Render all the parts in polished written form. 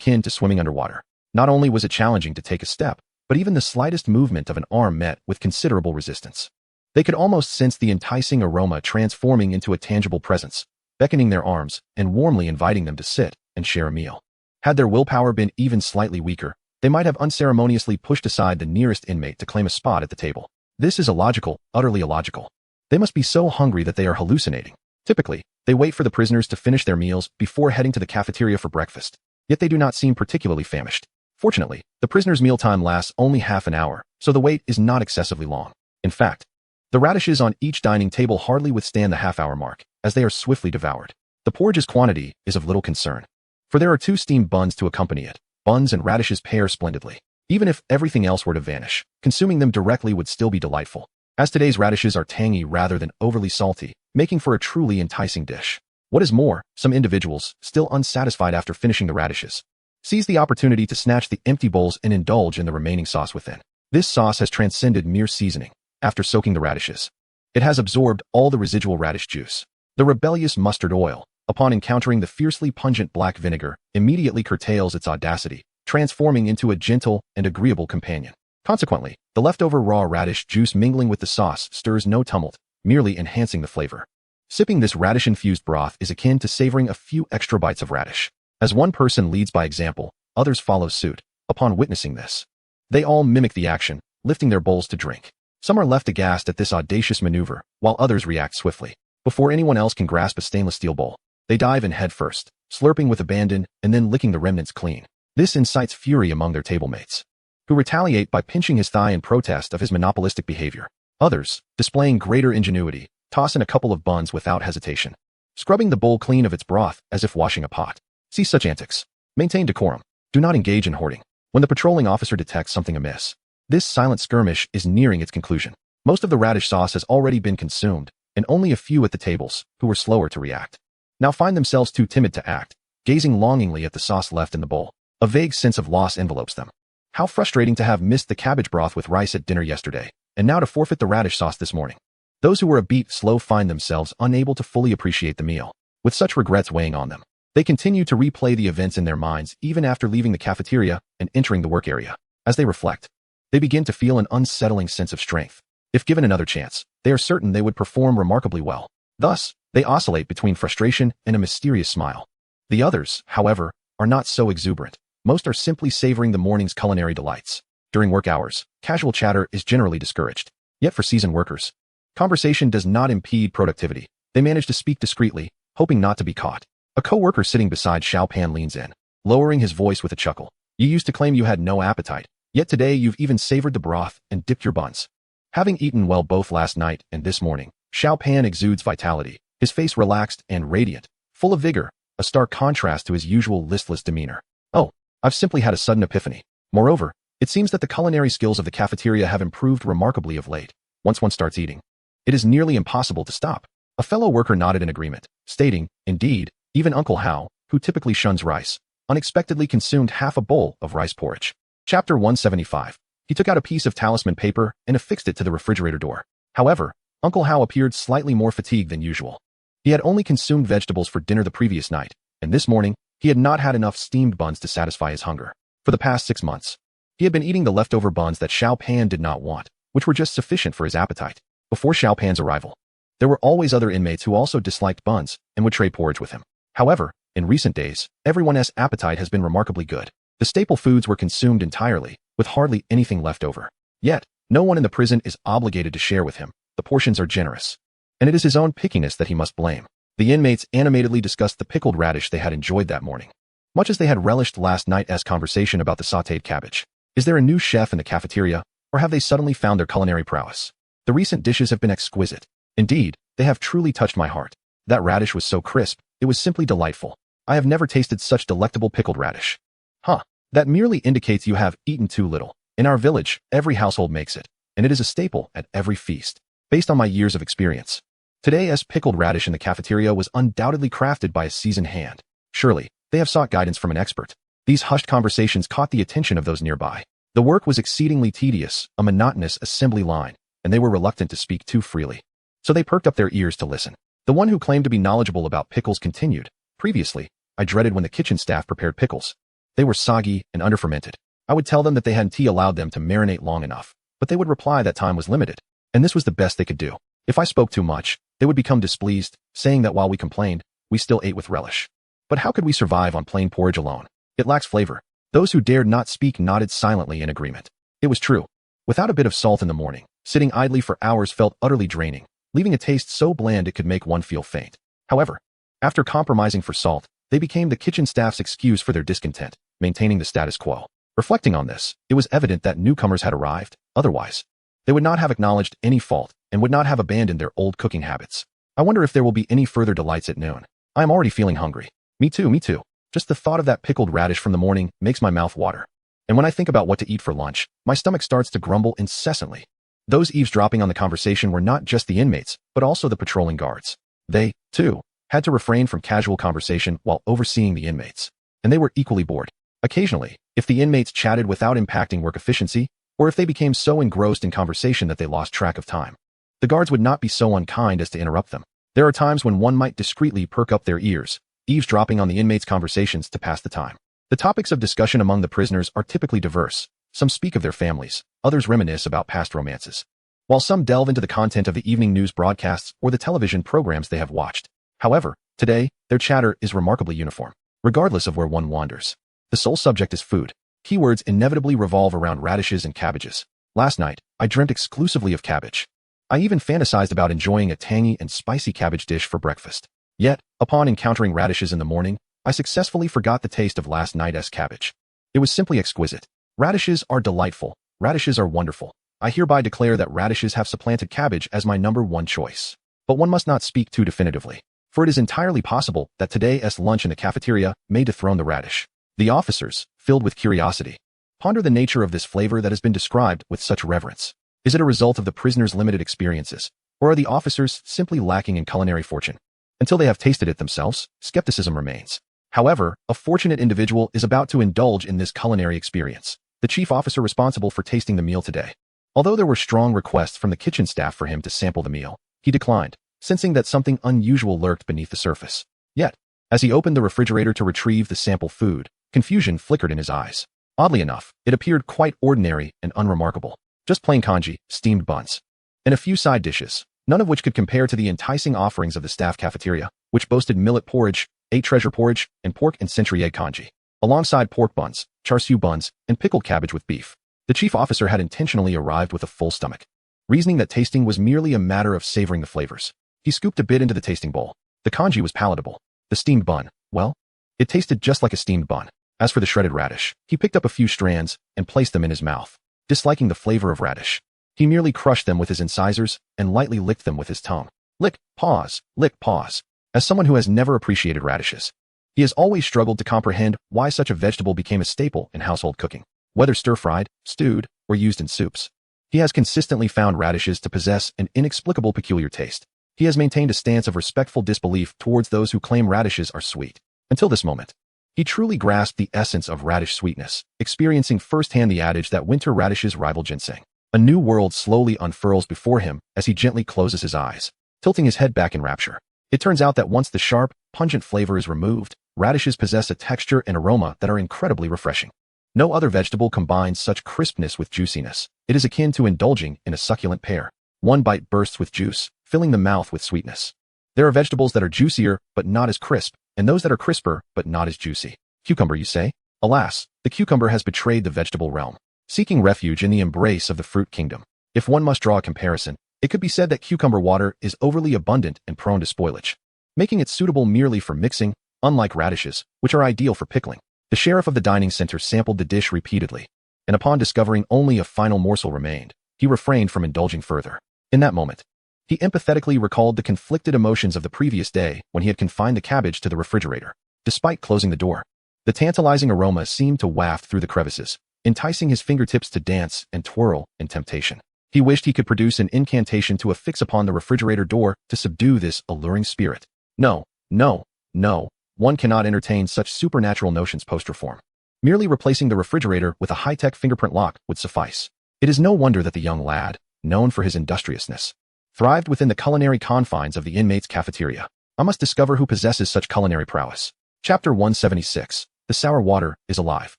akin to swimming underwater. Not only was it challenging to take a step, but even the slightest movement of an arm met with considerable resistance. They could almost sense the enticing aroma transforming into a tangible presence, beckoning their arms and warmly inviting them to sit and share a meal. Had their willpower been even slightly weaker, they might have unceremoniously pushed aside the nearest inmate to claim a spot at the table. This is illogical, utterly illogical. They must be so hungry that they are hallucinating. Typically, they wait for the prisoners to finish their meals before heading to the cafeteria for breakfast, yet they do not seem particularly famished. Fortunately, the prisoners' mealtime lasts only half an hour, so the wait is not excessively long. In fact, the radishes on each dining table hardly withstand the half-hour mark, as they are swiftly devoured. The porridge's quantity is of little concern, for there are 2 steamed buns to accompany it. Buns and radishes pair splendidly. Even if everything else were to vanish, consuming them directly would still be delightful, as today's radishes are tangy rather than overly salty, making for a truly enticing dish. What is more, some individuals, still unsatisfied after finishing the radishes, seize the opportunity to snatch the empty bowls and indulge in the remaining sauce within. This sauce has transcended mere seasoning. After soaking the radishes, it has absorbed all the residual radish juice. The rebellious mustard oil, upon encountering the fiercely pungent black vinegar, immediately curtails its audacity, transforming into a gentle and agreeable companion. Consequently, the leftover raw radish juice mingling with the sauce stirs no tumult, merely enhancing the flavor. Sipping this radish-infused broth is akin to savoring a few extra bites of radish. As one person leads by example, others follow suit. Upon witnessing this, they all mimic the action, lifting their bowls to drink. Some are left aghast at this audacious maneuver, while others react swiftly. Before anyone else can grasp a stainless steel bowl, they dive in head first, slurping with abandon and then licking the remnants clean. This incites fury among their table mates, who retaliate by pinching his thigh in protest of his monopolistic behavior. Others, displaying greater ingenuity, toss in a couple of buns without hesitation, scrubbing the bowl clean of its broth as if washing a pot. See such antics. Maintain decorum. Do not engage in hoarding. When the patrolling officer detects something amiss, this silent skirmish is nearing its conclusion. Most of the radish sauce has already been consumed, and only a few at the tables, who were slower to react, now find themselves too timid to act, gazing longingly at the sauce left in the bowl. A vague sense of loss envelopes them. How frustrating to have missed the cabbage broth with rice at dinner yesterday, and now to forfeit the radish sauce this morning. Those who were a beat slow find themselves unable to fully appreciate the meal. With such regrets weighing on them, they continue to replay the events in their minds even after leaving the cafeteria and entering the work area. As they reflect, they begin to feel an unsettling sense of strength. If given another chance, they are certain they would perform remarkably well. Thus, they oscillate between frustration and a mysterious smile. The others, however, are not so exuberant. Most are simply savoring the morning's culinary delights. During work hours, casual chatter is generally discouraged. Yet for seasoned workers, conversation does not impede productivity. They manage to speak discreetly, hoping not to be caught. A co-worker sitting beside Xiao Pan leans in, lowering his voice with a chuckle. You used to claim you had no appetite, yet today you've even savored the broth and dipped your buns. Having eaten well both last night and this morning, Xiao Pan exudes vitality, his face relaxed and radiant, full of vigor, a stark contrast to his usual listless demeanor. Oh, I've simply had a sudden epiphany. Moreover, it seems that the culinary skills of the cafeteria have improved remarkably of late. Once one starts eating, it is nearly impossible to stop. A fellow worker nodded in agreement, stating, indeed, even Uncle Hao, who typically shuns rice, unexpectedly consumed half a bowl of rice porridge. Chapter 175. He took out a piece of talisman paper and affixed it to the refrigerator door. However, Uncle Hao appeared slightly more fatigued than usual. He had only consumed vegetables for dinner the previous night, and this morning, he had not had enough steamed buns to satisfy his hunger. For the past 6 months, he had been eating the leftover buns that Xiao Pan did not want, which were just sufficient for his appetite. Before Xiao Pan's arrival, there were always other inmates who also disliked buns and would trade porridge with him. However, in recent days, everyone's appetite has been remarkably good. The staple foods were consumed entirely, with hardly anything left over. Yet, no one in the prison is obligated to share with him. The portions are generous, and it is his own pickiness that he must blame. The inmates animatedly discussed the pickled radish they had enjoyed that morning, much as they had relished last night's conversation about the sautéed cabbage. Is there a new chef in the cafeteria, or have they suddenly found their culinary prowess? The recent dishes have been exquisite. Indeed, they have truly touched my heart. That radish was so crisp, it was simply delightful. I have never tasted such delectable pickled radish. Huh, that merely indicates you have eaten too little. In our village, every household makes it, and it is a staple at every feast. Based on my years of experience, today's pickled radish in the cafeteria was undoubtedly crafted by a seasoned hand. Surely, they have sought guidance from an expert. These hushed conversations caught the attention of those nearby. The work was exceedingly tedious, a monotonous assembly line, and they were reluctant to speak too freely. So they perked up their ears to listen. The one who claimed to be knowledgeable about pickles continued. Previously, I dreaded when the kitchen staff prepared pickles. They were soggy and underfermented. I would tell them that they hadn't allowed them to marinate long enough, but they would reply that time was limited, and this was the best they could do. If I spoke too much, they would become displeased, saying that while we complained, we still ate with relish. But how could we survive on plain porridge alone? It lacks flavor. Those who dared not speak nodded silently in agreement. It was true. Without a bit of salt in the morning, sitting idly for hours felt utterly draining, leaving a taste so bland it could make one feel faint. However, after compromising for salt, they became the kitchen staff's excuse for their discontent, maintaining the status quo. Reflecting on this, it was evident that newcomers had arrived. Otherwise, they would not have acknowledged any fault and would not have abandoned their old cooking habits. I wonder if there will be any further delights at noon. I am already feeling hungry. Me too, me too. Just the thought of that pickled radish from the morning makes my mouth water. And when I think about what to eat for lunch, my stomach starts to grumble incessantly. Those eavesdropping on the conversation were not just the inmates, but also the patrolling guards. They, too, had to refrain from casual conversation while overseeing the inmates. And they were equally bored. Occasionally, if the inmates chatted without impacting work efficiency, or if they became so engrossed in conversation that they lost track of time, the guards would not be so unkind as to interrupt them. There are times when one might discreetly perk up their ears, eavesdropping on the inmates' conversations to pass the time. The topics of discussion among the prisoners are typically diverse. Some speak of their families, others reminisce about past romances, while some delve into the content of the evening news broadcasts or the television programs they have watched. However, today, their chatter is remarkably uniform, regardless of where one wanders. The sole subject is food. Keywords inevitably revolve around radishes and cabbages. Last night, I dreamt exclusively of cabbage. I even fantasized about enjoying a tangy and spicy cabbage dish for breakfast. Yet, upon encountering radishes in the morning, I successfully forgot the taste of last night's cabbage. It was simply exquisite. Radishes are delightful. Radishes are wonderful. I hereby declare that radishes have supplanted cabbage as my number one choice. But one must not speak too definitively, for it is entirely possible that today's lunch in the cafeteria may dethrone the radish. The officers, filled with curiosity, ponder the nature of this flavor that has been described with such reverence. Is it a result of the prisoners' limited experiences, or are the officers simply lacking in culinary fortune? Until they have tasted it themselves, skepticism remains. However, a fortunate individual is about to indulge in this culinary experience, the chief officer responsible for tasting the meal today. Although there were strong requests from the kitchen staff for him to sample the meal, he declined, sensing that something unusual lurked beneath the surface. Yet, as he opened the refrigerator to retrieve the sample food, confusion flickered in his eyes. Oddly enough, it appeared quite ordinary and unremarkable. Just plain congee, steamed buns, and a few side dishes, none of which could compare to the enticing offerings of the staff cafeteria, which boasted millet porridge, 8 treasure porridge, and pork and century egg congee, alongside pork buns, char siu buns, and pickled cabbage with beef. The chief officer had intentionally arrived with a full stomach, reasoning that tasting was merely a matter of savoring the flavors. He scooped a bit into the tasting bowl. The congee was palatable. The steamed bun, well, it tasted just like a steamed bun. As for the shredded radish, he picked up a few strands and placed them in his mouth. Disliking the flavor of radish, he merely crushed them with his incisors and lightly licked them with his tongue. Lick, pause, lick, pause. As someone who has never appreciated radishes, he has always struggled to comprehend why such a vegetable became a staple in household cooking. Whether stir-fried, stewed, or used in soups, he has consistently found radishes to possess an inexplicable peculiar taste. He has maintained a stance of respectful disbelief towards those who claim radishes are sweet. Until this moment, he truly grasped the essence of radish sweetness, experiencing firsthand the adage that winter radishes rival ginseng. A new world slowly unfurls before him as he gently closes his eyes, tilting his head back in rapture. It turns out that once the sharp, pungent flavor is removed, radishes possess a texture and aroma that are incredibly refreshing. No other vegetable combines such crispness with juiciness. It is akin to indulging in a succulent pear. One bite bursts with juice, filling the mouth with sweetness. There are vegetables that are juicier but not as crisp, and those that are crisper but not as juicy. Cucumber, you say? Alas, the cucumber has betrayed the vegetable realm, seeking refuge in the embrace of the fruit kingdom. If one must draw a comparison, it could be said that cucumber water is overly abundant and prone to spoilage, making it suitable merely for mixing, unlike radishes, which are ideal for pickling. The sheriff of the dining center sampled the dish repeatedly, and upon discovering only a final morsel remained, he refrained from indulging further. In that moment, he empathetically recalled the conflicted emotions of the previous day when he had confined the cabbage to the refrigerator. Despite closing the door, the tantalizing aroma seemed to waft through the crevices, enticing his fingertips to dance and twirl in temptation. He wished he could produce an incantation to affix upon the refrigerator door to subdue this alluring spirit. No, no, no, one cannot entertain such supernatural notions post-reform. Merely replacing the refrigerator with a high-tech fingerprint lock would suffice. It is no wonder that the young lad, known for his industriousness, thrived within the culinary confines of the inmates' cafeteria. I must discover who possesses such culinary prowess. Chapter 176. The sour water is alive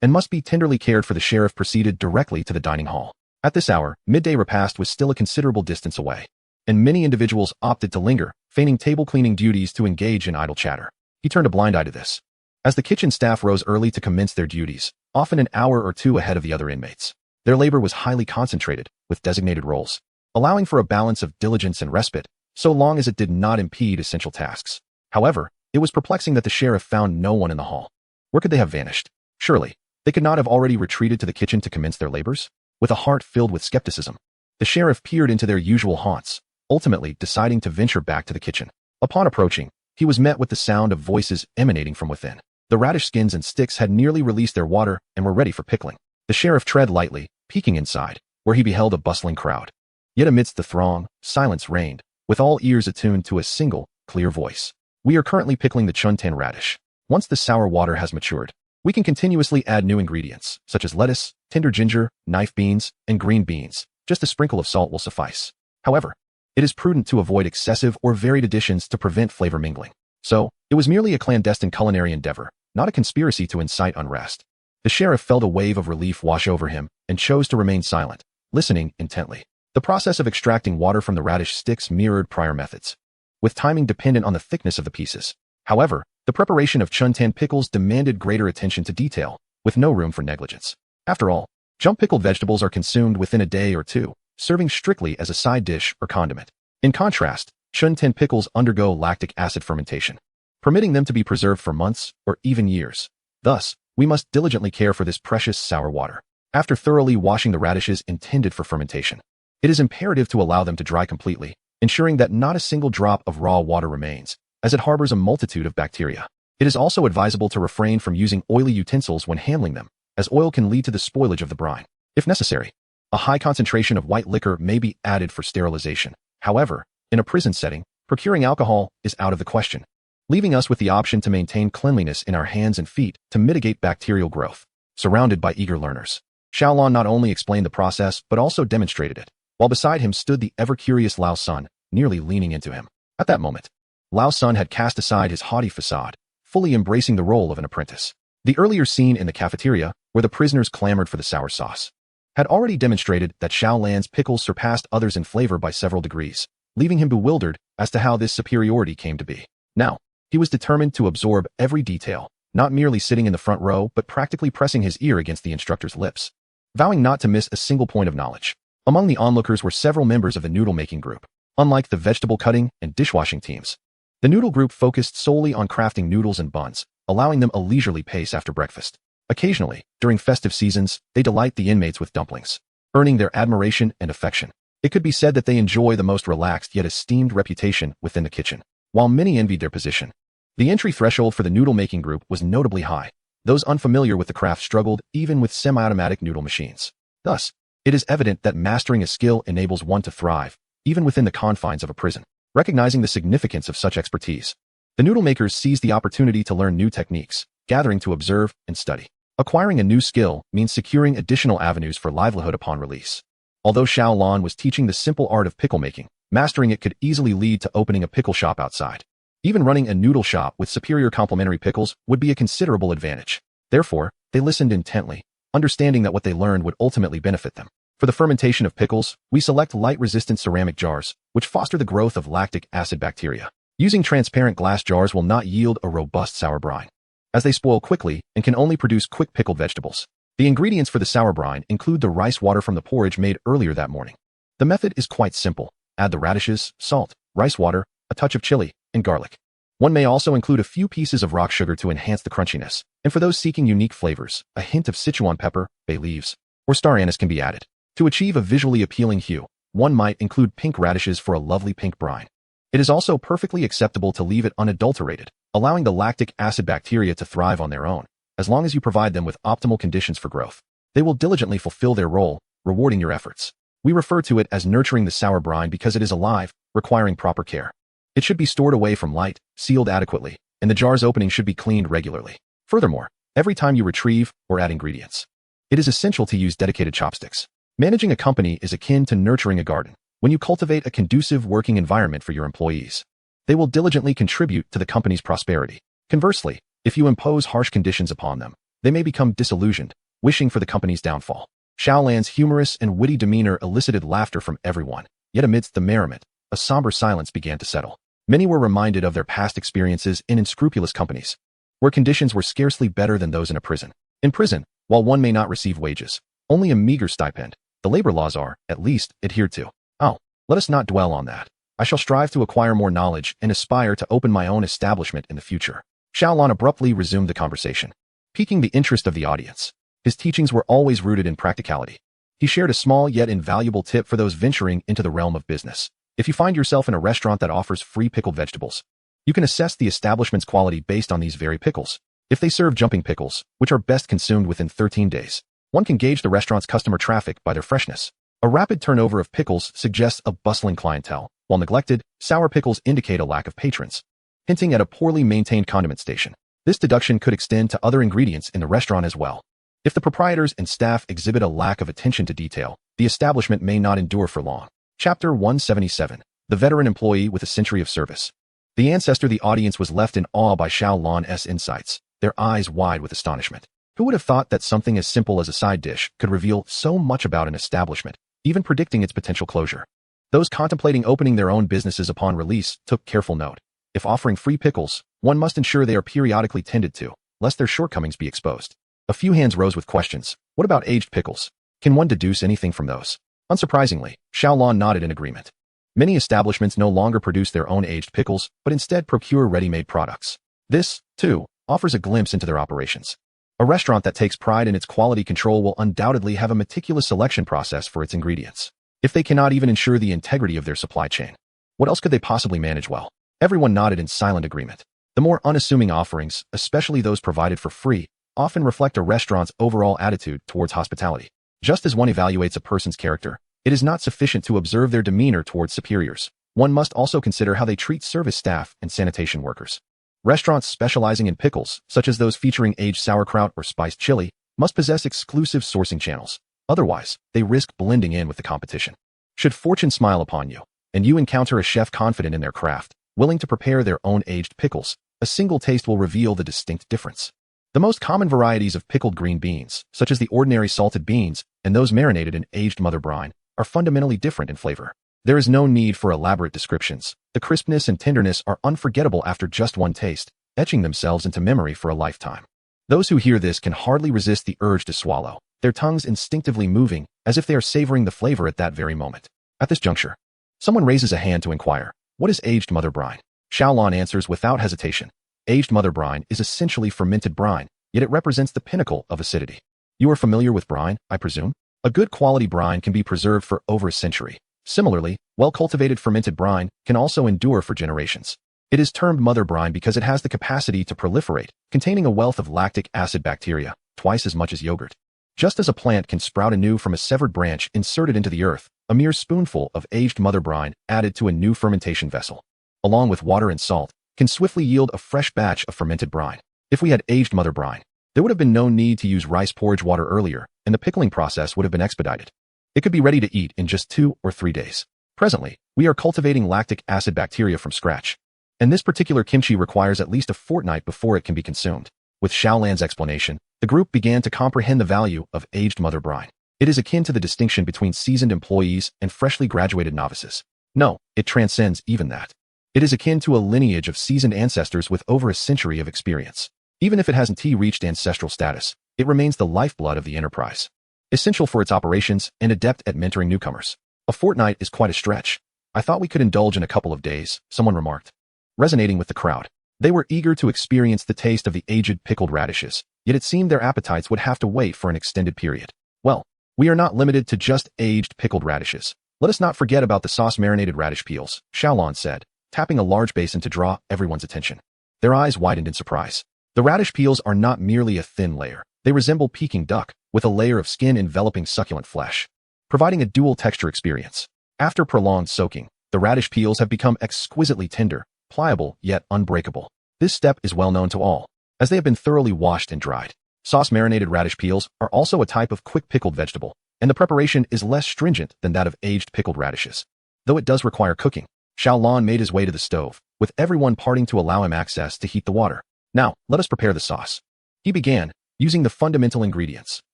and must be tenderly cared for. The sheriff proceeded directly to the dining hall. At this hour, midday repast was still a considerable distance away, and many individuals opted to linger, feigning table cleaning duties to engage in idle chatter. He turned a blind eye to this. As the kitchen staff rose early to commence their duties, often an hour or two ahead of the other inmates, their labor was highly concentrated, with designated roles, allowing for a balance of diligence and respite, so long as it did not impede essential tasks. However, it was perplexing that the sheriff found no one in the hall. Where could they have vanished? Surely, they could not have already retreated to the kitchen to commence their labors? With a heart filled with skepticism, the sheriff peered into their usual haunts, ultimately deciding to venture back to the kitchen. Upon approaching, he was met with the sound of voices emanating from within. The radish skins and sticks had nearly released their water and were ready for pickling. The sheriff tread lightly, peeking inside, where he beheld a bustling crowd. Yet amidst the throng, silence reigned, with all ears attuned to a single, clear voice. We are currently pickling the chuntan radish. Once the sour water has matured, we can continuously add new ingredients, such as lettuce, tender ginger, knife beans, and green beans. Just a sprinkle of salt will suffice. However, it is prudent to avoid excessive or varied additions to prevent flavor mingling. So, it was merely a clandestine culinary endeavor, not a conspiracy to incite unrest. The sheriff felt a wave of relief wash over him and chose to remain silent, listening intently. The process of extracting water from the radish sticks mirrored prior methods, with timing dependent on the thickness of the pieces. However, the preparation of chuntan pickles demanded greater attention to detail, with no room for negligence. After all, jump pickled vegetables are consumed within a day or two, serving strictly as a side dish or condiment. In contrast, chuntan pickles undergo lactic acid fermentation, permitting them to be preserved for months or even years. Thus, we must diligently care for this precious sour water. After thoroughly washing the radishes intended for fermentation, it is imperative to allow them to dry completely, ensuring that not a single drop of raw water remains, as it harbors a multitude of bacteria. It is also advisable to refrain from using oily utensils when handling them, as oil can lead to the spoilage of the brine. If necessary, a high concentration of white liquor may be added for sterilization. However, in a prison setting, procuring alcohol is out of the question, leaving us with the option to maintain cleanliness in our hands and feet to mitigate bacterial growth. Surrounded by eager learners, Xiaolon not only explained the process but also demonstrated it, while beside him stood the ever-curious Lao Sun, nearly leaning into him. At that moment, Lao Sun had cast aside his haughty facade, fully embracing the role of an apprentice. The earlier scene in the cafeteria, where the prisoners clamored for the sour sauce, had already demonstrated that Xiaolan's pickles surpassed others in flavor by several degrees, leaving him bewildered as to how this superiority came to be. Now, he was determined to absorb every detail, not merely sitting in the front row but practically pressing his ear against the instructor's lips, vowing not to miss a single point of knowledge. Among the onlookers were several members of the noodle-making group. Unlike the vegetable cutting and dishwashing teams, the noodle group focused solely on crafting noodles and buns, allowing them a leisurely pace after breakfast. Occasionally, during festive seasons, they delight the inmates with dumplings, earning their admiration and affection. It could be said that they enjoy the most relaxed yet esteemed reputation within the kitchen. While many envied their position, the entry threshold for the noodle-making group was notably high. Those unfamiliar with the craft struggled even with semi-automatic noodle machines. Thus, it is evident that mastering a skill enables one to thrive, even within the confines of a prison. Recognizing the significance of such expertise, the noodle makers seized the opportunity to learn new techniques, gathering to observe and study. Acquiring a new skill means securing additional avenues for livelihood upon release. Although Xiaolon was teaching the simple art of pickle making, mastering it could easily lead to opening a pickle shop outside. Even running a noodle shop with superior complementary pickles would be a considerable advantage. Therefore, they listened intently, understanding that what they learned would ultimately benefit them. For the fermentation of pickles, we select light-resistant ceramic jars, which foster the growth of lactic acid bacteria. Using transparent glass jars will not yield a robust sour brine, as they spoil quickly and can only produce quick pickled vegetables. The ingredients for the sour brine include the rice water from the porridge made earlier that morning. The method is quite simple. Add the radishes, salt, rice water, a touch of chili, and garlic. One may also include a few pieces of rock sugar to enhance the crunchiness, and for those seeking unique flavors, a hint of Sichuan pepper, bay leaves, or star anise can be added. To achieve a visually appealing hue, one might include pink radishes for a lovely pink brine. It is also perfectly acceptable to leave it unadulterated, allowing the lactic acid bacteria to thrive on their own. As long as you provide them with optimal conditions for growth, they will diligently fulfill their role, rewarding your efforts. We refer to it as nurturing the sour brine because it is alive, requiring proper care. It should be stored away from light, sealed adequately, and the jar's opening should be cleaned regularly. Furthermore, every time you retrieve or add ingredients, it is essential to use dedicated chopsticks. Managing a company is akin to nurturing a garden. When you cultivate a conducive working environment for your employees, they will diligently contribute to the company's prosperity. Conversely, If you impose harsh conditions upon them, they may become disillusioned, wishing for the company's downfall. Xiaolan's humorous and witty demeanor elicited laughter from everyone, yet amidst the merriment, a somber silence began to settle. Many were reminded of their past experiences in unscrupulous companies, where conditions were scarcely better than those in a prison. In prison, while one may not receive wages, only a meager stipend, the labor laws are, at least, adhered to. Oh, let us not dwell on that. I shall strive to acquire more knowledge and aspire to open my own establishment in the future. Xiaolan abruptly resumed the conversation, piquing the interest of the audience. His teachings were always rooted in practicality. He shared a small yet invaluable tip for those venturing into the realm of business. If you find yourself in a restaurant that offers free pickled vegetables, you can assess the establishment's quality based on these very pickles. If they serve jumping pickles, which are best consumed within 13 days, one can gauge the restaurant's customer traffic by their freshness. A rapid turnover of pickles suggests a bustling clientele, while neglected, sour pickles indicate a lack of patrons, hinting at a poorly maintained condiment station. This deduction could extend to other ingredients in the restaurant as well. If the proprietors and staff exhibit a lack of attention to detail, the establishment may not endure for long. Chapter 177. The Veteran Employee with a Century of Service. The audience was left in awe by Xiaolan's insights, their eyes wide with astonishment. Who would have thought that something as simple as a side dish could reveal so much about an establishment, even predicting its potential closure? Those contemplating opening their own businesses upon release took careful note. If offering free pickles, one must ensure they are periodically tended to, lest their shortcomings be exposed. A few hands rose with questions. What about aged pickles? Can one deduce anything from those? Unsurprisingly, Xiaolan nodded in agreement. Many establishments no longer produce their own aged pickles, but instead procure ready-made products. This, too, offers a glimpse into their operations. A restaurant that takes pride in its quality control will undoubtedly have a meticulous selection process for its ingredients. If they cannot even ensure the integrity of their supply chain, what else could they possibly manage well? Everyone nodded in silent agreement. The more unassuming offerings, especially those provided for free, often reflect a restaurant's overall attitude towards hospitality. Just as one evaluates a person's character, it is not sufficient to observe their demeanor towards superiors. One must also consider how they treat service staff and sanitation workers. Restaurants specializing in pickles, such as those featuring aged sauerkraut or spiced chili, must possess exclusive sourcing channels. Otherwise, they risk blending in with the competition. Should fortune smile upon you, and you encounter a chef confident in their craft, willing to prepare their own aged pickles, a single taste will reveal the distinct difference. The most common varieties of pickled green beans, such as the ordinary salted beans and those marinated in aged mother brine, are fundamentally different in flavor. There is no need for elaborate descriptions. The crispness and tenderness are unforgettable after just one taste, etching themselves into memory for a lifetime. Those who hear this can hardly resist the urge to swallow, their tongues instinctively moving, as if they are savoring the flavor at that very moment. At this juncture, someone raises a hand to inquire, what is aged mother brine? Xiaolan answers without hesitation. Aged mother brine is essentially fermented brine, yet it represents the pinnacle of acidity. You are familiar with brine, I presume? A good quality brine can be preserved for over a century. Similarly, well-cultivated fermented brine can also endure for generations. It is termed mother brine because it has the capacity to proliferate, containing a wealth of lactic acid bacteria, twice as much as yogurt. Just as a plant can sprout anew from a severed branch inserted into the earth, a mere spoonful of aged mother brine added to a new fermentation vessel, along with water and salt, can swiftly yield a fresh batch of fermented brine. If we had aged mother brine, there would have been no need to use rice porridge water earlier, and the pickling process would have been expedited. It could be ready to eat in just 2 or 3 days. Presently, we are cultivating lactic acid bacteria from scratch, and this particular kimchi requires at least a fortnight before it can be consumed. With Xiaolan's explanation, the group began to comprehend the value of aged mother brine. It is akin to the distinction between seasoned employees and freshly graduated novices. No, it transcends even that. It is akin to a lineage of seasoned ancestors with over a century of experience. Even if it hasn't reached ancestral status, it remains the lifeblood of the enterprise, essential for its operations and adept at mentoring newcomers. A fortnight is quite a stretch. I thought we could indulge in a couple of days, someone remarked. Resonating with the crowd, they were eager to experience the taste of the aged pickled radishes, yet it seemed their appetites would have to wait for an extended period. Well, we are not limited to just aged pickled radishes. Let us not forget about the sauce-marinated radish peels, Xiaolan said, tapping a large basin to draw everyone's attention. Their eyes widened in surprise. The radish peels are not merely a thin layer. They resemble Peking duck, with a layer of skin enveloping succulent flesh, providing a dual texture experience. After prolonged soaking, the radish peels have become exquisitely tender, pliable, yet unbreakable. This step is well known to all, as they have been thoroughly washed and dried. Sauce-marinated radish peels are also a type of quick pickled vegetable, and the preparation is less stringent than that of aged pickled radishes. Though it does require cooking, Xiaolan made his way to the stove, with everyone parting to allow him access to heat the water. Now, let us prepare the sauce. He began, using the fundamental ingredients: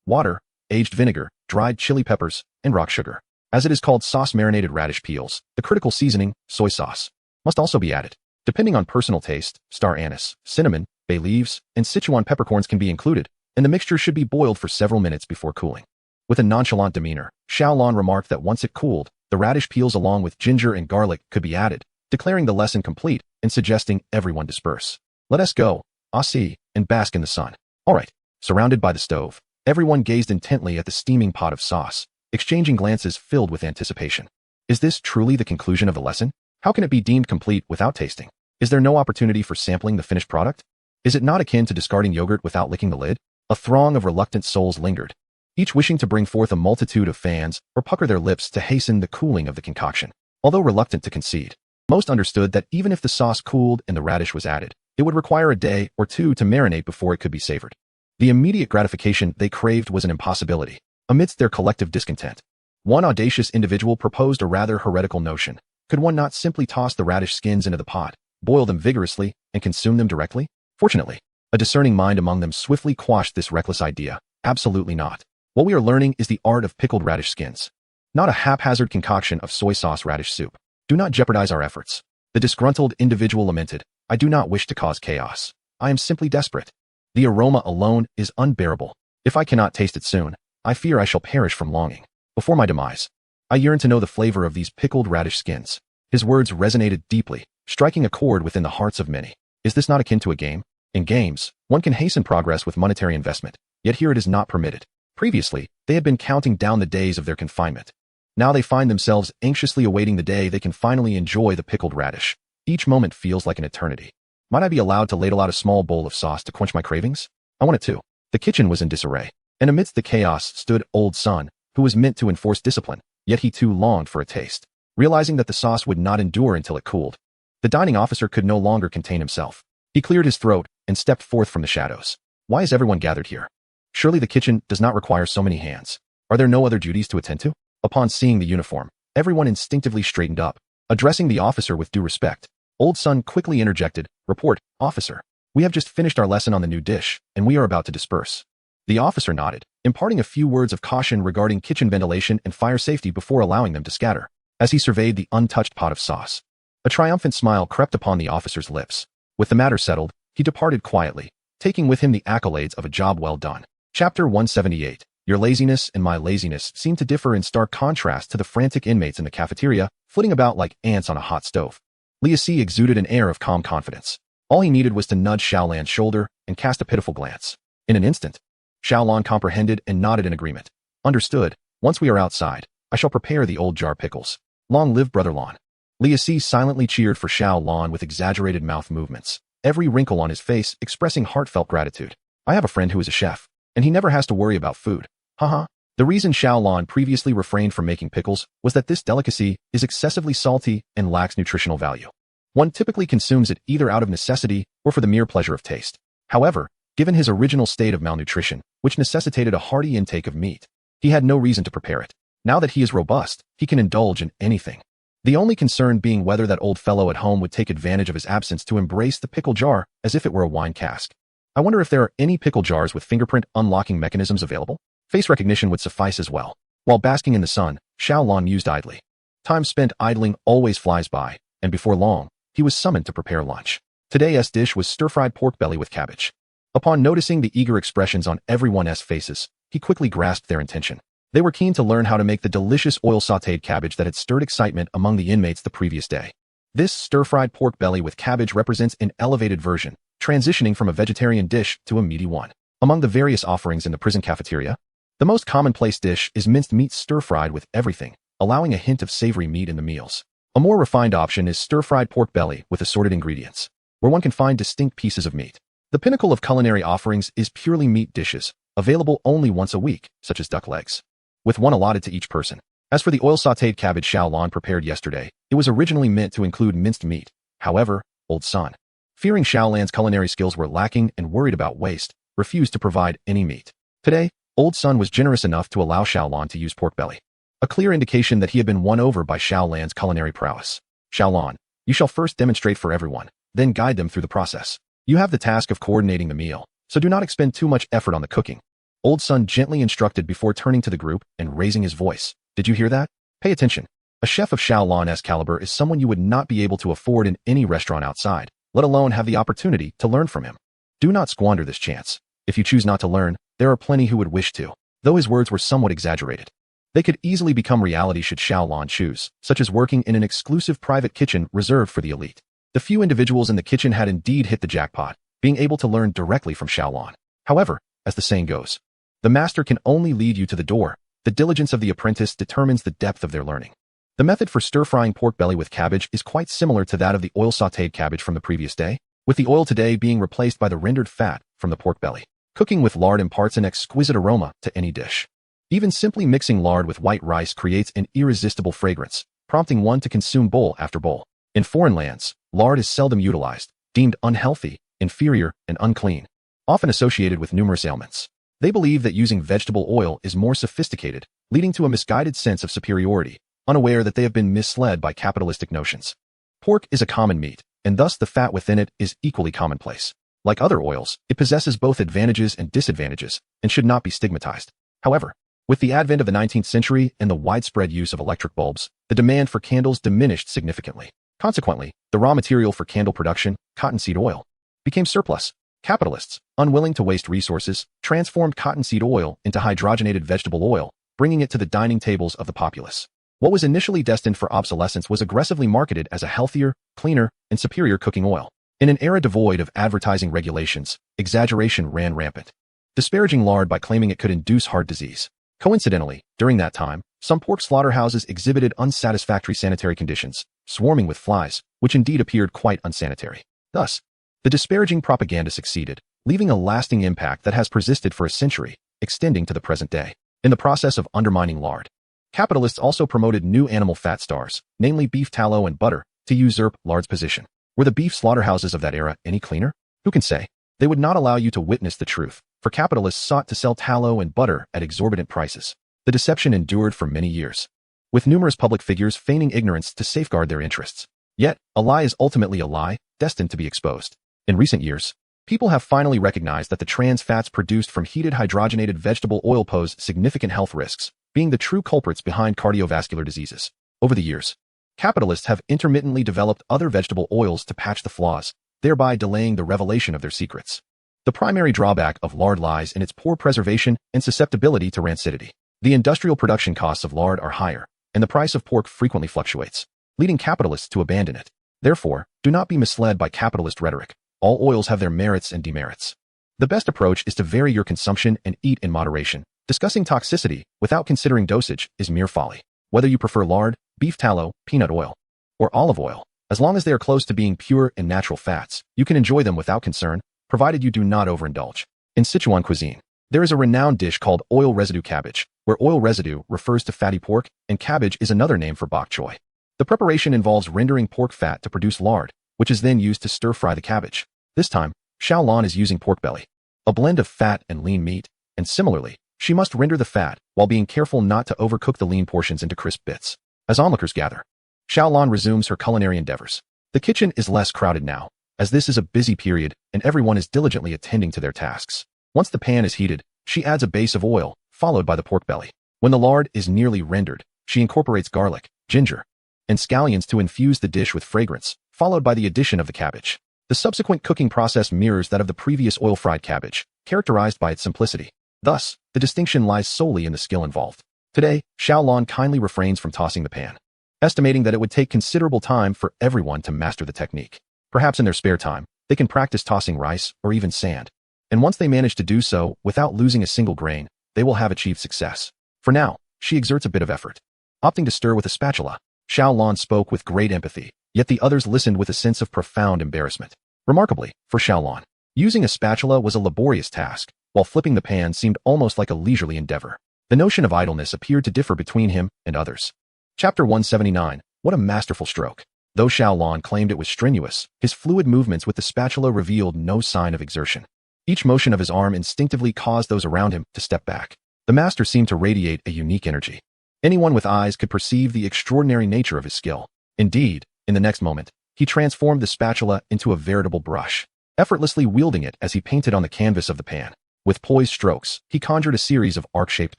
water, aged vinegar, dried chili peppers, and rock sugar. As it is called sauce-marinated radish peels, the critical seasoning, soy sauce, must also be added. Depending on personal taste, star anise, cinnamon, bay leaves, and Sichuan peppercorns can be included, and the mixture should be boiled for several minutes before cooling. With a nonchalant demeanor, Xiaolon remarked that once it cooled, the radish peels along with ginger and garlic could be added, declaring the lesson complete and suggesting everyone disperse. Let us go, see, and bask in the sun. All right. Surrounded by the stove, everyone gazed intently at the steaming pot of sauce, exchanging glances filled with anticipation. Is this truly the conclusion of the lesson? How can it be deemed complete without tasting? Is there no opportunity for sampling the finished product? Is it not akin to discarding yogurt without licking the lid? A throng of reluctant souls lingered, each wishing to bring forth a multitude of fans or pucker their lips to hasten the cooling of the concoction. Although reluctant to concede, most understood that even if the sauce cooled and the radish was added, it would require a day or two to marinate before it could be savored. The immediate gratification they craved was an impossibility. Amidst their collective discontent, one audacious individual proposed a rather heretical notion. Could one not simply toss the radish skins into the pot, boil them vigorously, and consume them directly? Fortunately, a discerning mind among them swiftly quashed this reckless idea. Absolutely not. What we are learning is the art of pickled radish skins, not a haphazard concoction of soy sauce radish soup. Do not jeopardize our efforts. The disgruntled individual lamented, I do not wish to cause chaos. I am simply desperate. The aroma alone is unbearable. If I cannot taste it soon, I fear I shall perish from longing. Before my demise, I yearn to know the flavor of these pickled radish skins. His words resonated deeply, striking a chord within the hearts of many. Is this not akin to a game? In games, one can hasten progress with monetary investment, yet here it is not permitted. Previously, they had been counting down the days of their confinement. Now they find themselves anxiously awaiting the day they can finally enjoy the pickled radish. Each moment feels like an eternity. Might I be allowed to ladle out a small bowl of sauce to quench my cravings? I want it too. The kitchen was in disarray, and amidst the chaos stood Old Son, who was meant to enforce discipline, yet he too longed for a taste. Realizing that the sauce would not endure until it cooled, the dining officer could no longer contain himself. He cleared his throat and stepped forth from the shadows. Why is everyone gathered here? Surely the kitchen does not require so many hands. Are there no other duties to attend to? Upon seeing the uniform, everyone instinctively straightened up. Addressing the officer with due respect, Old Son quickly interjected, Report, officer. We have just finished our lesson on the new dish, and we are about to disperse. The officer nodded, imparting a few words of caution regarding kitchen ventilation and fire safety before allowing them to scatter. As he surveyed the untouched pot of sauce, a triumphant smile crept upon the officer's lips. With the matter settled, he departed quietly, taking with him the accolades of a job well done. Chapter 178. Your laziness and my laziness seem to differ in stark contrast to the frantic inmates in the cafeteria, flitting about like ants on a hot stove. Liu Si exuded an air of calm confidence. All he needed was to nudge Xiaolan's shoulder and cast a pitiful glance. In an instant, Xiaolan comprehended and nodded in agreement. Understood. Once we are outside, I shall prepare the old jar pickles. Long live Brother Lon. Liu Si silently cheered for Xiaolan with exaggerated mouth movements, every wrinkle on his face expressing heartfelt gratitude. I have a friend who is a chef, and he never has to worry about food. Haha. The reason Xiaolan previously refrained from making pickles was that this delicacy is excessively salty and lacks nutritional value. One typically consumes it either out of necessity or for the mere pleasure of taste. However, given his original state of malnutrition, which necessitated a hearty intake of meat, he had no reason to prepare it. Now that he is robust, he can indulge in anything. The only concern being whether that old fellow at home would take advantage of his absence to embrace the pickle jar as if it were a wine cask. I wonder if there are any pickle jars with fingerprint unlocking mechanisms available? Face recognition would suffice as well. While basking in the sun, Xiaolan mused idly. Time spent idling always flies by, and before long, he was summoned to prepare lunch. Today's dish was stir-fried pork belly with cabbage. Upon noticing the eager expressions on everyone's faces, he quickly grasped their intention. They were keen to learn how to make the delicious oil-sautéed cabbage that had stirred excitement among the inmates the previous day. This stir-fried pork belly with cabbage represents an elevated version, transitioning from a vegetarian dish to a meaty one. Among the various offerings in the prison cafeteria, the most commonplace dish is minced meat stir-fried with everything, allowing a hint of savory meat in the meals. A more refined option is stir-fried pork belly with assorted ingredients, where one can find distinct pieces of meat. The pinnacle of culinary offerings is purely meat dishes, available only once a week, such as duck legs, with one allotted to each person. As for the oil-sautéed cabbage Xiaolan prepared yesterday, it was originally meant to include minced meat. However, Old Son, fearing Xiaolan's culinary skills were lacking and worried about waste, refused to provide any meat. Today, Old Son was generous enough to allow Xiaolan to use pork belly, a clear indication that he had been won over by Xiaolan's culinary prowess. Xiaolan, you shall first demonstrate for everyone, then guide them through the process. You have the task of coordinating the meal, so do not expend too much effort on the cooking. Old Sun gently instructed before turning to the group and raising his voice. Did you hear that? Pay attention. A chef of Xiaolan's caliber is someone you would not be able to afford in any restaurant outside, let alone have the opportunity to learn from him. Do not squander this chance. If you choose not to learn, there are plenty who would wish to, though his words were somewhat exaggerated. They could easily become reality should Xiaolan choose, such as working in an exclusive private kitchen reserved for the elite. The few individuals in the kitchen had indeed hit the jackpot, being able to learn directly from Xiaolan. However, as the saying goes, the master can only lead you to the door. The diligence of the apprentice determines the depth of their learning. The method for stir-frying pork belly with cabbage is quite similar to that of the oil-sautéed cabbage from the previous day, with the oil today being replaced by the rendered fat from the pork belly. Cooking with lard imparts an exquisite aroma to any dish. Even simply mixing lard with white rice creates an irresistible fragrance, prompting one to consume bowl after bowl. In foreign lands, lard is seldom utilized, deemed unhealthy, inferior, and unclean, often associated with numerous ailments. They believe that using vegetable oil is more sophisticated, leading to a misguided sense of superiority, unaware that they have been misled by capitalistic notions. Pork is a common meat, and thus the fat within it is equally commonplace. Like other oils, it possesses both advantages and disadvantages, and should not be stigmatized. However, with the advent of the 19th century and the widespread use of electric bulbs, the demand for candles diminished significantly. Consequently, the raw material for candle production, cottonseed oil, became surplus. Capitalists, unwilling to waste resources, transformed cottonseed oil into hydrogenated vegetable oil, bringing it to the dining tables of the populace. What was initially destined for obsolescence was aggressively marketed as a healthier, cleaner, and superior cooking oil. In an era devoid of advertising regulations, exaggeration ran rampant, disparaging lard by claiming it could induce heart disease. Coincidentally, during that time, some pork slaughterhouses exhibited unsatisfactory sanitary conditions, swarming with flies, which indeed appeared quite unsanitary. Thus, the disparaging propaganda succeeded, leaving a lasting impact that has persisted for a century, extending to the present day. In the process of undermining lard, capitalists also promoted new animal fat stars, namely beef tallow and butter, to usurp lard's position. Were the beef slaughterhouses of that era any cleaner? Who can say? They would not allow you to witness the truth, for capitalists sought to sell tallow and butter at exorbitant prices. The deception endured for many years, with numerous public figures feigning ignorance to safeguard their interests. Yet, a lie is ultimately a lie, destined to be exposed. In recent years, people have finally recognized that the trans fats produced from heated hydrogenated vegetable oil pose significant health risks, being the true culprits behind cardiovascular diseases. Over the years, capitalists have intermittently developed other vegetable oils to patch the flaws, thereby delaying the revelation of their secrets. The primary drawback of lard lies in its poor preservation and susceptibility to rancidity. The industrial production costs of lard are higher, and the price of pork frequently fluctuates, leading capitalists to abandon it. Therefore, do not be misled by capitalist rhetoric. All oils have their merits and demerits. The best approach is to vary your consumption and eat in moderation. Discussing toxicity without considering dosage is mere folly. Whether you prefer lard, beef tallow, peanut oil, or olive oil, as long as they are close to being pure and natural fats, you can enjoy them without concern, provided you do not overindulge. In Sichuan cuisine, there is a renowned dish called oil residue cabbage, where oil residue refers to fatty pork, and cabbage is another name for bok choy. The preparation involves rendering pork fat to produce lard, which is then used to stir-fry the cabbage. This time, Xiaolan is using pork belly, a blend of fat and lean meat, and similarly, she must render the fat while being careful not to overcook the lean portions into crisp bits. As onlookers gather, Xiaolan resumes her culinary endeavors. The kitchen is less crowded now, as this is a busy period and everyone is diligently attending to their tasks. Once the pan is heated, she adds a base of oil, followed by the pork belly. When the lard is nearly rendered, she incorporates garlic, ginger, and scallions to infuse the dish with fragrance, followed by the addition of the cabbage. The subsequent cooking process mirrors that of the previous oil-fried cabbage, characterized by its simplicity. Thus, the distinction lies solely in the skill involved. Today, Xiaolan kindly refrains from tossing the pan, estimating that it would take considerable time for everyone to master the technique. Perhaps in their spare time, they can practice tossing rice or even sand. And once they manage to do so without losing a single grain, they will have achieved success. For now, she exerts a bit of effort, opting to stir with a spatula. Xiaolan spoke with great empathy, yet the others listened with a sense of profound embarrassment. Remarkably, for Xiaolan, using a spatula was a laborious task, while flipping the pan seemed almost like a leisurely endeavor. The notion of idleness appeared to differ between him and others. Chapter 179. What a masterful stroke. Though Xiaolan claimed it was strenuous, his fluid movements with the spatula revealed no sign of exertion. Each motion of his arm instinctively caused those around him to step back. The master seemed to radiate a unique energy. Anyone with eyes could perceive the extraordinary nature of his skill. Indeed, in the next moment, he transformed the spatula into a veritable brush. effortlessly wielding it as he painted on the canvas of the pan. With poised strokes, he conjured a series of arc-shaped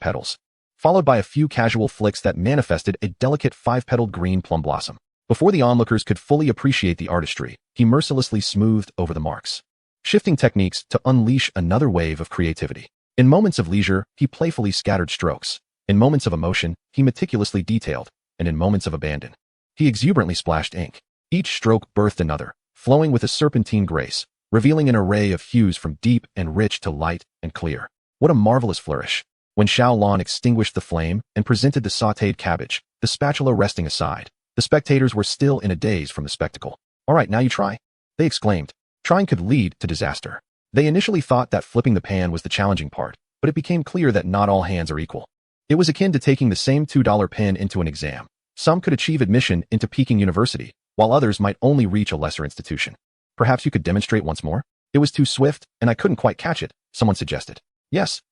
petals, followed by a few casual flicks that manifested a delicate 5-petaled green plum blossom. Before the onlookers could fully appreciate the artistry, he mercilessly smoothed over the marks, shifting techniques to unleash another wave of creativity. In moments of leisure, he playfully scattered strokes. In moments of emotion, he meticulously detailed, and in moments of abandon, he exuberantly splashed ink. Each stroke birthed another, flowing with a serpentine grace, revealing an array of hues from deep and rich to light and clear. What a marvelous flourish! When Xiao Lan extinguished the flame and presented the sautéed cabbage, the spatula resting aside, the spectators were still in a daze from the spectacle. "All right, now you try," they exclaimed. Trying could lead to disaster. They initially thought that flipping the pan was the challenging part, but it became clear that not all hands are equal. It was akin to taking the same $2 pen into an exam. Some could achieve admission into Peking University, while others might only reach a lesser institution. "Perhaps you could demonstrate once more?" "It was too swift, and I couldn't quite catch it," someone suggested. Yes,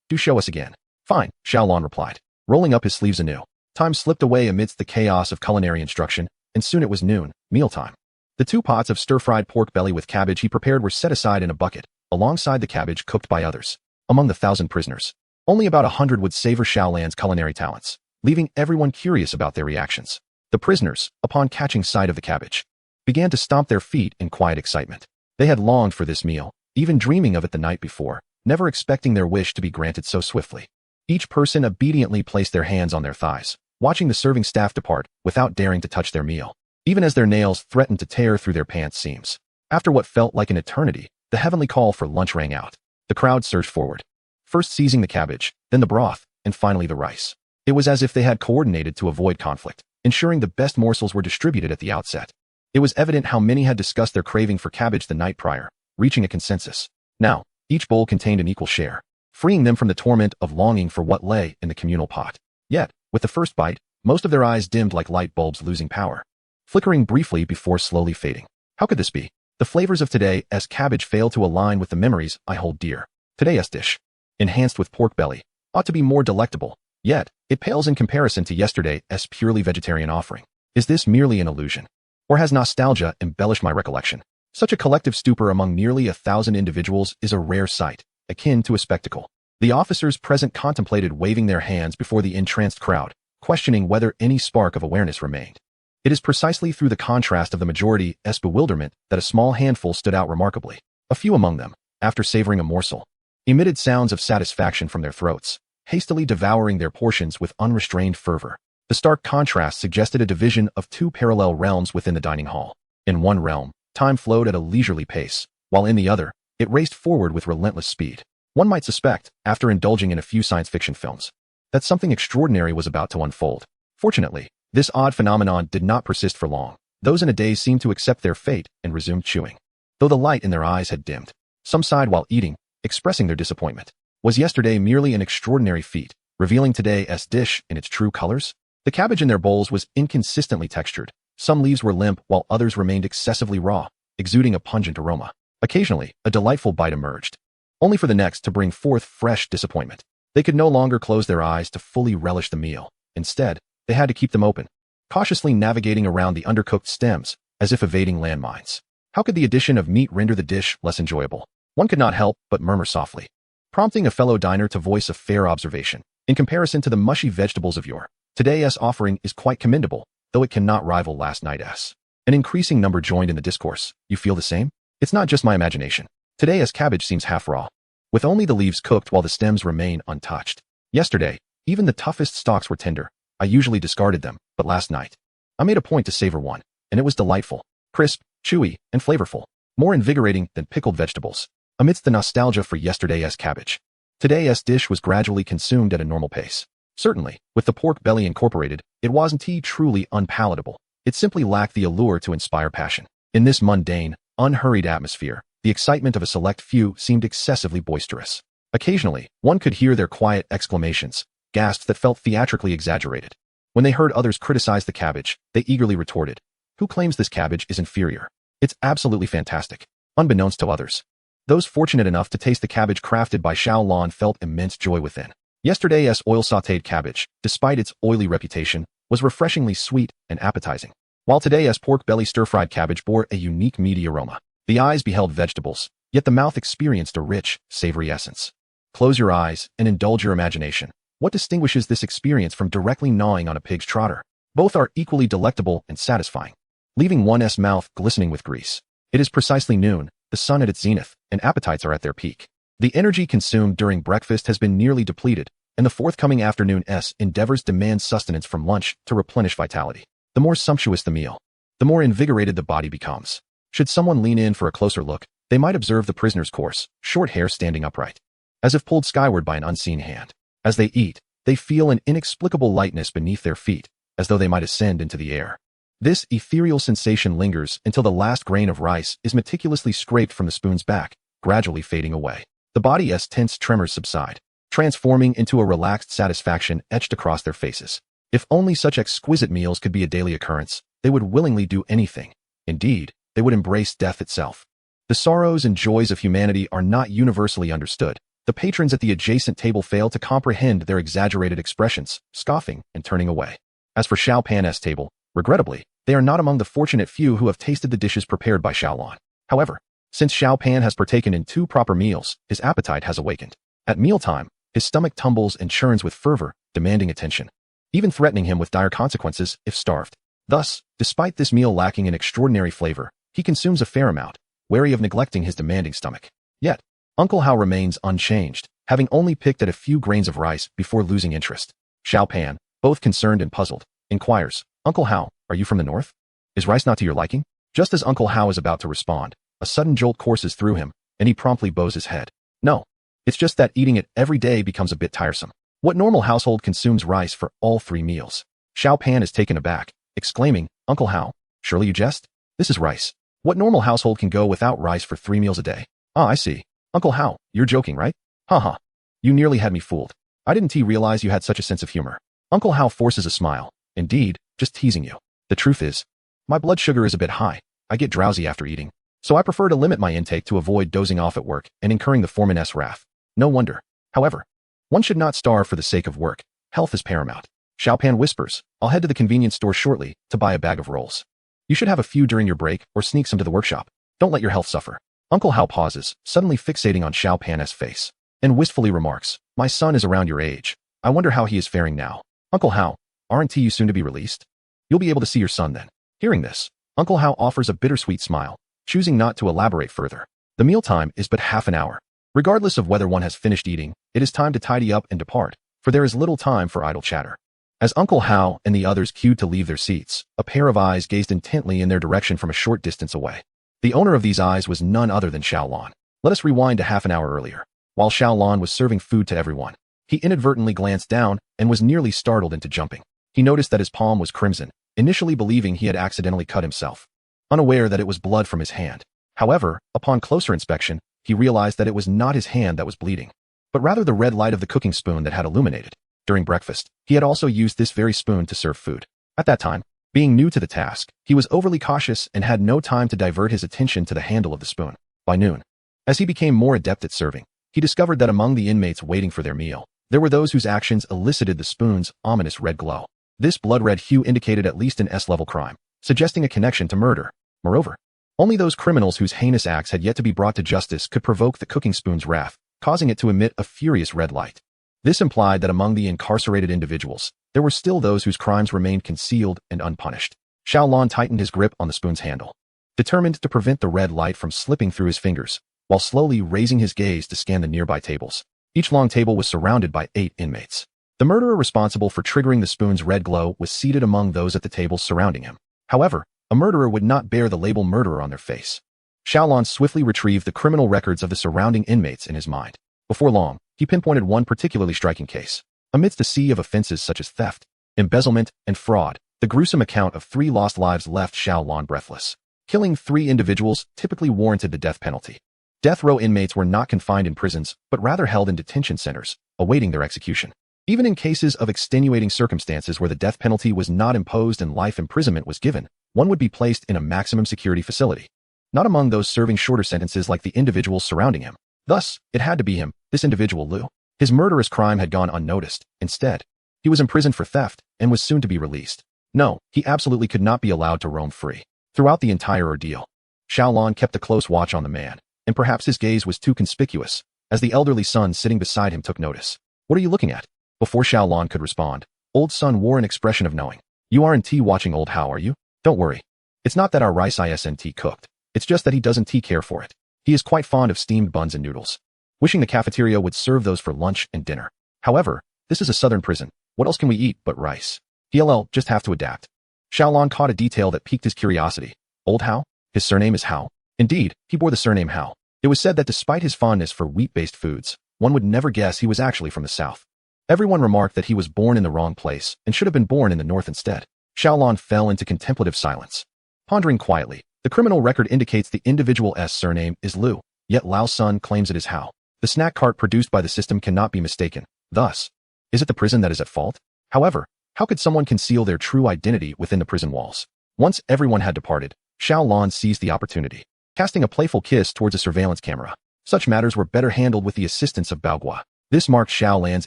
do show us again." "Fine," Xiao Lan replied, rolling up his sleeves anew. Time slipped away amidst the chaos of culinary instruction, and soon it was noon, mealtime. The 2 pots of stir-fried pork belly with cabbage he prepared were set aside in a bucket, alongside the cabbage cooked by others. Among the 1,000 prisoners, only about 100 would savor Xiao Lan's culinary talents, leaving everyone curious about their reactions. The prisoners, upon catching sight of the cabbage, began to stomp their feet in quiet excitement. They had longed for this meal, even dreaming of it the night before, never expecting their wish to be granted so swiftly. Each person obediently placed their hands on their thighs, watching the serving staff depart without daring to touch their meal, even as their nails threatened to tear through their pants seams. After what felt like an eternity, the heavenly call for lunch rang out. The crowd surged forward, first seizing the cabbage, then the broth, and finally the rice. It was as if they had coordinated to avoid conflict, ensuring the best morsels were distributed at the outset. It was evident how many had discussed their craving for cabbage the night prior, reaching a consensus. Now, each bowl contained an equal share, freeing them from the torment of longing for what lay in the communal pot. Yet, with the first bite, most of their eyes dimmed like light bulbs losing power, flickering briefly before slowly fading. How could this be? The flavors of today's cabbage fail to align with the memories I hold dear. Today's dish, enhanced with pork belly, ought to be more delectable, yet it pales in comparison to yesterday's purely vegetarian offering. Is this merely an illusion? Or has nostalgia embellished my recollection? Such a collective stupor among nearly 1,000 individuals is a rare sight, akin to a spectacle. The officers present contemplated waving their hands before the entranced crowd, questioning whether any spark of awareness remained. It is precisely through the contrast of the majority's bewilderment that a small handful stood out remarkably. A few among them, after savoring a morsel, emitted sounds of satisfaction from their throats, hastily devouring their portions with unrestrained fervor. The stark contrast suggested a division of 2 parallel realms within the dining hall. In one realm, time flowed at a leisurely pace, while in the other, it raced forward with relentless speed. One might suspect, after indulging in a few science fiction films, that something extraordinary was about to unfold. Fortunately, this odd phenomenon did not persist for long. Those in a daze seemed to accept their fate and resumed chewing, though the light in their eyes had dimmed. Some sighed while eating, expressing their disappointment. Was yesterday merely an extraordinary feat, revealing today's dish in its true colors? The cabbage in their bowls was inconsistently textured. Some leaves were limp while others remained excessively raw, exuding a pungent aroma. Occasionally, a delightful bite emerged, only for the next to bring forth fresh disappointment. They could no longer close their eyes to fully relish the meal. Instead, they had to keep them open, cautiously navigating around the undercooked stems, as if evading landmines. How could the addition of meat render the dish less enjoyable? One could not help but murmur softly, prompting a fellow diner to voice a fair observation. In comparison to the mushy vegetables of yore, today's offering is quite commendable, though it cannot rival last night's. An increasing number joined in the discourse. You feel the same? It's not just my imagination. Today's cabbage seems half raw, with only the leaves cooked while the stems remain untouched. Yesterday, even the toughest stalks were tender. I usually discarded them, but last night, I made a point to savor one, and it was delightful, crisp, chewy, and flavorful, more invigorating than pickled vegetables. Amidst the nostalgia for yesterday's cabbage, today's dish was gradually consumed at a normal pace. Certainly, with the pork belly incorporated, it wasn't truly unpalatable. It simply lacked the allure to inspire passion. In this mundane, unhurried atmosphere, the excitement of a select few seemed excessively boisterous. Occasionally, one could hear their quiet exclamations, gasps that felt theatrically exaggerated. When they heard others criticize the cabbage, they eagerly retorted, "Who claims this cabbage is inferior? It's absolutely fantastic." Unbeknownst to others, those fortunate enough to taste the cabbage crafted by Xiao Lan felt immense joy within. Yesterday's oil-sautéed cabbage, despite its oily reputation, was refreshingly sweet and appetizing, while today's pork belly stir-fried cabbage bore a unique meaty aroma. The eyes beheld vegetables, yet the mouth experienced a rich, savory essence. Close your eyes and indulge your imagination. What distinguishes this experience from directly gnawing on a pig's trotter? Both are equally delectable and satisfying, leaving one's mouth glistening with grease. It is precisely noon, the sun at its zenith, and appetites are at their peak. The energy consumed during breakfast has been nearly depleted, and the forthcoming afternoon's endeavors demand sustenance from lunch to replenish vitality. The more sumptuous the meal, the more invigorated the body becomes. Should someone lean in for a closer look, they might observe the prisoner's coarse, short hair standing upright, as if pulled skyward by an unseen hand. As they eat, they feel an inexplicable lightness beneath their feet, as though they might ascend into the air. This ethereal sensation lingers until the last grain of rice is meticulously scraped from the spoon's back, gradually fading away. The body's tense tremors subside, transforming into a relaxed satisfaction etched across their faces. If only such exquisite meals could be a daily occurrence, they would willingly do anything. Indeed, they would embrace death itself. The sorrows and joys of humanity are not universally understood. The patrons at the adjacent table fail to comprehend their exaggerated expressions, scoffing and turning away. As for Xiao Pan's table, regrettably, they are not among the fortunate few who have tasted the dishes prepared by Xiaolon. However, since Xiao Pan has partaken in 2 proper meals, his appetite has awakened. At mealtime, his stomach tumbles and churns with fervor, demanding attention, even threatening him with dire consequences if starved. Thus, despite this meal lacking in extraordinary flavor, he consumes a fair amount, wary of neglecting his demanding stomach. Yet, Uncle Hao remains unchanged, having only picked at a few grains of rice before losing interest. Xiao Pan, both concerned and puzzled, inquires, "Uncle Hao, are you from the north? Is rice not to your liking?" Just as Uncle Hao is about to respond, a sudden jolt courses through him, and he promptly bows his head. "No, it's just that eating it every day becomes a bit tiresome. What normal household consumes rice for all 3 meals?" Xiao Pan is taken aback, exclaiming, "Uncle Hao, surely you jest? This is rice. What normal household can go without rice for 3 meals a day?" "Ah, I see. Uncle Hao, you're joking, right? Haha. You nearly had me fooled. I didn't realize you had such a sense of humor." Uncle Hao forces a smile. "Indeed, just teasing you. The truth is, my blood sugar is a bit high. I get drowsy after eating, so I prefer to limit my intake to avoid dozing off at work and incurring the foreman's wrath. No wonder. However, one should not starve for the sake of work. Health is paramount." Xiao Pan whispers, "I'll head to the convenience store shortly to buy a bag of rolls. You should have a few during your break or sneak some to the workshop. Don't let your health suffer." Uncle Hao pauses, suddenly fixating on Xiao Pan's face, and wistfully remarks, "My son is around your age. I wonder how he is faring now." "Uncle Hao, aren't you soon to be released? You'll be able to see your son then." Hearing this, Uncle Hao offers a bittersweet smile, choosing not to elaborate further. The mealtime is but half an hour. Regardless of whether one has finished eating, it is time to tidy up and depart, for there is little time for idle chatter. As Uncle Hao and the others queued to leave their seats, a pair of eyes gazed intently in their direction from a short distance away. The owner of these eyes was none other than Xiaolon. Let us rewind to half an hour earlier. While Xiaolon was serving food to everyone, he inadvertently glanced down and was nearly startled into jumping. He noticed that his palm was crimson, initially believing he had accidentally cut himself, unaware that it was blood from his hand. However, upon closer inspection, he realized that it was not his hand that was bleeding, but rather the red light of the cooking spoon that had illuminated. During breakfast, he had also used this very spoon to serve food. At that time, being new to the task, he was overly cautious and had no time to divert his attention to the handle of the spoon. By noon, as he became more adept at serving, he discovered that among the inmates waiting for their meal, there were those whose actions elicited the spoon's ominous red glow. This blood-red hue indicated at least an S-level crime, suggesting a connection to murder. Moreover, only those criminals whose heinous acts had yet to be brought to justice could provoke the cooking spoon's wrath, causing it to emit a furious red light. This implied that among the incarcerated individuals, there were still those whose crimes remained concealed and unpunished. Xiaolon tightened his grip on the spoon's handle, determined to prevent the red light from slipping through his fingers, while slowly raising his gaze to scan the nearby tables. Each long table was surrounded by 8 inmates. The murderer responsible for triggering the spoon's red glow was seated among those at the tables surrounding him. However, a murderer would not bear the label murderer on their face. Xiaolon swiftly retrieved the criminal records of the surrounding inmates in his mind. Before long, he pinpointed one particularly striking case. Amidst a sea of offenses such as theft, embezzlement, and fraud, the gruesome account of 3 lost lives left Xiaolon breathless. Killing 3 individuals typically warranted the death penalty. Death row inmates were not confined in prisons, but rather held in detention centers, awaiting their execution. Even in cases of extenuating circumstances where the death penalty was not imposed and life imprisonment was given, one would be placed in a maximum security facility, not among those serving shorter sentences like the individuals surrounding him. Thus, it had to be him, this individual Liu. His murderous crime had gone unnoticed. Instead, he was imprisoned for theft and was soon to be released. No, he absolutely could not be allowed to roam free. Throughout the entire ordeal, Xiaolon kept a close watch on the man, and perhaps his gaze was too conspicuous, as the elderly son sitting beside him took notice. What are you looking at? Before Xiaolon could respond, old son wore an expression of knowing. You aren't watching old How, are you? Don't worry. It's not that our rice isn't cooked. It's just that he doesn't care for it. He is quite fond of steamed buns and noodles. Wishing the cafeteria would serve those for lunch and dinner. However, this is a southern prison. What else can we eat but rice? He'll just have to adapt. Xiaolon caught a detail that piqued his curiosity. Old How? His surname is How. Indeed, he bore the surname How. It was said that despite his fondness for wheat-based foods, one would never guess he was actually from the south. Everyone remarked that he was born in the wrong place and should have been born in the north instead. Xiaolon fell into contemplative silence. Pondering quietly, the criminal record indicates the individual's surname is Liu, yet Lao's son claims it is How. The snack cart produced by the system cannot be mistaken. Thus, is it the prison that is at fault? However, how could someone conceal their true identity within the prison walls? Once everyone had departed, Xiaolon seized the opportunity, casting a playful kiss towards a surveillance camera. Such matters were better handled with the assistance of Baoguo. This marked Xiaolan's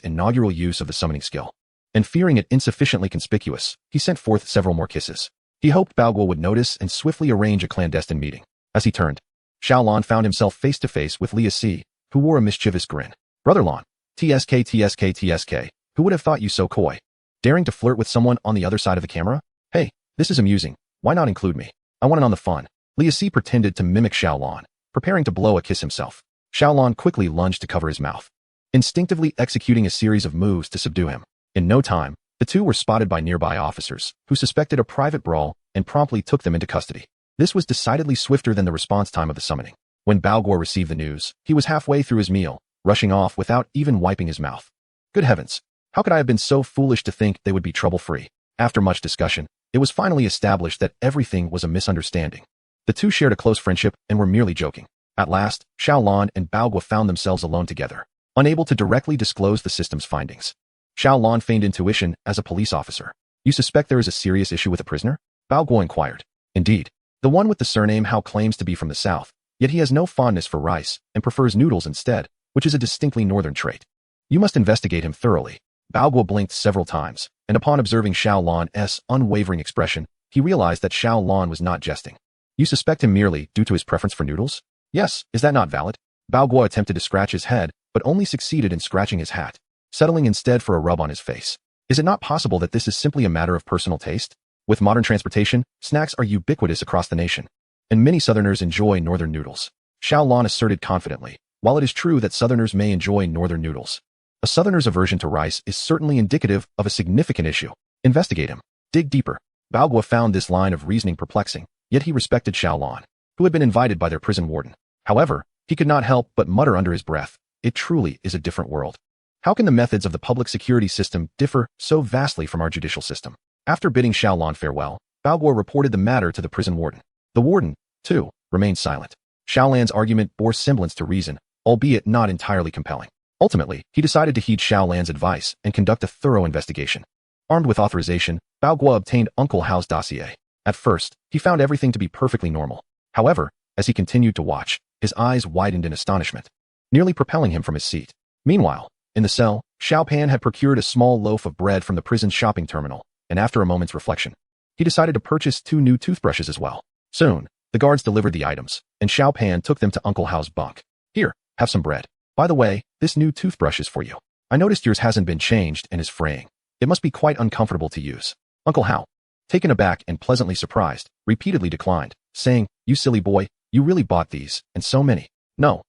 inaugural use of the summoning skill. And fearing it insufficiently conspicuous, he sent forth several more kisses. He hoped Baoguo would notice and swiftly arrange a clandestine meeting. As he turned, Xiaolon found himself face to face with Lia Si, who wore a mischievous grin. Brother Lon, TSK, who would have thought you so coy? Daring to flirt with someone on the other side of the camera? Hey, this is amusing. Why not include me? I want in on the fun. Lia Si pretended to mimic Xiaolon, preparing to blow a kiss himself. Xiaolon quickly lunged to cover his mouth, instinctively executing a series of moves to subdue him. In no time, the two were spotted by nearby officers, who suspected a private brawl and promptly took them into custody. This was decidedly swifter than the response time of the summoning. When Baoguo received the news, he was halfway through his meal, rushing off without even wiping his mouth. Good heavens! How could I have been so foolish to think they would be trouble-free? After much discussion, it was finally established that everything was a misunderstanding. The two shared a close friendship and were merely joking. At last, Xiaolon and Baoguo found themselves alone together, unable to directly disclose the system's findings. Xiaolon feigned intuition as a police officer. You suspect there is a serious issue with a prisoner? Baoguo inquired. Indeed. The one with the surname How claims to be from the south, yet he has no fondness for rice and prefers noodles instead, which is a distinctly northern trait. You must investigate him thoroughly. Baoguo blinked several times, and upon observing Xiaolon's unwavering expression, he realized that Xiaolon was not jesting. You suspect him merely due to his preference for noodles? Yes, is that not valid? Baoguo attempted to scratch his head, but only succeeded in scratching his hat, settling instead for a rub on his face. Is it not possible that this is simply a matter of personal taste? With modern transportation, snacks are ubiquitous across the nation, and many Southerners enjoy northern noodles. Xiaolon asserted confidently, while it is true that Southerners may enjoy northern noodles, a Southerner's aversion to rice is certainly indicative of a significant issue. Investigate him. Dig deeper. Baoguo found this line of reasoning perplexing, yet he respected Xiaolon, who had been invited by their prison warden. However, he could not help but mutter under his breath, it truly is a different world. How can the methods of the public security system differ so vastly from our judicial system? After bidding Xiaolon farewell, Baoguo reported the matter to the prison warden. The warden, too, remained silent. Xiaolan's argument bore semblance to reason, albeit not entirely compelling. Ultimately, he decided to heed Xiaolan's advice and conduct a thorough investigation. Armed with authorization, Baoguo obtained Uncle Hao's dossier. At first, he found everything to be perfectly normal. However, as he continued to watch, his eyes widened in astonishment, nearly propelling him from his seat. Meanwhile, in the cell, Xiaopan had procured a small loaf of bread from the prison's shopping terminal, and after a moment's reflection, he decided to purchase 2 new toothbrushes as well. Soon, the guards delivered the items, and Xiaopan took them to Uncle Hao's bunk. Here, have some bread. By the way, this new toothbrush is for you. I noticed yours hasn't been changed and is fraying. It must be quite uncomfortable to use. Uncle Hao, taken aback and pleasantly surprised, repeatedly declined, saying, You silly boy, you really bought these, and so many. No,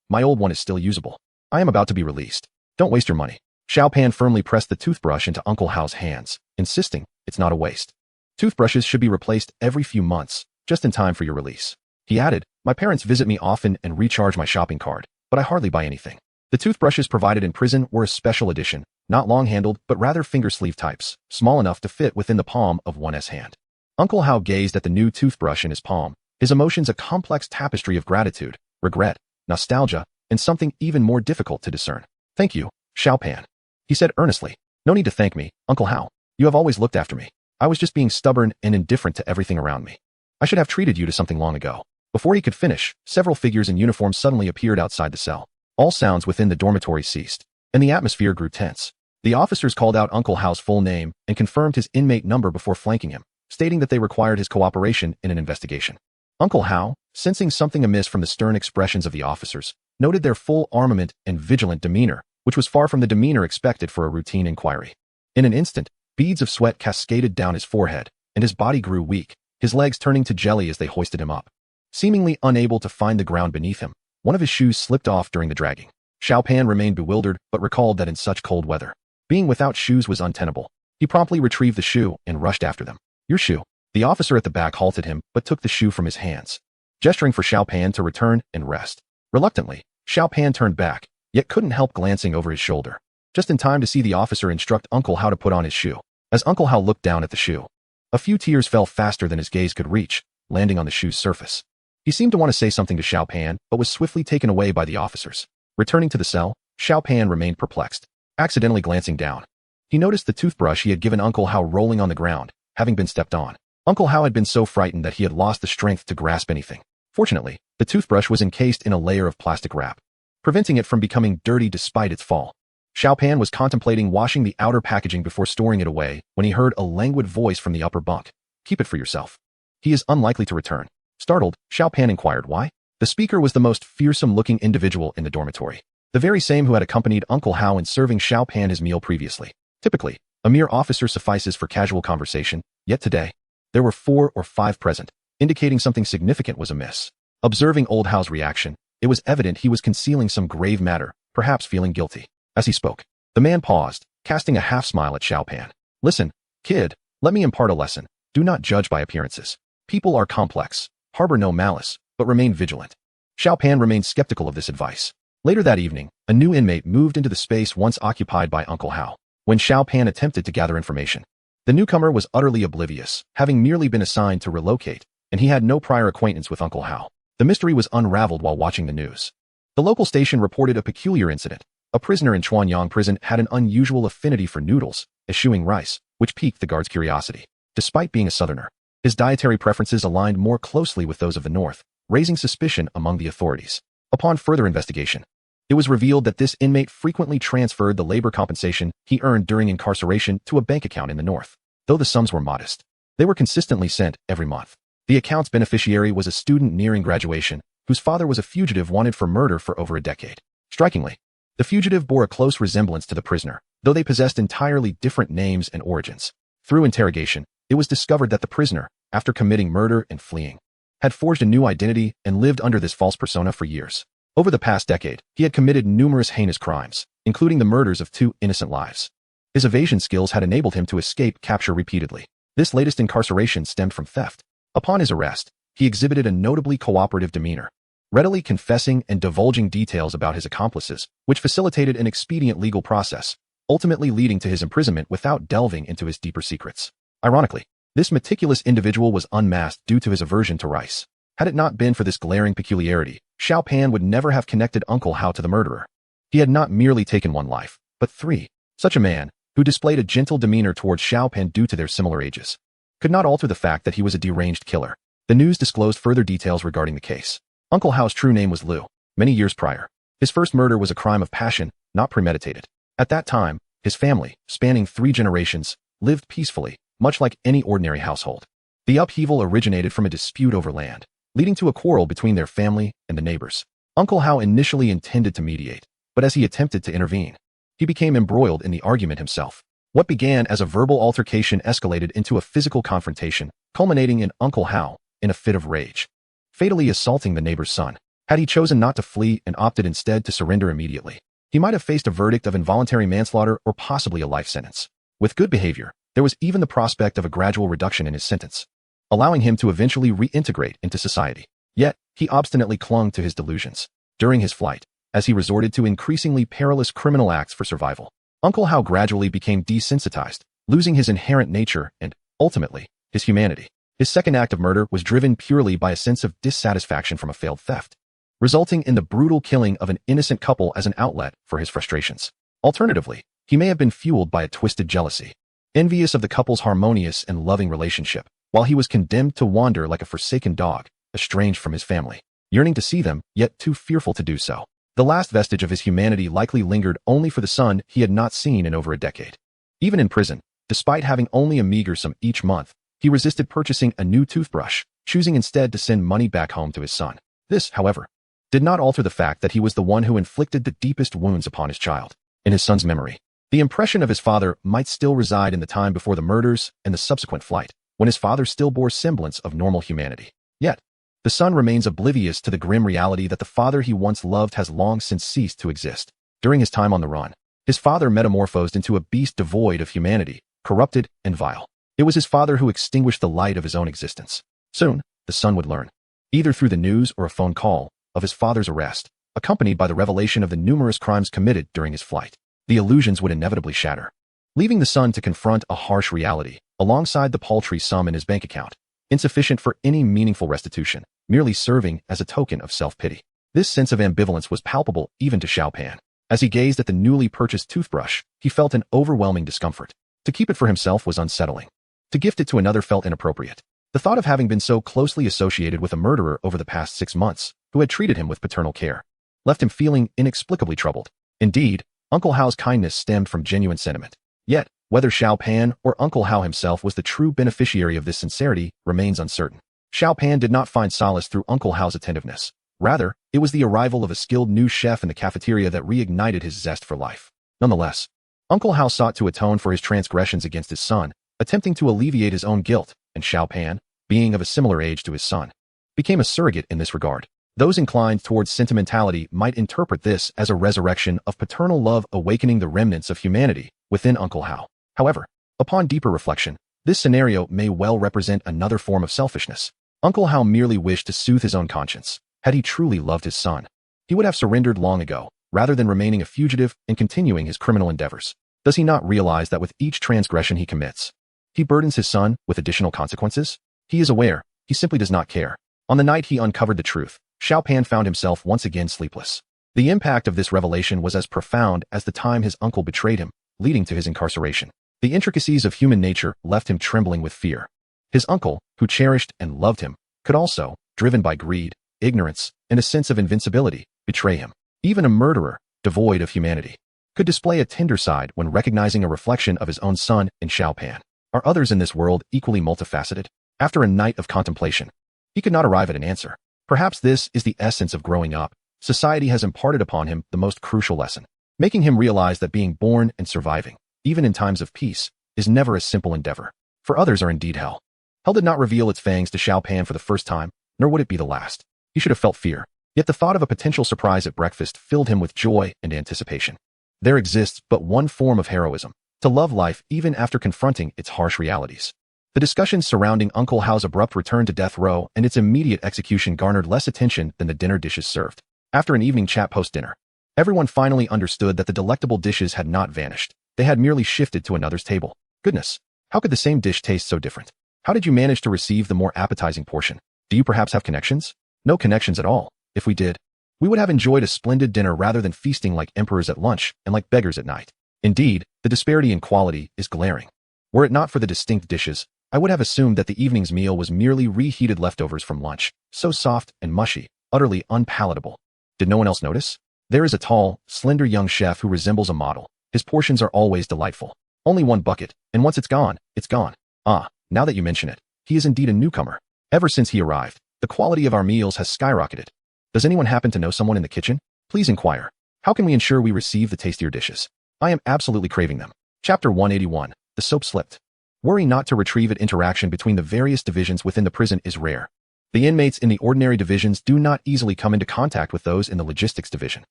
my old one is still usable. I am about to be released. Don't waste your money. Xiaopan firmly pressed the toothbrush into Uncle Hao's hands, insisting, it's not a waste. Toothbrushes should be replaced every few months, just in time for your release. He added, My parents visit me often and recharge my shopping card, but I hardly buy anything. The toothbrushes provided in prison were a special edition, not long-handled but rather finger-sleeve types, small enough to fit within the palm of one's hand. Uncle Hao gazed at the new toothbrush in his palm, his emotions a complex tapestry of gratitude, regret, nostalgia, and something even more difficult to discern. Thank you, Xiaopan, he said earnestly. No need to thank me, Uncle Hao. You have always looked after me. I was just being stubborn and indifferent to everything around me. I should have treated you to something long ago. Before he could finish, several figures in uniform suddenly appeared outside the cell. All sounds within the dormitory ceased, and the atmosphere grew tense. The officers called out Uncle Hao's full name and confirmed his inmate number before flanking him, stating that they required his cooperation in an investigation. Uncle Hao, sensing something amiss from the stern expressions of the officers, noted their full armament and vigilant demeanor, which was far from the demeanor expected for a routine inquiry. In an instant, beads of sweat cascaded down his forehead, and his body grew weak, his legs turning to jelly as they hoisted him up. Seemingly unable to find the ground beneath him, one of his shoes slipped off during the dragging. Xiao Pan remained bewildered but recalled that in such cold weather, being without shoes was untenable. He promptly retrieved the shoe and rushed after them. "Your shoe." The officer at the back halted him but took the shoe from his hands, gesturing for Xiao Pan to return and rest. Reluctantly, Xiao Pan turned back, yet couldn't help glancing over his shoulder, just in time to see the officer instruct Uncle Hao to put on his shoe. As Uncle Hao looked down at the shoe, a few tears fell faster than his gaze could reach, landing on the shoe's surface. He seemed to want to say something to Xiao Pan, but was swiftly taken away by the officers. Returning to the cell, Xiao Pan remained perplexed, accidentally glancing down. He noticed the toothbrush he had given Uncle Hao rolling on the ground, having been stepped on. Uncle Hao had been so frightened that he had lost the strength to grasp anything. Fortunately, the toothbrush was encased in a layer of plastic wrap, preventing it from becoming dirty despite its fall. Xiao Pan was contemplating washing the outer packaging before storing it away when he heard a languid voice from the upper bunk. "Keep it for yourself. He is unlikely to return." Startled, Xiao Pan inquired why. The speaker was the most fearsome-looking individual in the dormitory, the very same who had accompanied Uncle Hao in serving Xiao Pan his meal previously. Typically, a mere officer suffices for casual conversation, yet today, there were 4 or 5 present, indicating something significant was amiss. Observing Old Hao's reaction, it was evident he was concealing some grave matter, perhaps feeling guilty. As he spoke, the man paused, casting a half-smile at Xiao Pan. "Listen, kid, let me impart a lesson. Do not judge by appearances. People are complex, harbor no malice, but remain vigilant." Xiao Pan remained skeptical of this advice. Later that evening, a new inmate moved into the space once occupied by Uncle Hao. When Xiao Pan attempted to gather information, the newcomer was utterly oblivious, having merely been assigned to relocate, and he had no prior acquaintance with Uncle Hao. The mystery was unraveled while watching the news. The local station reported a peculiar incident. A prisoner in Chuanyang prison had an unusual affinity for noodles, eschewing rice, which piqued the guard's curiosity. Despite being a southerner, his dietary preferences aligned more closely with those of the north, raising suspicion among the authorities. Upon further investigation, it was revealed that this inmate frequently transferred the labor compensation he earned during incarceration to a bank account in the north. Though the sums were modest, they were consistently sent every month. The account's beneficiary was a student nearing graduation, whose father was a fugitive wanted for murder for over a decade. Strikingly, the fugitive bore a close resemblance to the prisoner, though they possessed entirely different names and origins. Through interrogation, it was discovered that the prisoner, after committing murder and fleeing, had forged a new identity and lived under this false persona for years. Over the past decade, he had committed numerous heinous crimes, including the murders of 2 innocent lives. His evasion skills had enabled him to escape capture repeatedly. This latest incarceration stemmed from theft. Upon his arrest, he exhibited a notably cooperative demeanor, readily confessing and divulging details about his accomplices, which facilitated an expedient legal process, ultimately leading to his imprisonment without delving into his deeper secrets. Ironically, this meticulous individual was unmasked due to his aversion to rice. Had it not been for this glaring peculiarity, Xiao Pan would never have connected Uncle Hao to the murderer. He had not merely taken 1 life, but 3. Such a man, who displayed a gentle demeanor towards Xiao Pan due to their similar ages, could not alter the fact that he was a deranged killer. The news disclosed further details regarding the case. Uncle Hao's true name was Liu. Many years prior, his first murder was a crime of passion, not premeditated. At that time, his family, spanning 3 generations, lived peacefully, much like any ordinary household. The upheaval originated from a dispute over land, leading to a quarrel between their family and the neighbors. Uncle Hao initially intended to mediate, but as he attempted to intervene, he became embroiled in the argument himself. What began as a verbal altercation escalated into a physical confrontation, culminating in Uncle Hao, in a fit of rage, fatally assaulting the neighbor's son. Had he chosen not to flee and opted instead to surrender immediately, he might have faced a verdict of involuntary manslaughter or possibly a life sentence. With good behavior, there was even the prospect of a gradual reduction in his sentence, allowing him to eventually reintegrate into society. Yet, he obstinately clung to his delusions. During his flight, as he resorted to increasingly perilous criminal acts for survival, Uncle Hao gradually became desensitized, losing his inherent nature and, ultimately, his humanity. His second act of murder was driven purely by a sense of dissatisfaction from a failed theft, resulting in the brutal killing of an innocent couple as an outlet for his frustrations. Alternatively, he may have been fueled by a twisted jealousy, envious of the couple's harmonious and loving relationship, while he was condemned to wander like a forsaken dog, estranged from his family, yearning to see them, yet too fearful to do so. The last vestige of his humanity likely lingered only for the son he had not seen in over a decade. Even in prison, despite having only a meager sum each month, he resisted purchasing a new toothbrush, choosing instead to send money back home to his son. This, however, did not alter the fact that he was the one who inflicted the deepest wounds upon his child. In his son's memory, the impression of his father might still reside in the time before the murders and the subsequent flight, when his father still bore semblance of normal humanity. Yet, the son remains oblivious to the grim reality that the father he once loved has long since ceased to exist. During his time on the run, his father metamorphosed into a beast devoid of humanity, corrupted and vile. It was his father who extinguished the light of his own existence. Soon, the son would learn, either through the news or a phone call, of his father's arrest, accompanied by the revelation of the numerous crimes committed during his flight. The illusions would inevitably shatter, leaving the son to confront a harsh reality, alongside the paltry sum in his bank account, insufficient for any meaningful restitution, merely serving as a token of self-pity. This sense of ambivalence was palpable even to Xiao Pan. As he gazed at the newly purchased toothbrush, he felt an overwhelming discomfort. To keep it for himself was unsettling. To gift it to another felt inappropriate. The thought of having been so closely associated with a murderer over the past 6 months, who had treated him with paternal care, left him feeling inexplicably troubled. Indeed, Uncle Hao's kindness stemmed from genuine sentiment. Yet, whether Xiao Pan or Uncle Hao himself was the true beneficiary of this sincerity remains uncertain. Xiao Pan did not find solace through Uncle Hao's attentiveness. Rather, it was the arrival of a skilled new chef in the cafeteria that reignited his zest for life. Nonetheless, Uncle Hao sought to atone for his transgressions against his son, attempting to alleviate his own guilt, and Xiao Pan, being of a similar age to his son, became a surrogate in this regard. Those inclined towards sentimentality might interpret this as a resurrection of paternal love awakening the remnants of humanity within Uncle Hao. However, upon deeper reflection, this scenario may well represent another form of selfishness. Uncle Hao merely wished to soothe his own conscience. Had he truly loved his son, he would have surrendered long ago, rather than remaining a fugitive and continuing his criminal endeavors. Does he not realize that with each transgression he commits, he burdens his son with additional consequences? He is aware, he simply does not care. On the night he uncovered the truth, Xiao Pan found himself once again sleepless. The impact of this revelation was as profound as the time his uncle betrayed him, leading to his incarceration. The intricacies of human nature left him trembling with fear. His uncle, who cherished and loved him, could also, driven by greed, ignorance, and a sense of invincibility, betray him. Even a murderer, devoid of humanity, could display a tender side when recognizing a reflection of his own son in Xiao Pan. Are others in this world equally multifaceted? After a night of contemplation, he could not arrive at an answer. Perhaps this is the essence of growing up. Society has imparted upon him the most crucial lesson, making him realize that being born and surviving, even in times of peace, is never a simple endeavor. For others are indeed hell. Hell did not reveal its fangs to Xiao Pan for the first time, nor would it be the last. He should have felt fear. Yet the thought of a potential surprise at breakfast filled him with joy and anticipation. There exists but one form of heroism, to love life even after confronting its harsh realities. The discussions surrounding Uncle Hao's abrupt return to death row and its immediate execution garnered less attention than the dinner dishes served. After an evening chat post-dinner, everyone finally understood that the delectable dishes had not vanished. They had merely shifted to another's table. Goodness, how could the same dish taste so different? How did you manage to receive the more appetizing portion? Do you perhaps have connections? No connections at all. If we did, we would have enjoyed a splendid dinner rather than feasting like emperors at lunch and like beggars at night. Indeed, the disparity in quality is glaring. Were it not for the distinct dishes, I would have assumed that the evening's meal was merely reheated leftovers from lunch, so soft and mushy, utterly unpalatable. Did no one else notice? There is a tall, slender young chef who resembles a model. His portions are always delightful. Only one bucket, and once it's gone, it's gone. Ah, now that you mention it, he is indeed a newcomer. Ever since he arrived, the quality of our meals has skyrocketed. Does anyone happen to know someone in the kitchen? Please inquire. How can we ensure we receive the tastier dishes? I am absolutely craving them. Chapter 181. The soap slipped. Worry not to retrieve it. Interaction between the various divisions within the prison is rare. The inmates in the ordinary divisions do not easily come into contact with those in the logistics division.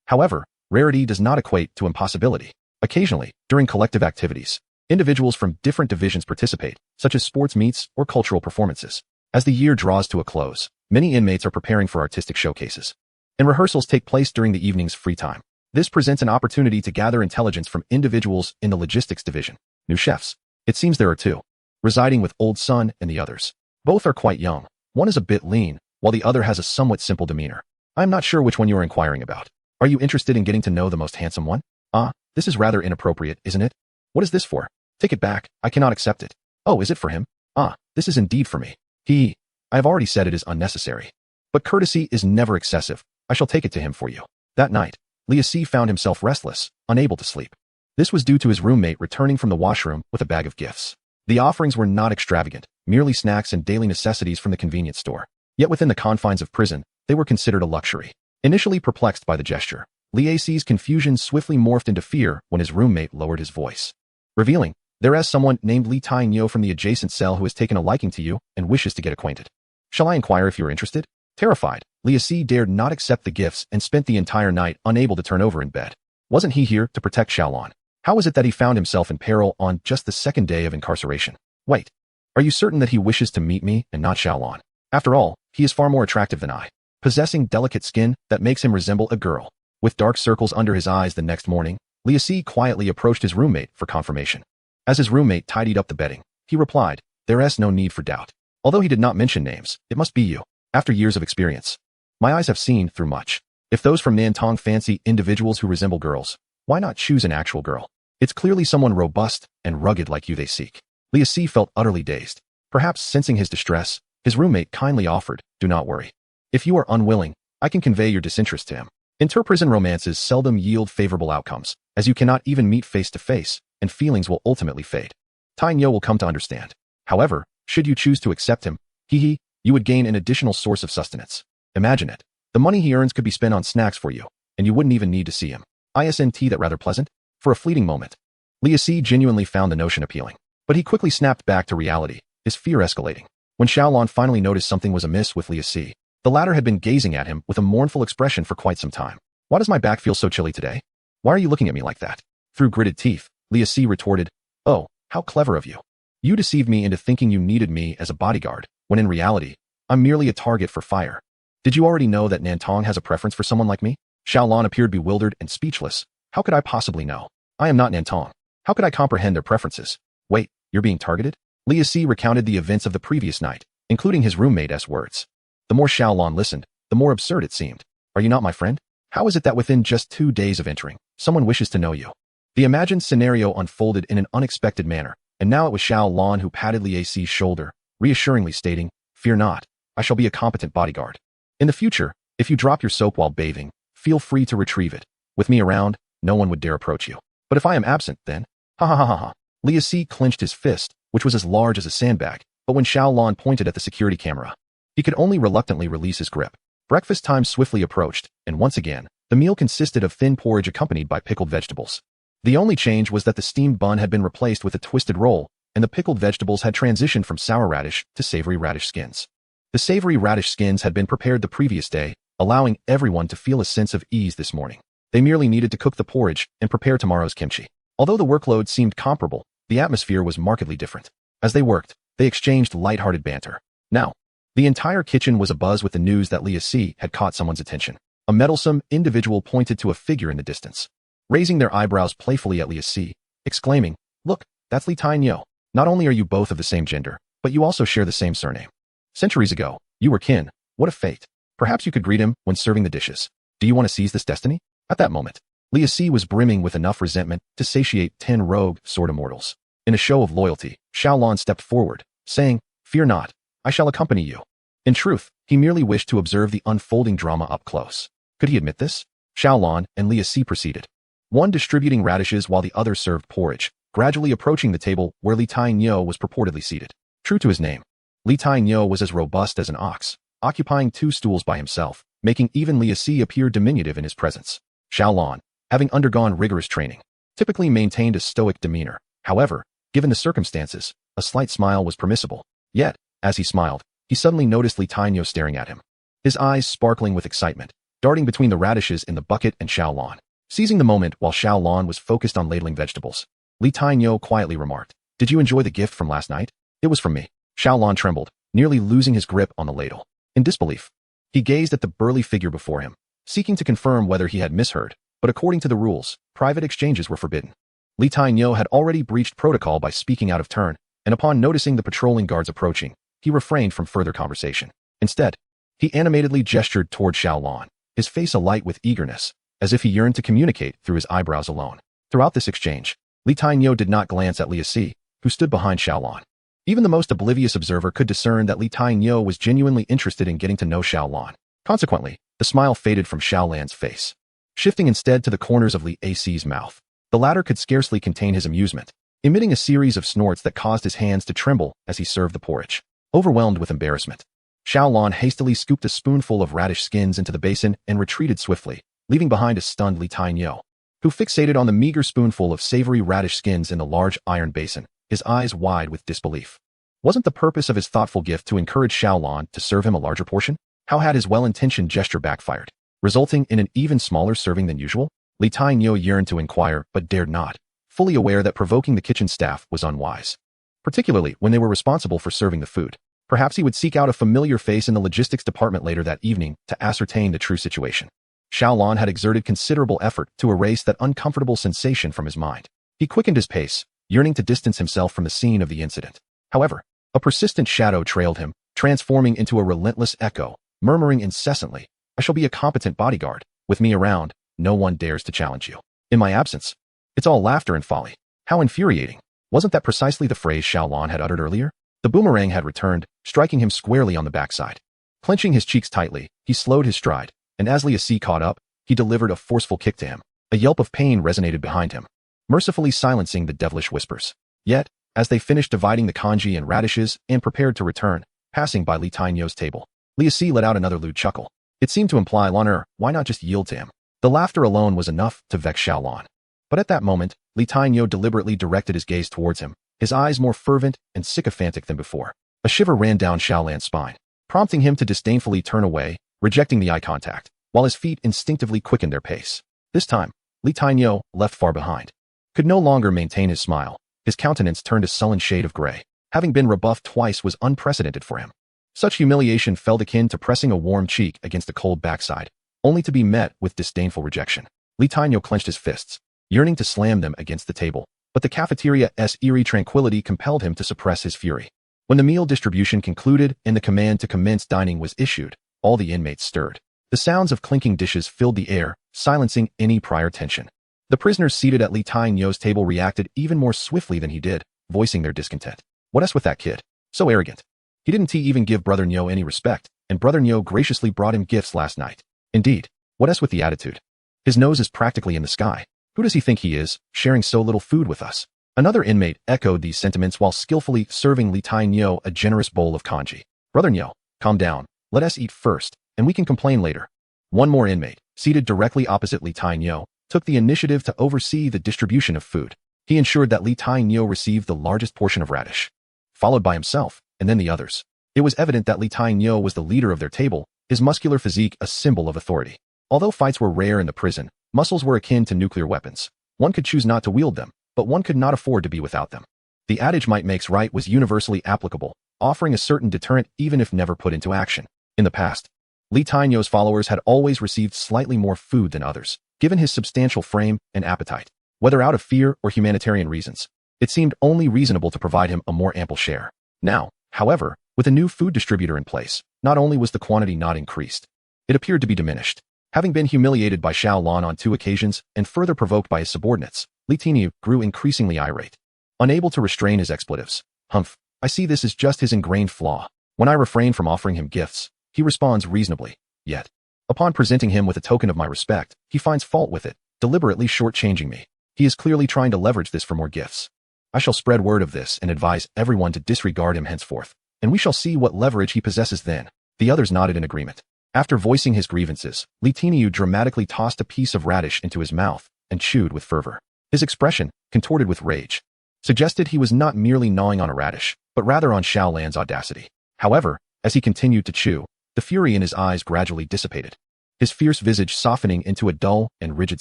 However, rarity does not equate to impossibility. Occasionally, during collective activities, individuals from different divisions participate, such as sports meets or cultural performances. As the year draws to a close, many inmates are preparing for artistic showcases, and rehearsals take place during the evening's free time. This presents an opportunity to gather intelligence from individuals in the logistics division. New chefs. It seems there are two, residing with Old Sun and the others. Both are quite young. One is a bit lean, while the other has a somewhat simple demeanor. I am not sure which one you are inquiring about. Are you interested in getting to know the most handsome one? Ah, this is rather inappropriate, isn't it? What is this for? Take it back. I cannot accept it. Oh, is it for him? Ah, this is indeed for me. I have already said it is unnecessary. But courtesy is never excessive. I shall take it to him for you. That night, Lia Si found himself restless, unable to sleep. This was due to his roommate returning from the washroom with a bag of gifts. The offerings were not extravagant, merely snacks and daily necessities from the convenience store. Yet within the confines of prison, they were considered a luxury. Initially perplexed by the gesture, Li Ci's confusion swiftly morphed into fear when his roommate lowered his voice, revealing, "There is someone named Li Tainyo from the adjacent cell who has taken a liking to you and wishes to get acquainted. Shall I inquire if you are interested?" Terrified, Li Ci dared not accept the gifts and spent the entire night unable to turn over in bed. Wasn't he here to protect Xiaolon? How was it that he found himself in peril on just the second day of incarceration? Wait, are you certain that he wishes to meet me and not Xiaolon? After all, he is far more attractive than I, possessing delicate skin that makes him resemble a girl. With dark circles under his eyes the next morning, Li Ci quietly approached his roommate for confirmation. As his roommate tidied up the bedding, he replied, "There is no need for doubt. Although he did not mention names, it must be you. After years of experience, my eyes have seen through much. If those from Nantong fancy individuals who resemble girls, why not choose an actual girl? It's clearly someone robust and rugged like you they seek." Li Ci felt utterly dazed. Perhaps sensing his distress, his roommate kindly offered, "Do not worry. If you are unwilling, I can convey your disinterest to him." Interprison romances seldom yield favorable outcomes, as you cannot even meet face to face, and feelings will ultimately fade. Tainyo will come to understand. However, should you choose to accept him, you would gain an additional source of sustenance. Imagine it. The money he earns could be spent on snacks for you, and you wouldn't even need to see him. Isn't that rather pleasant? For a fleeting moment, Li Ci genuinely found the notion appealing. But he quickly snapped back to reality, his fear escalating. When Xiaolon finally noticed something was amiss with Li Ci, the latter had been gazing at him with a mournful expression for quite some time. "Why does my back feel so chilly today? Why are you looking at me like that?" Through gritted teeth, Li Ci retorted, "Oh, how clever of you. You deceived me into thinking you needed me as a bodyguard, when in reality, I'm merely a target for fire. Did you already know that Nantong has a preference for someone like me?" Xiaolon appeared bewildered and speechless. "How could I possibly know? I am not Nantong. How could I comprehend their preferences? Wait, you're being targeted?" Li Ci recounted the events of the previous night, including his roommate's words. The more Xiaolon listened, the more absurd it seemed. "Are you not my friend? How is it that within just 2 days of entering, someone wishes to know you?" The imagined scenario unfolded in an unexpected manner, and now it was Xiaolon who patted Li Ci's shoulder, reassuringly stating, "Fear not, I shall be a competent bodyguard. In the future, if you drop your soap while bathing, feel free to retrieve it. With me around, no one would dare approach you. But if I am absent, then..." Ha ha ha ha ha. Li Ci clenched his fist, which was as large as a sandbag, but when Xiaolon pointed at the security camera, he could only reluctantly release his grip. Breakfast time swiftly approached, and once again, the meal consisted of thin porridge accompanied by pickled vegetables. The only change was that the steamed bun had been replaced with a twisted roll, and the pickled vegetables had transitioned from sour radish to savory radish skins. The savory radish skins had been prepared the previous day, allowing everyone to feel a sense of ease this morning. They merely needed to cook the porridge and prepare tomorrow's kimchi. Although the workload seemed comparable, the atmosphere was markedly different. As they worked, they exchanged light-hearted banter. Now, the entire kitchen was abuzz with the news that Li Ci had caught someone's attention. A meddlesome individual pointed to a figure in the distance, raising their eyebrows playfully at Li Ci, exclaiming, "Look, that's Li Tainyo. Not only are you both of the same gender, but you also share the same surname. Centuries ago, you were kin. What a fate. Perhaps you could greet him when serving the dishes. Do you want to seize this destiny?" At that moment, Li Ci was brimming with enough resentment to satiate 10 rogue sword immortals. In a show of loyalty, Xiaolon stepped forward, saying, "Fear not, I shall accompany you." In truth, he merely wished to observe the unfolding drama up close. Could he admit this? Xiaolon and Li Ci proceeded, one distributing radishes while the other served porridge, gradually approaching the table where Li Tainyo was purportedly seated. True to his name, Li Tainyo was as robust as an ox, occupying 2 stools by himself, making even Li Ci appear diminutive in his presence. Xiaolon, having undergone rigorous training, typically maintained a stoic demeanor. However, given the circumstances, a slight smile was permissible. Yet, as he smiled, he suddenly noticed Li Tainyo staring at him, his eyes sparkling with excitement, darting between the radishes in the bucket and Xiaolon. Seizing the moment while Xiaolon was focused on ladling vegetables, Li Tainyo quietly remarked, "Did you enjoy the gift from last night?" "It was from me." Xiaolon trembled, nearly losing his grip on the ladle. In disbelief, he gazed at the burly figure before him, seeking to confirm whether he had misheard, but according to the rules, private exchanges were forbidden. Li Tainyo had already breached protocol by speaking out of turn, and upon noticing the patrolling guards approaching, he refrained from further conversation. Instead, he animatedly gestured toward Xiaolon, his face alight with eagerness, as if he yearned to communicate through his eyebrows alone. Throughout this exchange, Li Tainyo did not glance at Li Ci, who stood behind Xiaolon. Even the most oblivious observer could discern that Li Tainyo was genuinely interested in getting to know Xiaolon. Consequently, the smile faded from Xiaolan's face, shifting instead to the corners of Li Ci's mouth. The latter could scarcely contain his amusement. emitting a series of snorts that caused his hands to tremble as he served the porridge. Overwhelmed with embarrassment, Xiaolon hastily scooped a spoonful of radish skins into the basin and retreated swiftly, leaving behind a stunned Li Tainyo, who fixated on the meager spoonful of savory radish skins in the large iron basin, his eyes wide with disbelief. Wasn't the purpose of his thoughtful gift to encourage Xiaolon to serve him a larger portion? How had his well-intentioned gesture backfired, resulting in an even smaller serving than usual? Li Tainyo yearned to inquire but dared not, fully aware that provoking the kitchen staff was unwise, particularly when they were responsible for serving the food. Perhaps he would seek out a familiar face in the logistics department later that evening to ascertain the true situation. Xiaolon had exerted considerable effort to erase that uncomfortable sensation from his mind. He quickened his pace, yearning to distance himself from the scene of the incident. However, a persistent shadow trailed him, transforming into a relentless echo, murmuring incessantly, "I shall be a competent bodyguard. With me around, no one dares to challenge you. In my absence, it's all laughter and folly." How infuriating. Wasn't that precisely the phrase Xiaolon had uttered earlier? The boomerang had returned, striking him squarely on the backside. Clenching his cheeks tightly, he slowed his stride, and as Li Si caught up, he delivered a forceful kick to him. A yelp of pain resonated behind him, mercifully silencing the devilish whispers. Yet, as they finished dividing the congee and radishes and prepared to return, passing by Li Tainyo's table, Li Si let out another lewd chuckle. It seemed to imply, why not just yield to him? The laughter alone was enough to vex Xiaolon. But at that moment, Li Tainyo deliberately directed his gaze towards him, his eyes more fervent and sycophantic than before. A shiver ran down Xiaolan's spine, prompting him to disdainfully turn away, rejecting the eye contact, while his feet instinctively quickened their pace. This time, Li Tainyo, left far behind, could no longer maintain his smile. His countenance turned a sullen shade of gray. Having been rebuffed twice was unprecedented for him. Such humiliation felt akin to pressing a warm cheek against a cold backside, only to be met with disdainful rejection. Li Tainyo clenched his fists, yearning to slam them against the table, but the cafeteria's eerie tranquility compelled him to suppress his fury. When the meal distribution concluded and the command to commence dining was issued, all the inmates stirred. The sounds of clinking dishes filled the air, silencing any prior tension. The prisoners seated at Li Tainyo's table reacted even more swiftly than he did, voicing their discontent. What else with that kid? So arrogant. He didn't even give Brother Nyo any respect, and Brother Nyo graciously brought him gifts last night. Indeed, what else with the attitude? His nose is practically in the sky. Who does he think he is, sharing so little food with us? Another inmate echoed these sentiments while skillfully serving Li Tainyo a generous bowl of congee. Brother Nyo, calm down. Let us eat first, and we can complain later. One more inmate, seated directly opposite Li Tainyo, took the initiative to oversee the distribution of food. He ensured that Li Tainyo received the largest portion of radish, followed by himself, and then the others. It was evident that Li Tainyo was the leader of their table, his muscular physique a symbol of authority. Although fights were rare in the prison, muscles were akin to nuclear weapons. One could choose not to wield them, but one could not afford to be without them. The adage might makes right was universally applicable, offering a certain deterrent even if never put into action. In the past, Li Tainyo's followers had always received slightly more food than others, given his substantial frame and appetite. Whether out of fear or humanitarian reasons, it seemed only reasonable to provide him a more ample share. Now, however, with a new food distributor in place, not only was the quantity not increased, it appeared to be diminished. Having been humiliated by Xiaolon on 2 occasions and further provoked by his subordinates, Li Tainyo grew increasingly irate. Unable to restrain his expletives, "Humph, I see this as just his ingrained flaw. When I refrain from offering him gifts, he responds reasonably. Yet, upon presenting him with a token of my respect, he finds fault with it, deliberately shortchanging me. He is clearly trying to leverage this for more gifts. I shall spread word of this and advise everyone to disregard him henceforth, and we shall see what leverage he possesses then." The others nodded in agreement. After voicing his grievances, Li Tainyo dramatically tossed a piece of radish into his mouth and chewed with fervor. His expression, contorted with rage, suggested he was not merely gnawing on a radish, but rather on Xiaolan's audacity. However, as he continued to chew, the fury in his eyes gradually dissipated, his fierce visage softening into a dull and rigid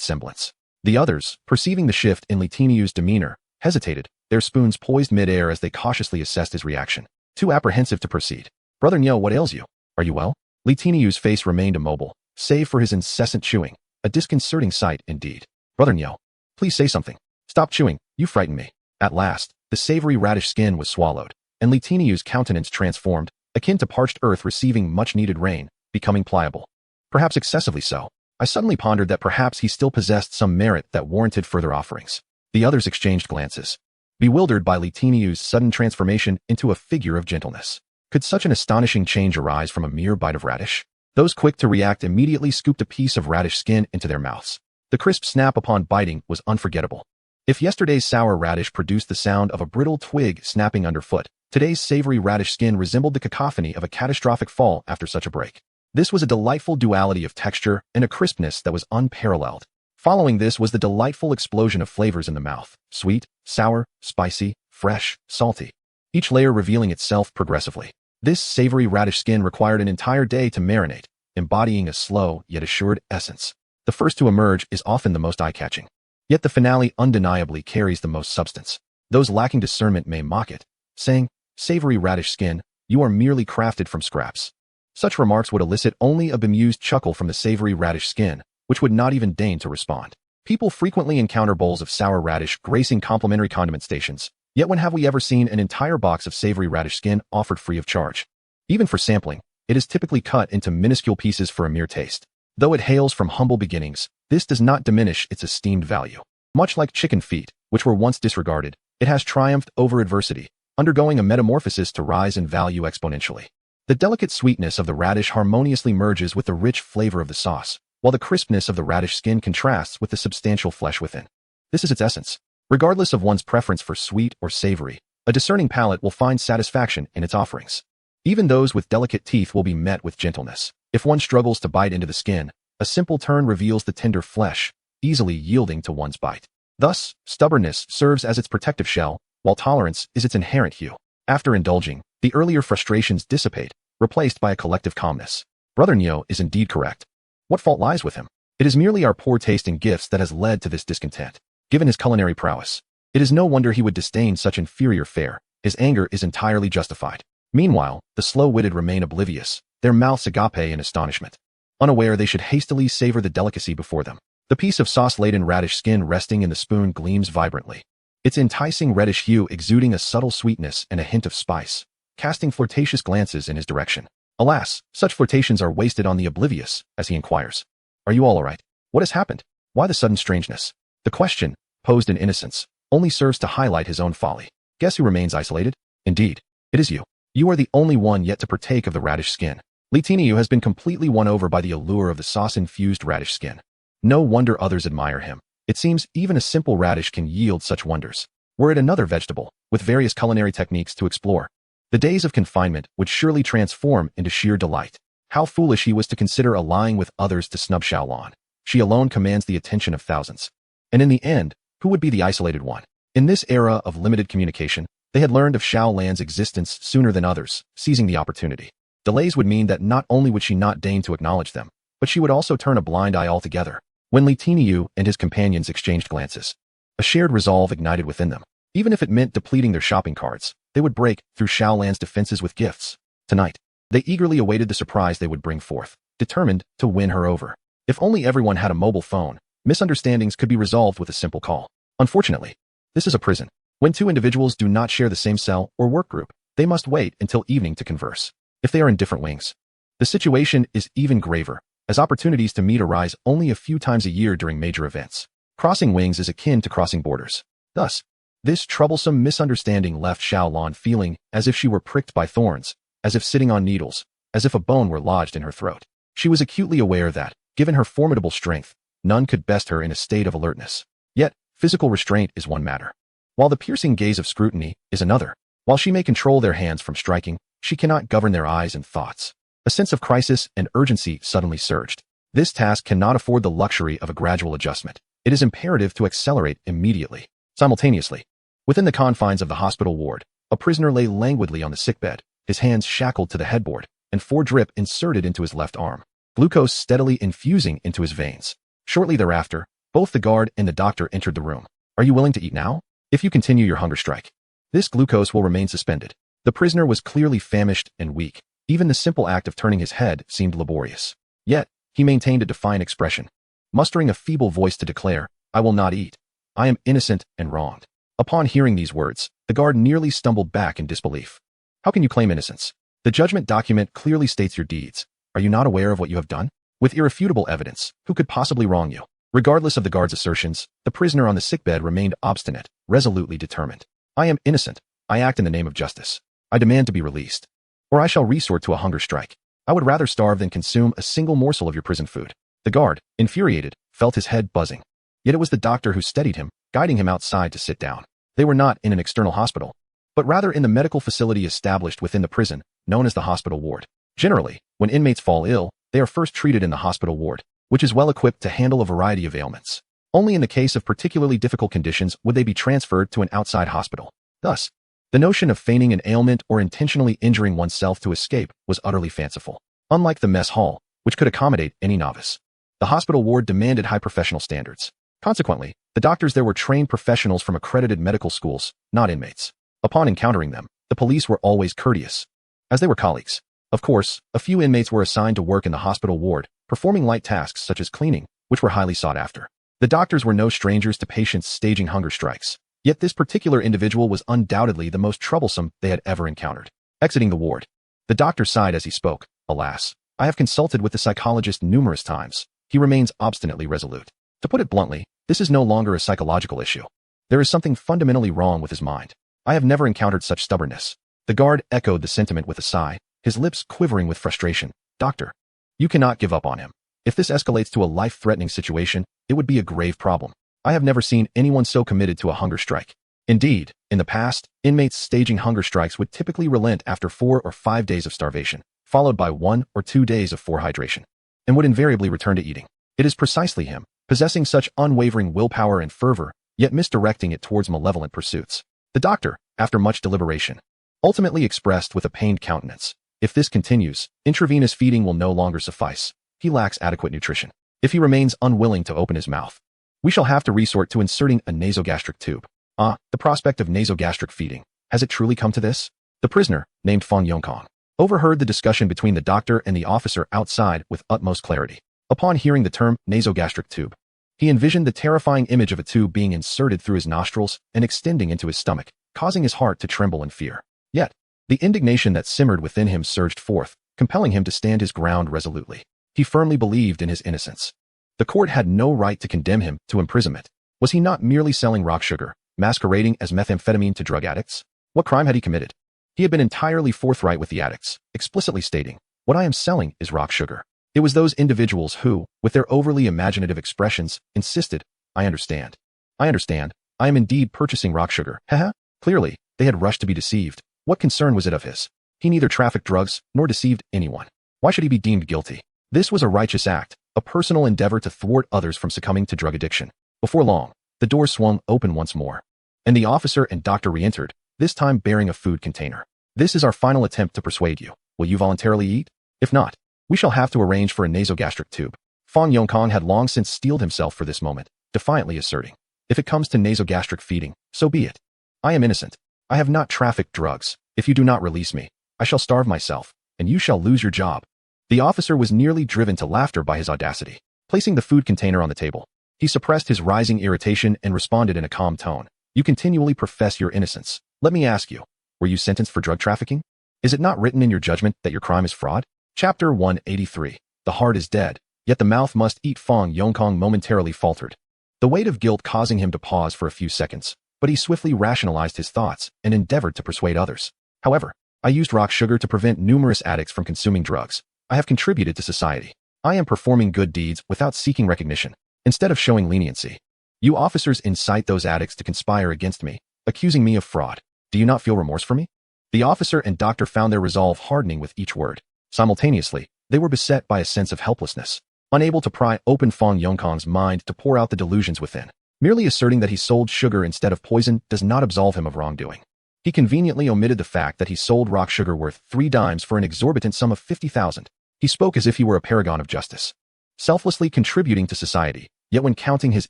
semblance. The others, perceiving the shift in Li Tainyo's demeanor, hesitated, their spoons poised mid-air as they cautiously assessed his reaction, too apprehensive to proceed. "Brother Nyo, what ails you? Are you well?" Li Tainyo's face remained immobile, save for his incessant chewing, a disconcerting sight indeed. "Brother Nyo, please say something. Stop chewing, you frighten me." At last, the savory radish skin was swallowed, and Li Tainyo's countenance transformed, akin to parched earth receiving much-needed rain, becoming pliable. Perhaps excessively so. I suddenly pondered that perhaps he still possessed some merit that warranted further offerings. The others exchanged glances, bewildered by Li Tainyo's sudden transformation into a figure of gentleness. Could such an astonishing change arise from a mere bite of radish? Those quick to react immediately scooped a piece of radish skin into their mouths. The crisp snap upon biting was unforgettable. If yesterday's sour radish produced the sound of a brittle twig snapping underfoot, today's savory radish skin resembled the cacophony of a catastrophic fall after such a break. This was a delightful duality of texture and a crispness that was unparalleled. Following this was the delightful explosion of flavors in the mouth: sweet, sour, spicy, fresh, salty, each layer revealing itself progressively. This savory radish skin required an entire day to marinate, embodying a slow yet assured essence. The first to emerge is often the most eye-catching. Yet the finale undeniably carries the most substance. Those lacking discernment may mock it, saying, "Savory radish skin, you are merely crafted from scraps." Such remarks would elicit only a bemused chuckle from the savory radish skin, which would not even deign to respond. People frequently encounter bowls of sour radish gracing complimentary condiment stations, yet when have we ever seen an entire box of savory radish skin offered free of charge? Even for sampling, it is typically cut into minuscule pieces for a mere taste. Though it hails from humble beginnings, this does not diminish its esteemed value. Much like chicken feet, which were once disregarded, it has triumphed over adversity, undergoing a metamorphosis to rise in value exponentially. The delicate sweetness of the radish harmoniously merges with the rich flavor of the sauce, while the crispness of the radish skin contrasts with the substantial flesh within. This is its essence. Regardless of one's preference for sweet or savory, a discerning palate will find satisfaction in its offerings. Even those with delicate teeth will be met with gentleness. If one struggles to bite into the skin, a simple turn reveals the tender flesh, easily yielding to one's bite. Thus, stubbornness serves as its protective shell, while tolerance is its inherent hue. After indulging, the earlier frustrations dissipate, replaced by a collective calmness. Brother Neo is indeed correct. What fault lies with him? It is merely our poor taste in gifts that has led to this discontent. Given his culinary prowess, it is no wonder he would disdain such inferior fare. His anger is entirely justified. Meanwhile, the slow-witted remain oblivious, their mouths agape in astonishment. Unaware they should hastily savor the delicacy before them. The piece of sauce-laden radish skin resting in the spoon gleams vibrantly, its enticing reddish hue exuding a subtle sweetness and a hint of spice, casting flirtatious glances in his direction. Alas, such flirtations are wasted on the oblivious, as he inquires, "Are you all right? What has happened? Why the sudden strangeness?" The question, posed in innocence, only serves to highlight his own folly. Guess who remains isolated? Indeed, it is you. You are the only one yet to partake of the radish skin. Litineu has been completely won over by the allure of the sauce-infused radish skin. No wonder others admire him. It seems even a simple radish can yield such wonders. Were it another vegetable, with various culinary techniques to explore, the days of confinement would surely transform into sheer delight. How foolish he was to consider allying with others to snub Xiaolan. She alone commands the attention of thousands. And in the end, who would be the isolated one? In this era of limited communication, they had learned of Xiaolan's existence sooner than others, seizing the opportunity. Delays would mean that not only would she not deign to acknowledge them, but she would also turn a blind eye altogether. When Li Tinyu and his companions exchanged glances, a shared resolve ignited within them. Even if it meant depleting their shopping carts, they would break through Xiaolan's defenses with gifts. Tonight, they eagerly awaited the surprise they would bring forth, determined to win her over. If only everyone had a mobile phone, misunderstandings could be resolved with a simple call. Unfortunately, this is a prison. When two individuals do not share the same cell or work group, they must wait until evening to converse. If they are in different wings, the situation is even graver, as opportunities to meet arise only a few times a year during major events. Crossing wings is akin to crossing borders. Thus, this troublesome misunderstanding left Xiaolan feeling as if she were pricked by thorns, as if sitting on needles, as if a bone were lodged in her throat. She was acutely aware that, given her formidable strength, none could best her in a state of alertness. Yet, physical restraint is one matter, while the piercing gaze of scrutiny is another. While she may control their hands from striking, she cannot govern their eyes and thoughts. A sense of crisis and urgency suddenly surged. This task cannot afford the luxury of a gradual adjustment. It is imperative to accelerate immediately. Simultaneously, within the confines of the hospital ward, a prisoner lay languidly on the sickbed, his hands shackled to the headboard, and 4 drip inserted into his left arm, glucose steadily infusing into his veins. Shortly thereafter, both the guard and the doctor entered the room. "Are you willing to eat now? If you continue your hunger strike, this glucose will remain suspended." The prisoner was clearly famished and weak. Even the simple act of turning his head seemed laborious. Yet, he maintained a defiant expression, mustering a feeble voice to declare, "I will not eat. I am innocent and wronged." Upon hearing these words, the guard nearly stumbled back in disbelief. "How can you claim innocence? The judgment document clearly states your deeds. Are you not aware of what you have done? With irrefutable evidence, who could possibly wrong you?" Regardless of the guard's assertions, the prisoner on the sickbed remained obstinate, resolutely determined. "I am innocent. I act in the name of justice. I demand to be released, or I shall resort to a hunger strike. I would rather starve than consume a single morsel of your prison food." The guard, infuriated, felt his head buzzing. Yet it was the doctor who steadied him, guiding him outside to sit down. They were not in an external hospital, but rather in the medical facility established within the prison, known as the hospital ward. Generally, when inmates fall ill, they are first treated in the hospital ward, which is well equipped to handle a variety of ailments. Only in the case of particularly difficult conditions would they be transferred to an outside hospital. Thus, the notion of feigning an ailment or intentionally injuring oneself to escape was utterly fanciful. Unlike the mess hall, which could accommodate any novice, the hospital ward demanded high professional standards. Consequently, the doctors there were trained professionals from accredited medical schools, not inmates. Upon encountering them, the police were always courteous, as they were colleagues. Of course, a few inmates were assigned to work in the hospital ward, performing light tasks such as cleaning, which were highly sought after. The doctors were no strangers to patients staging hunger strikes, yet this particular individual was undoubtedly the most troublesome they had ever encountered. Exiting the ward, the doctor sighed as he spoke. Alas, I have consulted with the psychologist numerous times. He remains obstinately resolute. To put it bluntly, this is no longer a psychological issue. There is something fundamentally wrong with his mind. I have never encountered such stubbornness. The guard echoed the sentiment with a sigh, his lips quivering with frustration. Doctor, you cannot give up on him. If this escalates to a life-threatening situation, it would be a grave problem. I have never seen anyone so committed to a hunger strike. Indeed, in the past, inmates staging hunger strikes would typically relent after 4 or 5 days of starvation, followed by 1 or 2 days of forehydration, and would invariably return to eating. It is precisely him, possessing such unwavering willpower and fervor, yet misdirecting it towards malevolent pursuits. The doctor, after much deliberation, ultimately expressed with a pained countenance, if this continues, intravenous feeding will no longer suffice. He lacks adequate nutrition. If he remains unwilling to open his mouth, we shall have to resort to inserting a nasogastric tube. The prospect of nasogastric feeding. Has it truly come to this? The prisoner, named Fong Yongkong, overheard the discussion between the doctor and the officer outside with utmost clarity. Upon hearing the term nasogastric tube, he envisioned the terrifying image of a tube being inserted through his nostrils and extending into his stomach, causing his heart to tremble in fear. Yet, the indignation that simmered within him surged forth, compelling him to stand his ground resolutely. He firmly believed in his innocence. The court had no right to condemn him to imprisonment. Was he not merely selling rock sugar, masquerading as methamphetamine to drug addicts? What crime had he committed? He had been entirely forthright with the addicts, explicitly stating, "What I am selling is rock sugar." It was those individuals who, with their overly imaginative expressions, insisted, I understand. I am indeed purchasing rock sugar. Haha. Clearly, they had rushed to be deceived. What concern was it of his? He neither trafficked drugs, nor deceived anyone. Why should he be deemed guilty? This was a righteous act, a personal endeavor to thwart others from succumbing to drug addiction. Before long, the door swung open once more, and the officer and doctor re-entered, this time bearing a food container. This is our final attempt to persuade you. Will you voluntarily eat? If not, we shall have to arrange for a nasogastric tube. Fong Yongkong had long since steeled himself for this moment, defiantly asserting, if it comes to nasogastric feeding, so be it. I am innocent. I have not trafficked drugs. If you do not release me, I shall starve myself, and you shall lose your job. The officer was nearly driven to laughter by his audacity. Placing the food container on the table, he suppressed his rising irritation and responded in a calm tone. You continually profess your innocence. Let me ask you, were you sentenced for drug trafficking? Is it not written in your judgment that your crime is fraud? Chapter 183. The heart is dead, yet the mouth must eat. Fong Yongkong momentarily faltered, the weight of guilt causing him to pause for a few seconds, but he swiftly rationalized his thoughts and endeavored to persuade others. However, I used rock sugar to prevent numerous addicts from consuming drugs. I have contributed to society. I am performing good deeds without seeking recognition, instead of showing leniency. You officers incite those addicts to conspire against me, accusing me of fraud. Do you not feel remorse for me? The officer and doctor found their resolve hardening with each word. Simultaneously, they were beset by a sense of helplessness, unable to pry open Fong Yongkong's mind to pour out the delusions within. Merely asserting that he sold sugar instead of poison does not absolve him of wrongdoing. He conveniently omitted the fact that he sold rock sugar worth 3 dimes for an exorbitant sum of 50,000. He spoke as if he were a paragon of justice, selflessly contributing to society, yet when counting his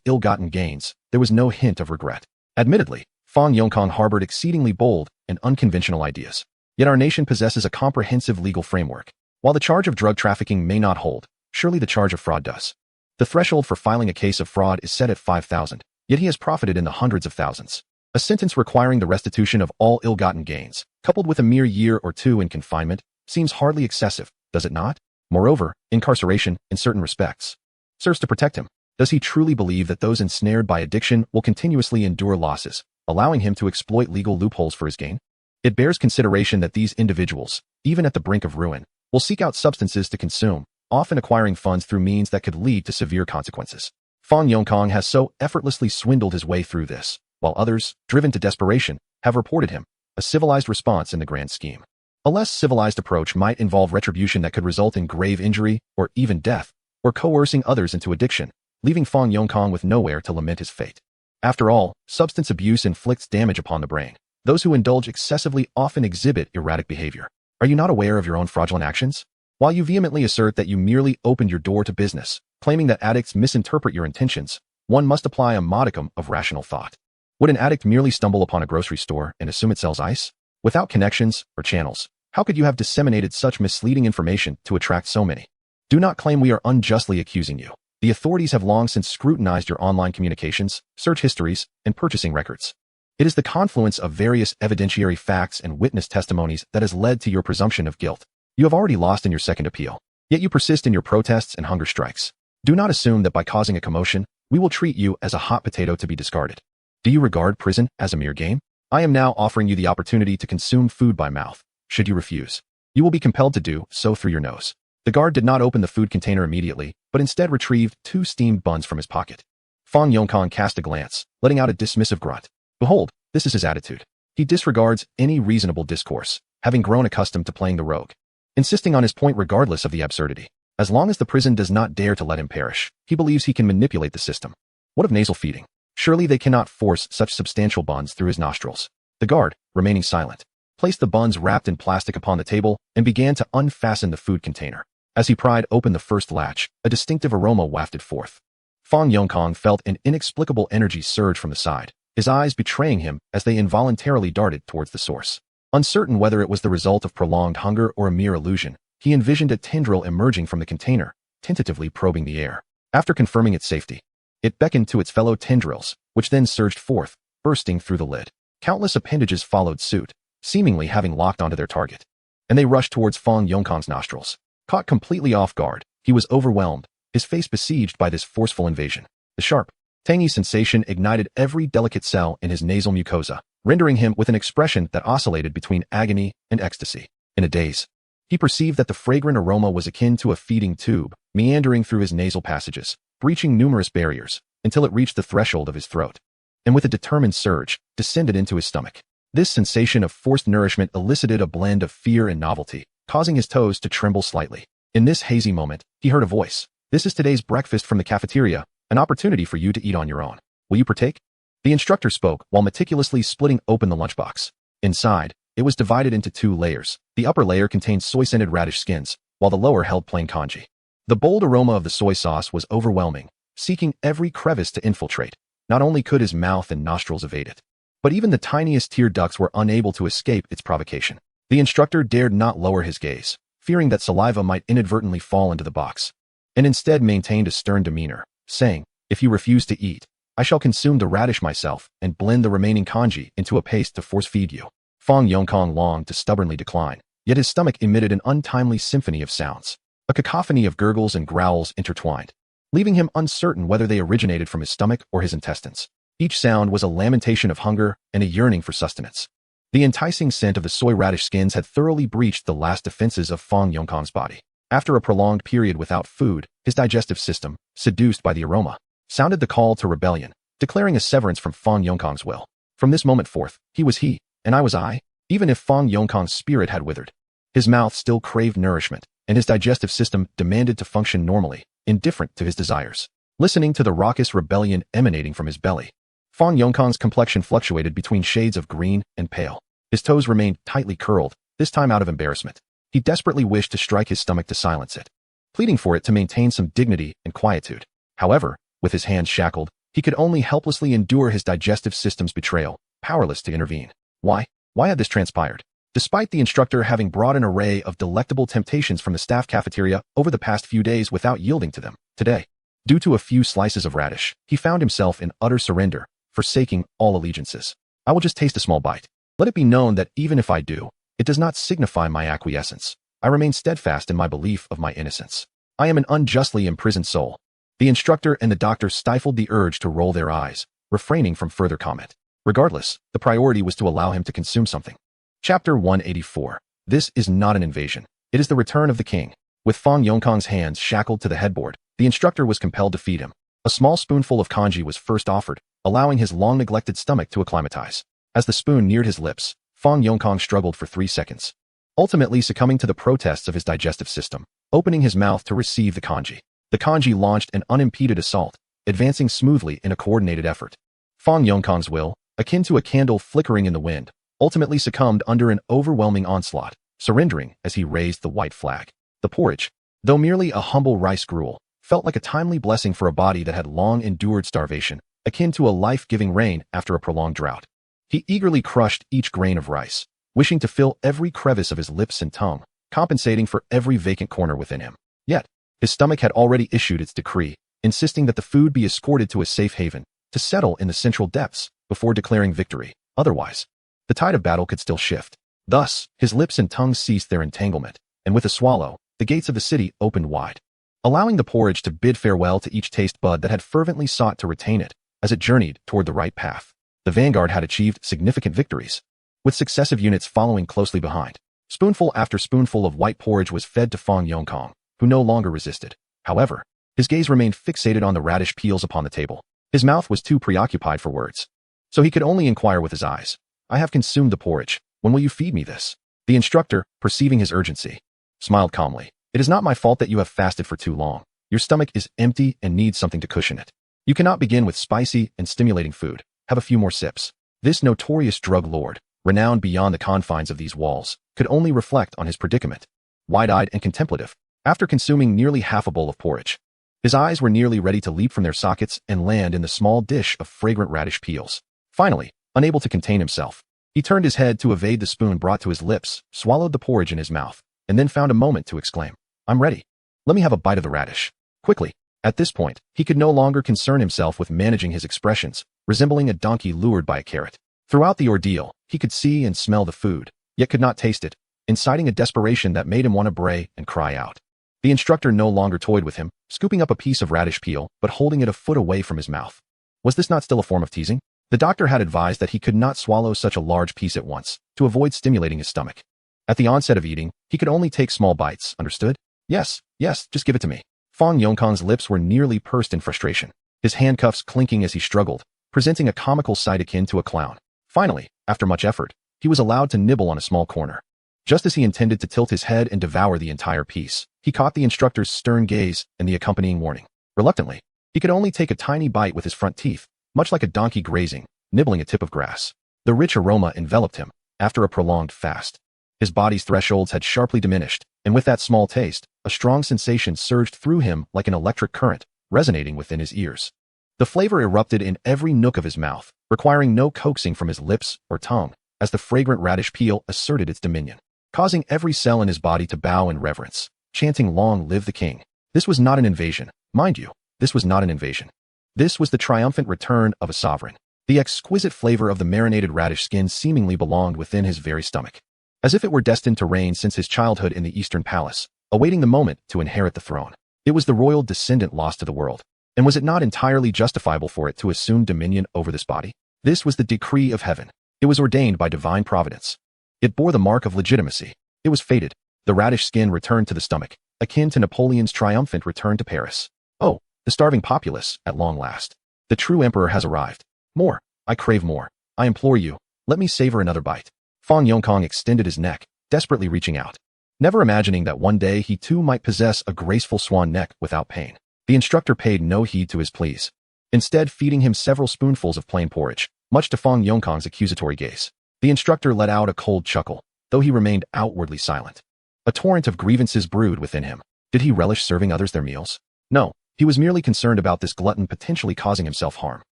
ill-gotten gains, there was no hint of regret. Admittedly, Fong Yongkong harbored exceedingly bold and unconventional ideas. Yet our nation possesses a comprehensive legal framework. While the charge of drug trafficking may not hold, surely the charge of fraud does. The threshold for filing a case of fraud is set at 5,000, yet he has profited in the hundreds of thousands. A sentence requiring the restitution of all ill-gotten gains, coupled with a mere year or 2 in confinement, seems hardly excessive, does it not? Moreover, incarceration, in certain respects, serves to protect him. Does he truly believe that those ensnared by addiction will continuously endure losses, allowing him to exploit legal loopholes for his gain? It bears consideration that these individuals, even at the brink of ruin, will seek out substances to consume, often acquiring funds through means that could lead to severe consequences. Fong Yongkong has so effortlessly swindled his way through this, while others, driven to desperation, have reported him a civilized response in the grand scheme. A less civilized approach might involve retribution that could result in grave injury or even death, or coercing others into addiction, leaving Fong Yongkong with nowhere to lament his fate. After all, substance abuse inflicts damage upon the brain. Those who indulge excessively often exhibit erratic behavior. Are you not aware of your own fraudulent actions? While you vehemently assert that you merely opened your door to business, claiming that addicts misinterpret your intentions, one must apply a modicum of rational thought. Would an addict merely stumble upon a grocery store and assume it sells ice? Without connections or channels, how could you have disseminated such misleading information to attract so many? Do not claim we are unjustly accusing you. The authorities have long since scrutinized your online communications, search histories, and purchasing records. It is the confluence of various evidentiary facts and witness testimonies that has led to your presumption of guilt. You have already lost in your second appeal, yet you persist in your protests and hunger strikes. Do not assume that by causing a commotion, we will treat you as a hot potato to be discarded. Do you regard prison as a mere game? I am now offering you the opportunity to consume food by mouth. Should you refuse, you will be compelled to do so through your nose. The guard did not open the food container immediately, but instead retrieved 2 steamed buns from his pocket. Fong Yongkong cast a glance, letting out a dismissive grunt. Behold, this is his attitude. He disregards any reasonable discourse, having grown accustomed to playing the rogue, insisting on his point regardless of the absurdity. As long as the prison does not dare to let him perish, he believes he can manipulate the system. What of nasal feeding? Surely they cannot force such substantial buns through his nostrils. The guard, remaining silent, placed the buns wrapped in plastic upon the table and began to unfasten the food container. As he pried open the first latch, a distinctive aroma wafted forth. Fong Yongkong felt an inexplicable energy surge from the side, his eyes betraying him as they involuntarily darted towards the source. Uncertain whether it was the result of prolonged hunger or a mere illusion, he envisioned a tendril emerging from the container, tentatively probing the air. After confirming its safety, it beckoned to its fellow tendrils, which then surged forth, bursting through the lid. Countless appendages followed suit, seemingly having locked onto their target, and they rushed towards Fong Yongkong's nostrils. Caught completely off guard, he was overwhelmed, his face besieged by this forceful invasion. The sharp, tangy sensation ignited every delicate cell in his nasal mucosa, rendering him with an expression that oscillated between agony and ecstasy. In a daze, he perceived that the fragrant aroma was akin to a feeding tube, meandering through his nasal passages, breaching numerous barriers, until it reached the threshold of his throat, and with a determined surge, descended into his stomach. This sensation of forced nourishment elicited a blend of fear and novelty, causing his toes to tremble slightly. In this hazy moment, he heard a voice. "This is today's breakfast from the cafeteria, an opportunity for you to eat on your own. Will you partake?" The instructor spoke while meticulously splitting open the lunchbox. Inside, it was divided into 2 layers. The upper layer contained soy-scented radish skins, while the lower held plain congee. The bold aroma of the soy sauce was overwhelming, seeking every crevice to infiltrate. Not only could his mouth and nostrils evade it, but even the tiniest tear ducts were unable to escape its provocation. The instructor dared not lower his gaze, fearing that saliva might inadvertently fall into the box, and instead maintained a stern demeanor, saying, "If you refuse to eat, I shall consume the radish myself and blend the remaining congee into a paste to force-feed you." Fong Yongkong longed to stubbornly decline, yet his stomach emitted an untimely symphony of sounds, a cacophony of gurgles and growls intertwined, leaving him uncertain whether they originated from his stomach or his intestines. Each sound was a lamentation of hunger and a yearning for sustenance. The enticing scent of the soy radish skins had thoroughly breached the last defenses of Fong Yongkong's body. After a prolonged period without food, his digestive system, seduced by the aroma, sounded the call to rebellion, declaring a severance from Fong Yongkong's will. From this moment forth, he was he, and I was I. Even if Fong Yongkong's spirit had withered, his mouth still craved nourishment, and his digestive system demanded to function normally, indifferent to his desires. Listening to the raucous rebellion emanating from his belly, Fong Yongkong's complexion fluctuated between shades of green and pale. His toes remained tightly curled, this time out of embarrassment. He desperately wished to strike his stomach to silence it, pleading for it to maintain some dignity and quietude. However, with his hands shackled, he could only helplessly endure his digestive system's betrayal, powerless to intervene. Why had this transpired? Despite the instructor having brought an array of delectable temptations from the staff cafeteria over the past few days without yielding to them, today, due to a few slices of radish, he found himself in utter surrender, forsaking all allegiances. "I will just taste a small bite. Let it be known that even if I do, it does not signify my acquiescence. I remain steadfast in my belief of my innocence. I am an unjustly imprisoned soul." The instructor and the doctor stifled the urge to roll their eyes, refraining from further comment. Regardless, the priority was to allow him to consume something. Chapter 184. This is not an invasion. It is the return of the king. With Fong Yongkong's hands shackled to the headboard, the instructor was compelled to feed him. A small spoonful of congee was first offered, allowing his long-neglected stomach to acclimatize. As the spoon neared his lips, Fong Yongkong struggled for 3 seconds, ultimately succumbing to the protests of his digestive system, opening his mouth to receive the congee. The congee launched an unimpeded assault, advancing smoothly in a coordinated effort. Fong Yongkong's will, akin to a candle flickering in the wind, ultimately succumbed under an overwhelming onslaught, surrendering as he raised the white flag. The porridge, though merely a humble rice gruel, felt like a timely blessing for a body that had long endured starvation, akin to a life-giving rain after a prolonged drought. He eagerly crushed each grain of rice, wishing to fill every crevice of his lips and tongue, compensating for every vacant corner within him. Yet, his stomach had already issued its decree, insisting that the food be escorted to a safe haven, to settle in the central depths, before declaring victory. Otherwise, the tide of battle could still shift. Thus, his lips and tongue ceased their entanglement, and with a swallow, the gates of the city opened wide, allowing the porridge to bid farewell to each taste bud that had fervently sought to retain it as it journeyed toward the right path. The vanguard had achieved significant victories, with successive units following closely behind. Spoonful after spoonful of white porridge was fed to Fong Yongkong, who no longer resisted. However, his gaze remained fixated on the radish peels upon the table. His mouth was too preoccupied for words, so he could only inquire with his eyes. "I have consumed the porridge. When will you feed me this?" The instructor, perceiving his urgency, smiled calmly. "It is not my fault that you have fasted for too long. Your stomach is empty and needs something to cushion it. You cannot begin with spicy and stimulating food. Have a few more sips." This notorious drug lord, renowned beyond the confines of these walls, could only reflect on his predicament. Wide-eyed and contemplative, after consuming nearly half a bowl of porridge, his eyes were nearly ready to leap from their sockets and land in the small dish of fragrant radish peels. Finally, unable to contain himself, he turned his head to evade the spoon brought to his lips, swallowed the porridge in his mouth, and then found a moment to exclaim, "I'm ready. Let me have a bite of the radish." Quickly. At this point, he could no longer concern himself with managing his expressions, resembling a donkey lured by a carrot. Throughout the ordeal, he could see and smell the food, yet could not taste it, inciting a desperation that made him want to bray and cry out. The instructor no longer toyed with him, scooping up a piece of radish peel, but holding it a foot away from his mouth. Was this not still a form of teasing? The doctor had advised that he could not swallow such a large piece at once, to avoid stimulating his stomach. At the onset of eating, he could only take small bites, understood? Yes, just give it to me. Fong Yongkong's lips were nearly pursed in frustration, his handcuffs clinking as he struggled, presenting a comical sight akin to a clown. Finally, after much effort, he was allowed to nibble on a small corner. Just as he intended to tilt his head and devour the entire piece, he caught the instructor's stern gaze and the accompanying warning. Reluctantly, he could only take a tiny bite with his front teeth, much like a donkey grazing, nibbling a tip of grass. The rich aroma enveloped him, after a prolonged fast. His body's thresholds had sharply diminished, and with that small taste, a strong sensation surged through him like an electric current, resonating within his ears. The flavor erupted in every nook of his mouth, requiring no coaxing from his lips or tongue, as the fragrant radish peel asserted its dominion, causing every cell in his body to bow in reverence, chanting "Long live the king." This was not an invasion. Mind you, this was not an invasion. This was the triumphant return of a sovereign. The exquisite flavor of the marinated radish skin seemingly belonged within his very stomach, as if it were destined to reign since his childhood in the Eastern Palace, awaiting the moment to inherit the throne. It was the royal descendant lost to the world, and was it not entirely justifiable for it to assume dominion over this body? This was the decree of heaven. It was ordained by divine providence. It bore the mark of legitimacy. It was fated. The radish skin returned to the stomach, akin to Napoleon's triumphant return to Paris. Oh, the starving populace, at long last. The true emperor has arrived. More. I crave more. I implore you, let me savor another bite. Fong Yongkong extended his neck, desperately reaching out, never imagining that one day he too might possess a graceful swan neck without pain. The instructor paid no heed to his pleas, instead feeding him several spoonfuls of plain porridge, much to Fong Yongkong's accusatory gaze. The instructor let out a cold chuckle, though he remained outwardly silent. A torrent of grievances brewed within him. Did he relish serving others their meals? No, he was merely concerned about this glutton potentially causing himself harm.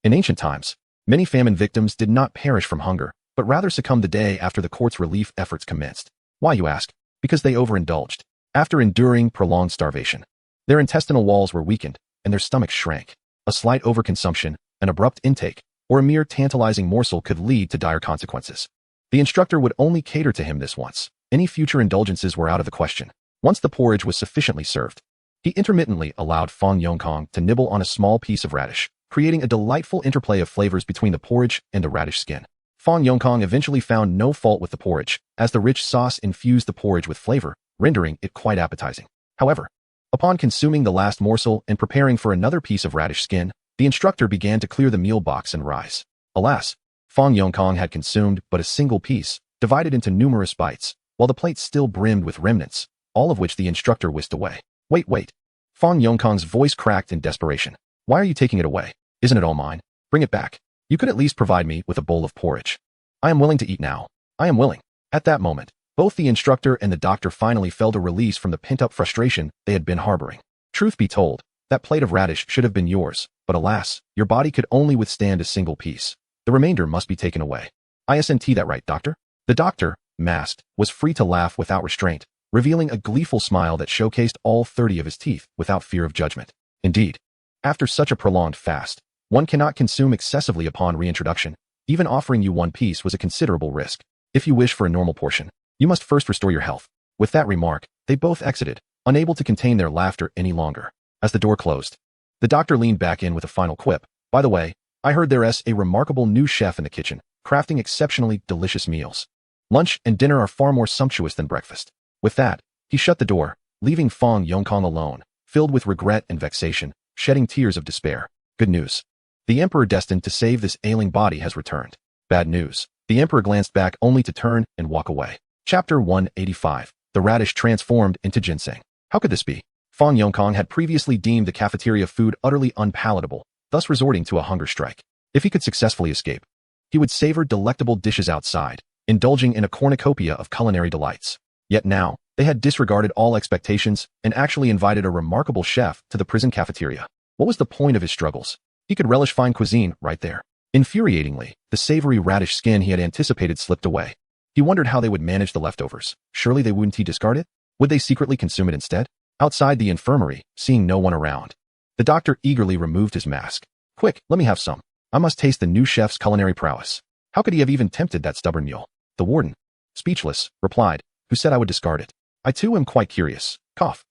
In ancient times, many famine victims did not perish from hunger, but rather succumbed the day after the court's relief efforts commenced. Why, you ask? Because they overindulged. After enduring prolonged starvation, their intestinal walls were weakened, and their stomachs shrank. A slight overconsumption, an abrupt intake, or a mere tantalizing morsel could lead to dire consequences. The instructor would only cater to him this once. Any future indulgences were out of the question. Once the porridge was sufficiently served, he intermittently allowed Fong Yongkong to nibble on a small piece of radish, creating a delightful interplay of flavors between the porridge and the radish skin. Fong Yongkong eventually found no fault with the porridge, as the rich sauce infused the porridge with flavor, rendering it quite appetizing. However, Upon consuming the last morsel and preparing for another piece of radish skin, the instructor began to clear the meal box and rise. Alas, Fong Yongkong had consumed but a single piece, divided into numerous bites, while the plate still brimmed with remnants, all of which the instructor whisked away. Wait. Fong Yongkong's voice cracked in desperation. Why are you taking it away? Isn't it all mine? Bring it back. You could at least provide me with a bowl of porridge. I am willing to eat now. I am willing. At that moment, both the instructor and the doctor finally felt a release from the pent-up frustration they had been harboring. Truth be told, that plate of radish should have been yours, but alas, your body could only withstand a single piece. The remainder must be taken away. Isn't that right, doctor? The doctor, masked, was free to laugh without restraint, revealing a gleeful smile that showcased all 30 of his teeth without fear of judgment. Indeed, after such a prolonged fast, one cannot consume excessively upon reintroduction. Even offering you one piece was a considerable risk. If you wish for a normal portion, you must first restore your health. With that remark, they both exited, unable to contain their laughter any longer. As the door closed, the doctor leaned back in with a final quip. By the way, I heard there's a remarkable new chef in the kitchen, crafting exceptionally delicious meals. Lunch and dinner are far more sumptuous than breakfast. With that, he shut the door, leaving Fong Yongkong alone, filled with regret and vexation, shedding tears of despair. Good news. The emperor destined to save this ailing body has returned. Bad news. The emperor glanced back only to turn and walk away. Chapter 185. The radish transformed into ginseng. How could this be? Fong Yongkong had previously deemed the cafeteria food utterly unpalatable, thus resorting to a hunger strike. If he could successfully escape, he would savor delectable dishes outside, indulging in a cornucopia of culinary delights. Yet now, they had disregarded all expectations and actually invited a remarkable chef to the prison cafeteria. What was the point of his struggles? He could relish fine cuisine right there. Infuriatingly, the savory radish skin he had anticipated slipped away. He wondered how they would manage the leftovers. Surely they wouldn't discard it? Would they secretly consume it instead? Outside the infirmary, seeing no one around, the doctor eagerly removed his mask. Quick, let me have some. I must taste the new chef's culinary prowess. How could he have even tempted that stubborn mule? The warden, speechless, replied, who said I would discard it. I too am quite curious. Cough.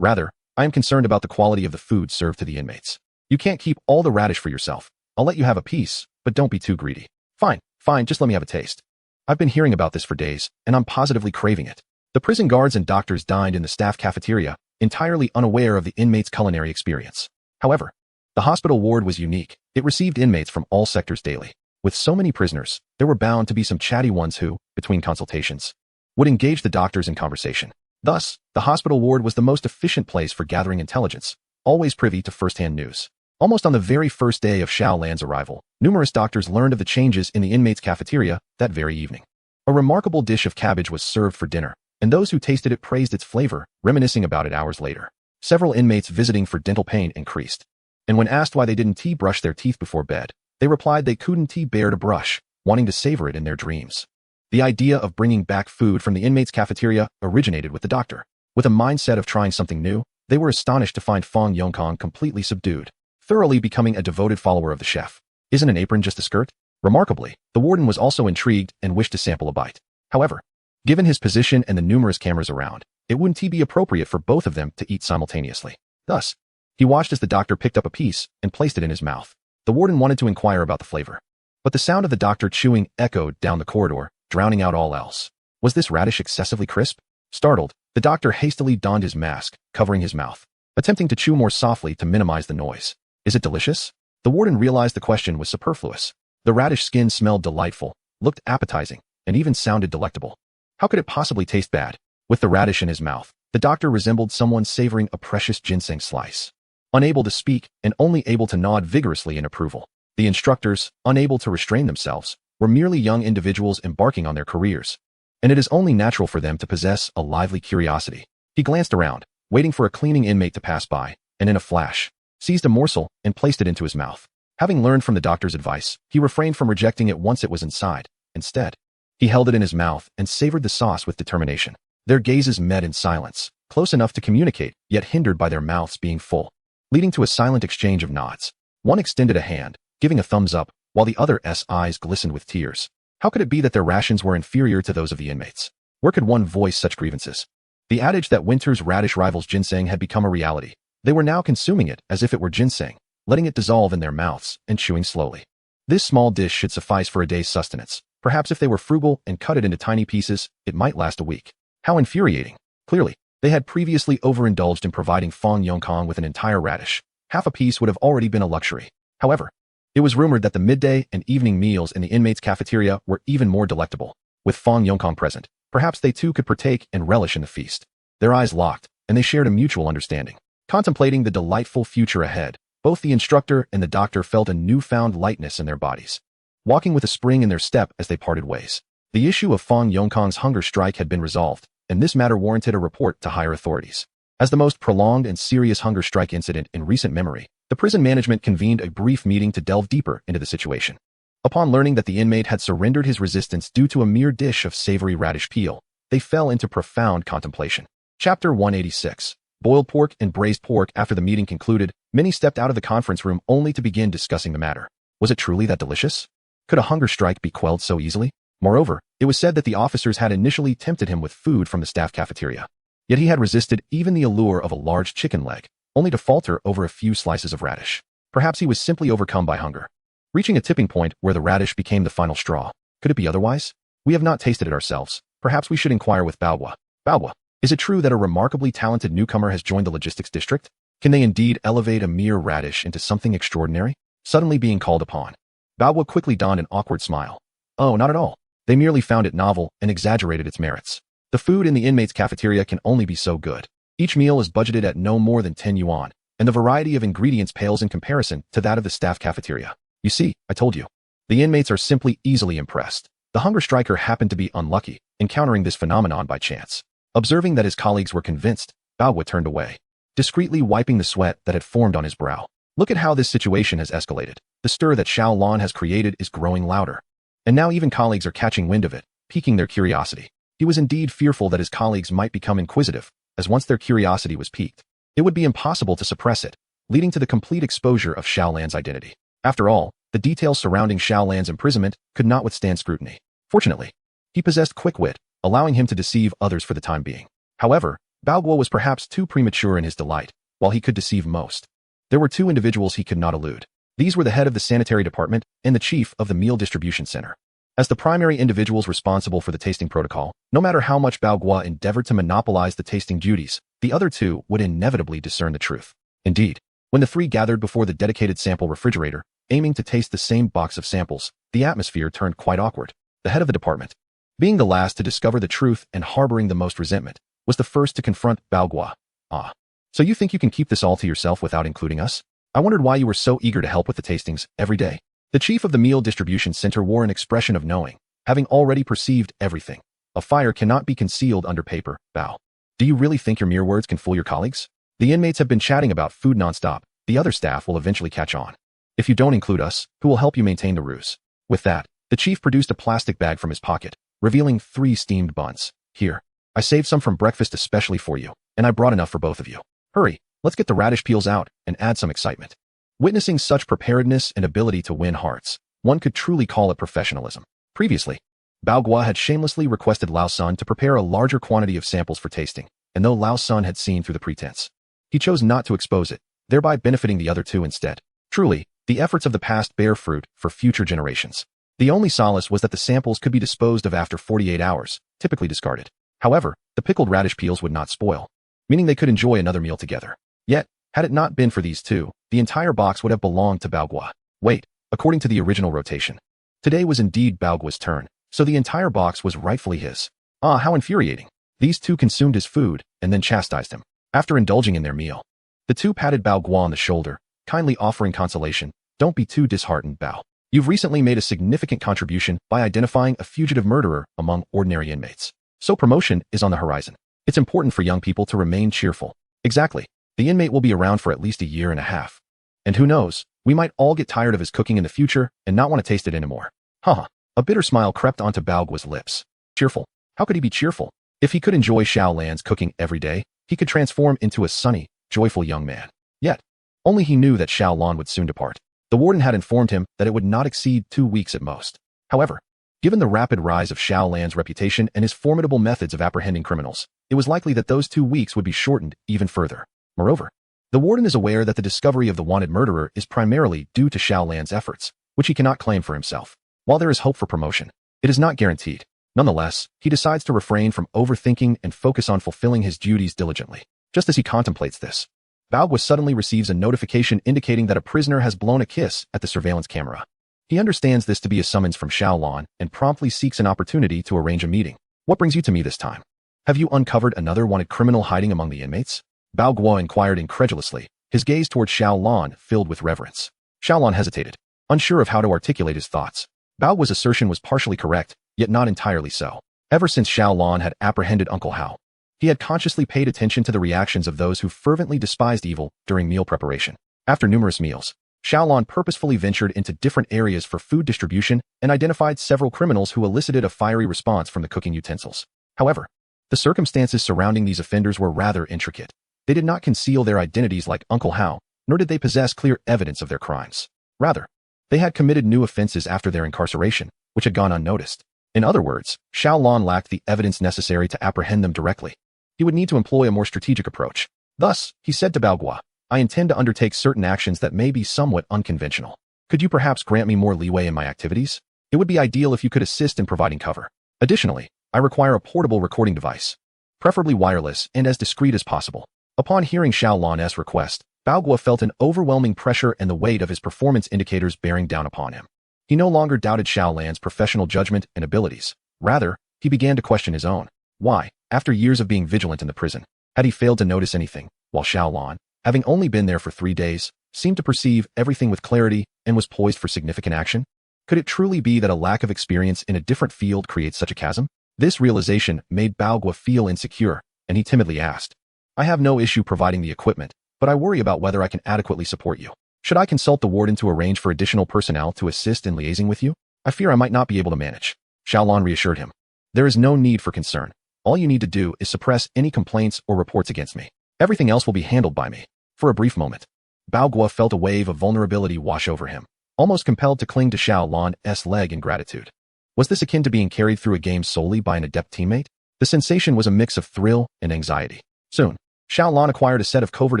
Rather, I am concerned about the quality of the food served to the inmates. You can't keep all the radish for yourself. I'll let you have a piece, but don't be too greedy. Fine, just let me have a taste. I've been hearing about this for days, and I'm positively craving it. The prison guards and doctors dined in the staff cafeteria, entirely unaware of the inmates' culinary experience. However, the hospital ward was unique. It received inmates from all sectors daily. With so many prisoners, there were bound to be some chatty ones who, between consultations, would engage the doctors in conversation. Thus, the hospital ward was the most efficient place for gathering intelligence, always privy to first-hand news. Almost on the very first day of Xiao Lan's arrival, numerous doctors learned of the changes in the inmates' cafeteria that very evening. A remarkable dish of cabbage was served for dinner, and those who tasted it praised its flavor, reminiscing about it hours later. Several inmates visiting for dental pain increased, and when asked why they didn't brush their teeth before bed, they replied they couldn't bear to brush, wanting to savor it in their dreams. The idea of bringing back food from the inmates' cafeteria originated with the doctor. With a mindset of trying something new, they were astonished to find Fong Yongkong completely subdued, thoroughly becoming a devoted follower of the chef. Isn't an apron just a skirt? Remarkably, the warden was also intrigued and wished to sample a bite. However, given his position and the numerous cameras around, it wouldn't be appropriate for both of them to eat simultaneously. Thus, he watched as the doctor picked up a piece and placed it in his mouth. The warden wanted to inquire about the flavor, but the sound of the doctor chewing echoed down the corridor, drowning out all else. Was this radish excessively crisp? Startled, the doctor hastily donned his mask, covering his mouth, attempting to chew more softly to minimize the noise. Is it delicious? The warden realized the question was superfluous. The radish skin smelled delightful, looked appetizing, and even sounded delectable. How could it possibly taste bad? With the radish in his mouth, the doctor resembled someone savoring a precious ginseng slice. Unable to speak and only able to nod vigorously in approval, the instructors, unable to restrain themselves, were merely young individuals embarking on their careers, and it is only natural for them to possess a lively curiosity. He glanced around, waiting for a cleaning inmate to pass by, and in a flash, seized a morsel and placed it into his mouth. Having learned from the doctor's advice, he refrained from rejecting it once it was inside. Instead, he held it in his mouth and savored the sauce with determination. Their gazes met in silence, close enough to communicate, yet hindered by their mouths being full, leading to a silent exchange of nods. One extended a hand, giving a thumbs up, while the other's eyes glistened with tears. How could it be that their rations were inferior to those of the inmates? Where could one voice such grievances? The adage that winter's radish rivals ginseng had become a reality. They were now consuming it as if it were ginseng, letting it dissolve in their mouths and chewing slowly. This small dish should suffice for a day's sustenance. Perhaps if they were frugal and cut it into tiny pieces, it might last a week. How infuriating. Clearly, They had previously overindulged in providing Fong Yongkong with an entire radish. Half a piece would have already been a luxury. However, it was rumored that the midday and evening meals in the inmates' cafeteria were even more delectable. With Fong Yongkong present, perhaps they too could partake and relish in the feast. Their eyes locked, and they shared a mutual understanding. Contemplating the delightful future ahead, both the instructor and the doctor felt a newfound lightness in their bodies, walking with a spring in their step as they parted ways. The issue of Fong Yongkong's hunger strike had been resolved, and this matter warranted a report to higher authorities. As the most prolonged and serious hunger strike incident in recent memory, the prison management convened a brief meeting to delve deeper into the situation. Upon learning that the inmate had surrendered his resistance due to a mere dish of savory radish peel, they fell into profound contemplation. Chapter 186. Boiled pork and braised pork. After the meeting concluded, many stepped out of the conference room only to begin discussing the matter. Was it truly that delicious? Could a hunger strike be quelled so easily? Moreover, it was said that the officers had initially tempted him with food from the staff cafeteria. Yet he had resisted even the allure of a large chicken leg, only to falter over a few slices of radish. Perhaps he was simply overcome by hunger, reaching a tipping point where the radish became the final straw. Could it be otherwise? We have not tasted it ourselves. Perhaps we should inquire with Baoguo. Baoguo, is it true that a remarkably talented newcomer has joined the logistics district? Can they indeed elevate a mere radish into something extraordinary? Suddenly being called upon, Baoguo quickly donned an awkward smile. Oh, not at all. They merely found it novel and exaggerated its merits. The food in the inmates' cafeteria can only be so good. Each meal is budgeted at no more than 10 yuan, and the variety of ingredients pales in comparison to that of the staff cafeteria. You see, I told you. The inmates are simply easily impressed. The hunger striker happened to be unlucky, encountering this phenomenon by chance. Observing that his colleagues were convinced, Baoguo turned away, discreetly wiping the sweat that had formed on his brow. Look at how this situation has escalated. The stir that Xiao Lan has created is growing louder. And now even colleagues are catching wind of it, piquing their curiosity. He was indeed fearful that his colleagues might become inquisitive, as once their curiosity was piqued, it would be impossible to suppress it, leading to the complete exposure of Xiao Lan's identity. After all, the details surrounding Xiao Lan's imprisonment could not withstand scrutiny. Fortunately, he possessed quick wit, allowing him to deceive others for the time being. However, Baoguo was perhaps too premature in his delight, while he could deceive most. There were two individuals he could not elude. These were the head of the sanitary department and the chief of the meal distribution center. As the primary individuals responsible for the tasting protocol, no matter how much Baoguo endeavored to monopolize the tasting duties, the other two would inevitably discern the truth. Indeed, when the three gathered before the dedicated sample refrigerator, aiming to taste the same box of samples, the atmosphere turned quite awkward. The head of the department, being the last to discover the truth and harboring the most resentment, was the first to confront Baoguo. Ah, so you think you can keep this all to yourself without including us? I wondered why you were so eager to help with the tastings every day. The chief of the meal distribution center wore an expression of knowing, having already perceived everything. A fire cannot be concealed under paper, Bao. Do you really think your mere words can fool your colleagues? The inmates have been chatting about food nonstop. The other staff will eventually catch on. If you don't include us, who will help you maintain the ruse? With that, the chief produced a plastic bag from his pocket, revealing 3 steamed buns. Here, I saved some from breakfast especially for you, and I brought enough for both of you. Hurry, let's get the radish peels out and add some excitement. Witnessing such preparedness and ability to win hearts, one could truly call it professionalism. Previously, Baoguo had shamelessly requested Lao Sun to prepare a larger quantity of samples for tasting, and though Lao Sun had seen through the pretense, he chose not to expose it, thereby benefiting the other two instead. Truly, the efforts of the past bear fruit for future generations. The only solace was that the samples could be disposed of after 48 hours, typically discarded. However, the pickled radish peels would not spoil, meaning they could enjoy another meal together. Yet, had it not been for these two, the entire box would have belonged to Baoguo. Wait, according to the original rotation, today was indeed Baoguo's turn, so the entire box was rightfully his. Ah, how infuriating. These two consumed his food and then chastised him. After indulging in their meal, the two patted Baoguo on the shoulder, kindly offering consolation. Don't be too disheartened, Bao. You've recently made a significant contribution by identifying a fugitive murderer among ordinary inmates. So promotion is on the horizon. It's important for young people to remain cheerful. Exactly. The inmate will be around for at least a year and a half. And who knows, we might all get tired of his cooking in the future and not want to taste it anymore. Haha. A bitter smile crept onto Baoguo's lips. Cheerful? How could he be cheerful? If he could enjoy Xiao Lan's cooking every day, he could transform into a sunny, joyful young man. Yet, only he knew that Xiao Lan would soon depart. The warden had informed him that it would not exceed 2 weeks at most. However, given the rapid rise of Xiao Lan's reputation and his formidable methods of apprehending criminals, it was likely that those 2 weeks would be shortened even further. Moreover, the warden is aware that the discovery of the wanted murderer is primarily due to Xiao Lan's efforts, which he cannot claim for himself. While there is hope for promotion, it is not guaranteed. Nonetheless, he decides to refrain from overthinking and focus on fulfilling his duties diligently. Just as he contemplates this, Bao suddenly receives a notification indicating that a prisoner has blown a kiss at the surveillance camera. He understands this to be a summons from Xiaolon and promptly seeks an opportunity to arrange a meeting. What brings you to me this time? Have you uncovered another wanted criminal hiding among the inmates? Bao Guo inquired incredulously, his gaze toward Xiaolon filled with reverence. Xiaolon hesitated, unsure of how to articulate his thoughts. Bao's assertion was partially correct, yet not entirely so. Ever since Xiaolon had apprehended Uncle Hao, he had consciously paid attention to the reactions of those who fervently despised evil during meal preparation. After numerous meals, Xiaolon purposefully ventured into different areas for food distribution and identified several criminals who elicited a fiery response from the cooking utensils. However, the circumstances surrounding these offenders were rather intricate. They did not conceal their identities like Uncle Hao, nor did they possess clear evidence of their crimes. Rather, they had committed new offenses after their incarceration, which had gone unnoticed. In other words, Xiaolon lacked the evidence necessary to apprehend them directly. He would need to employ a more strategic approach. Thus, he said to Bao Guo, I intend to undertake certain actions that may be somewhat unconventional. Could you perhaps grant me more leeway in my activities? It would be ideal if you could assist in providing cover. Additionally, I require a portable recording device, preferably wireless and as discreet as possible. Upon hearing Xiaolon's request, Bao Guo felt an overwhelming pressure and the weight of his performance indicators bearing down upon him. He no longer doubted Xiaolon's professional judgment and abilities. Rather, he began to question his own. Why, after years of being vigilant in the prison, had he failed to notice anything, while Xiaolon, having only been there for 3 days, seemed to perceive everything with clarity and was poised for significant action? Could it truly be that a lack of experience in a different field creates such a chasm? This realization made Bao Guo feel insecure, and he timidly asked, I have no issue providing the equipment, but I worry about whether I can adequately support you. Should I consult the warden to arrange for additional personnel to assist in liaising with you? I fear I might not be able to manage. Xiaolon reassured him. There is no need for concern. All you need to do is suppress any complaints or reports against me. Everything else will be handled by me. For a brief moment, Bao Guo felt a wave of vulnerability wash over him, almost compelled to cling to Xiaolon's leg in gratitude. Was this akin to being carried through a game solely by an adept teammate? The sensation was a mix of thrill and anxiety. Soon, Xiaolon acquired a set of covert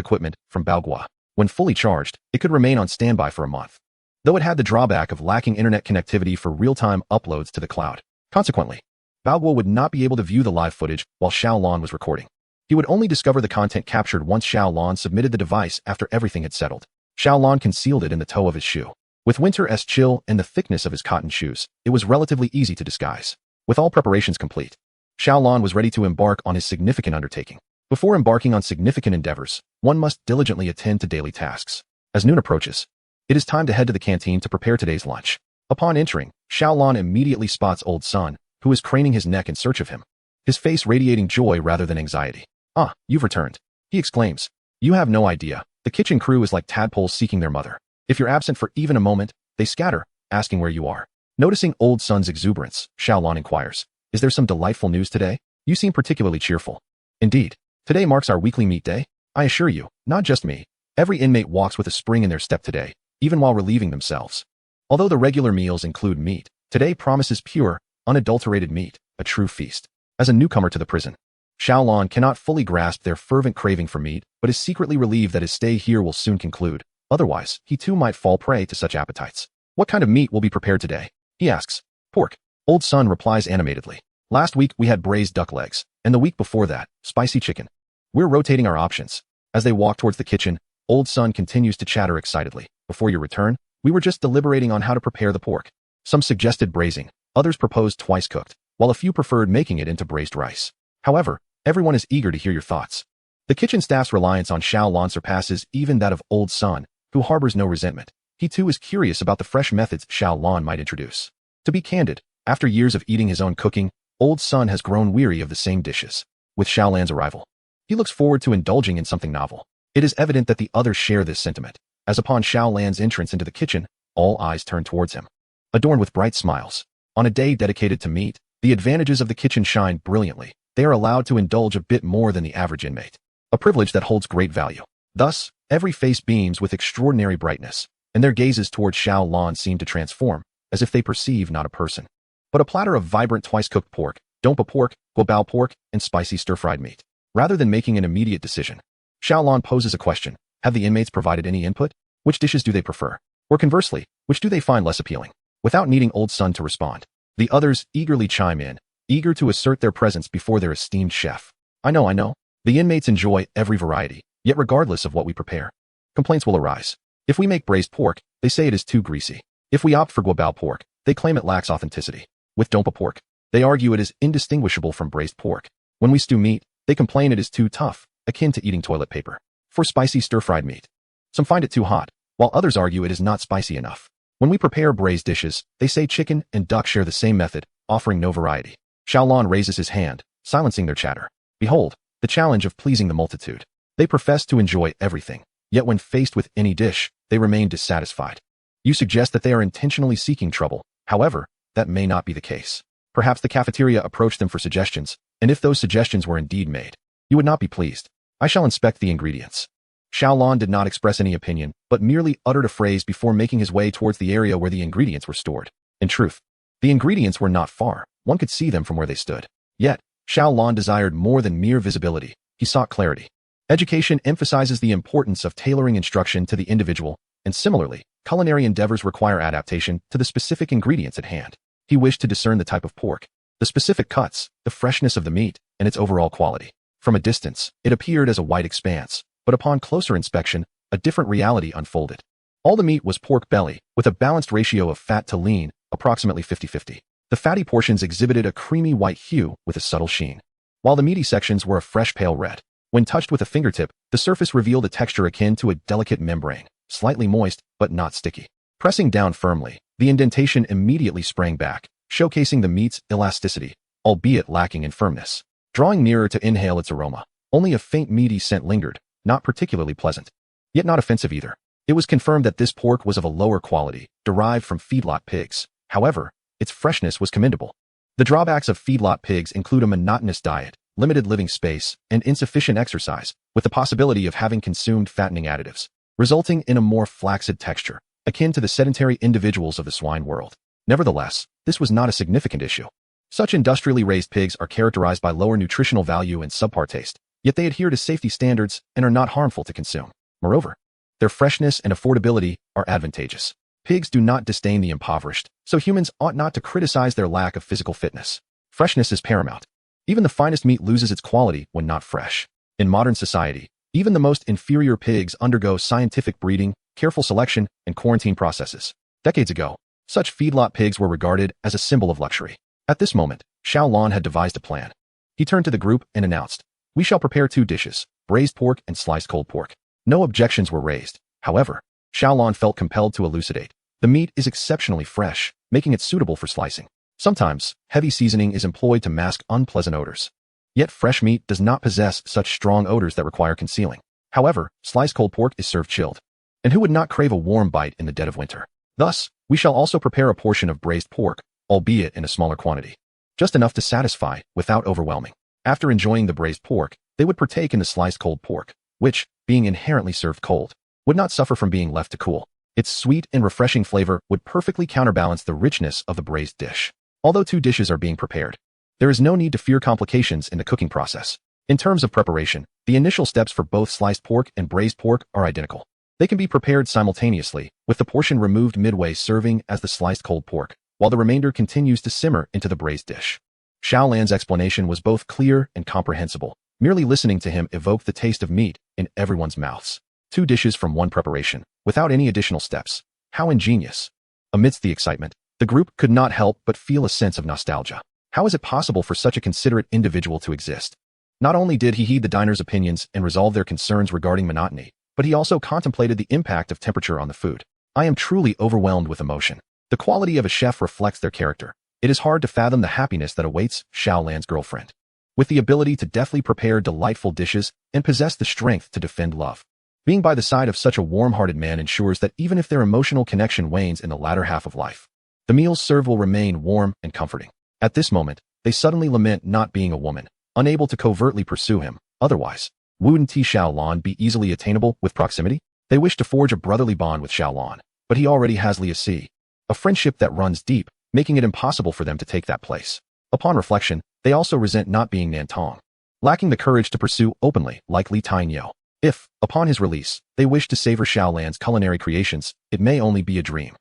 equipment from Bao Guo. When fully charged, it could remain on standby for a month, though it had the drawback of lacking internet connectivity for real-time uploads to the cloud. Consequently, Bao Guo would not be able to view the live footage while Xiaolon was recording. He would only discover the content captured once Xiaolon submitted the device after everything had settled. Xiaolon concealed it in the toe of his shoe. With winter's chill and the thickness of his cotton shoes, it was relatively easy to disguise. With all preparations complete, Xiaolon was ready to embark on his significant undertaking. Before embarking on significant endeavors, one must diligently attend to daily tasks. As noon approaches, it is time to head to the canteen to prepare today's lunch. Upon entering, Xiaolon immediately spots Old Sun, who is craning his neck in search of him, his face radiating joy rather than anxiety. Ah, you've returned, he exclaims. You have no idea. The kitchen crew is like tadpoles seeking their mother. If you're absent for even a moment, they scatter, asking where you are. Noticing Old Sun's exuberance, Xiaolon inquires, is there some delightful news today? You seem particularly cheerful. Indeed. Today marks our weekly meat day. I assure you, not just me. Every inmate walks with a spring in their step today, even while relieving themselves. Although the regular meals include meat, today promises pure, unadulterated meat, a true feast. As a newcomer to the prison, Xiaolon cannot fully grasp their fervent craving for meat, but is secretly relieved that his stay here will soon conclude. Otherwise, he too might fall prey to such appetites. What kind of meat will be prepared today? He asks. Pork. Old Sun replies animatedly. Last week we had braised duck legs, and the week before that, spicy chicken. We're rotating our options. As they walk towards the kitchen, Old Sun continues to chatter excitedly. Before your return, we were just deliberating on how to prepare the pork. Some suggested braising, others proposed twice cooked, while a few preferred making it into braised rice. However, everyone is eager to hear your thoughts. The kitchen staff's reliance on Xiaolon surpasses even that of Old Sun, who harbors no resentment. He too is curious about the fresh methods Xiaolon might introduce. To be candid, after years of eating his own cooking, Old Sun has grown weary of the same dishes. With Xiaolon's arrival, he looks forward to indulging in something novel. It is evident that the others share this sentiment, as upon Xiaolon's entrance into the kitchen, all eyes turn towards him. Adorned with bright smiles, on a day dedicated to meat, the advantages of the kitchen shine brilliantly. They are allowed to indulge a bit more than the average inmate, a privilege that holds great value. Thus, every face beams with extraordinary brightness, and their gazes towards Xiaolon seem to transform, as if they perceive not a person, but a platter of vibrant twice-cooked pork, dompa pork, guabao pork, and spicy stir-fried meat. Rather than making an immediate decision, Xiaolon poses a question. Have the inmates provided any input? Which dishes do they prefer? Or conversely, which do they find less appealing? Without needing Old Sun to respond, the others eagerly chime in, eager to assert their presence before their esteemed chef. I know. The inmates enjoy every variety, yet regardless of what we prepare, complaints will arise. If we make braised pork, they say it is too greasy. If we opt for guabao pork, they claim it lacks authenticity. With dompa pork, they argue it is indistinguishable from braised pork. When we stew meat, they complain it is too tough, akin to eating toilet paper. For spicy stir-fried meat, some find it too hot, while others argue it is not spicy enough. When we prepare braised dishes, they say chicken and duck share the same method, offering no variety. Xiaolon raises his hand, silencing their chatter. Behold, the challenge of pleasing the multitude. They profess to enjoy everything, yet when faced with any dish, they remain dissatisfied. You suggest that they are intentionally seeking trouble. However, that may not be the case. Perhaps the cafeteria approached them for suggestions, and if those suggestions were indeed made, you would not be pleased. I shall inspect the ingredients. Xiaolon did not express any opinion, but merely uttered a phrase before making his way towards the area where the ingredients were stored. In truth, the ingredients were not far. One could see them from where they stood. Yet, Xiaolon desired more than mere visibility. He sought clarity. Education emphasizes the importance of tailoring instruction to the individual, and similarly, culinary endeavors require adaptation to the specific ingredients at hand. He wished to discern the type of pork, the specific cuts, the freshness of the meat, and its overall quality. From a distance, it appeared as a white expanse, but upon closer inspection, a different reality unfolded. All the meat was pork belly, with a balanced ratio of fat to lean, approximately 50-50. The fatty portions exhibited a creamy white hue with a subtle sheen, while the meaty sections were a fresh pale red. When touched with a fingertip, the surface revealed a texture akin to a delicate membrane, slightly moist, but not sticky. Pressing down firmly, the indentation immediately sprang back, showcasing the meat's elasticity, albeit lacking in firmness. Drawing nearer to inhale its aroma, only a faint meaty scent lingered, not particularly pleasant, yet not offensive either. It was confirmed that this pork was of a lower quality, derived from feedlot pigs. However, its freshness was commendable. The drawbacks of feedlot pigs include a monotonous diet, limited living space, and insufficient exercise, with the possibility of having consumed fattening additives, resulting in a more flaccid texture, akin to the sedentary individuals of the swine world. Nevertheless, this was not a significant issue. Such industrially raised pigs are characterized by lower nutritional value and subpar taste, yet they adhere to safety standards and are not harmful to consume. Moreover, their freshness and affordability are advantageous. Pigs do not disdain the impoverished, so humans ought not to criticize their lack of physical fitness. Freshness is paramount. Even the finest meat loses its quality when not fresh. In modern society, even the most inferior pigs undergo scientific breeding, careful selection, and quarantine processes. Decades ago, such feedlot pigs were regarded as a symbol of luxury. At this moment, Xiaolon had devised a plan. He turned to the group and announced, "We shall prepare 2 dishes, braised pork and sliced cold pork." No objections were raised. However, Xiaolon felt compelled to elucidate. The meat is exceptionally fresh, making it suitable for slicing. Sometimes, heavy seasoning is employed to mask unpleasant odors. Yet fresh meat does not possess such strong odors that require concealing. However, sliced cold pork is served chilled. And who would not crave a warm bite in the dead of winter? Thus, we shall also prepare a portion of braised pork, albeit in a smaller quantity. Just enough to satisfy, without overwhelming. After enjoying the braised pork, they would partake in the sliced cold pork, which, being inherently served cold, would not suffer from being left to cool. Its sweet and refreshing flavor would perfectly counterbalance the richness of the braised dish. Although 2 dishes are being prepared, there is no need to fear complications in the cooking process. In terms of preparation, the initial steps for both sliced pork and braised pork are identical. They can be prepared simultaneously, with the portion removed midway serving as the sliced cold pork, while the remainder continues to simmer into the braised dish. Xiaolan's explanation was both clear and comprehensible. Merely listening to him evoked the taste of meat in everyone's mouths. 2 dishes from one preparation, without any additional steps. How ingenious. Amidst the excitement, the group could not help but feel a sense of nostalgia. How is it possible for such a considerate individual to exist? Not only did he heed the diners' opinions and resolve their concerns regarding monotony, but he also contemplated the impact of temperature on the food. I am truly overwhelmed with emotion. The quality of a chef reflects their character. It is hard to fathom the happiness that awaits Xiaolan's girlfriend, with the ability to deftly prepare delightful dishes and possess the strength to defend love. Being by the side of such a warm-hearted man ensures that even if their emotional connection wanes in the latter half of life, the meals served will remain warm and comforting. At this moment, they suddenly lament not being a woman, unable to covertly pursue him. Otherwise, wouldn't Xiaolon be easily attainable with proximity? They wish to forge a brotherly bond with Xiaolon, but he already has Lia Si, a friendship that runs deep, making it impossible for them to take that place. Upon reflection, they also resent not being Nantong, lacking the courage to pursue openly like Li Tainyo. If, upon his release, they wish to savor Xiaolan's culinary creations, it may only be a dream.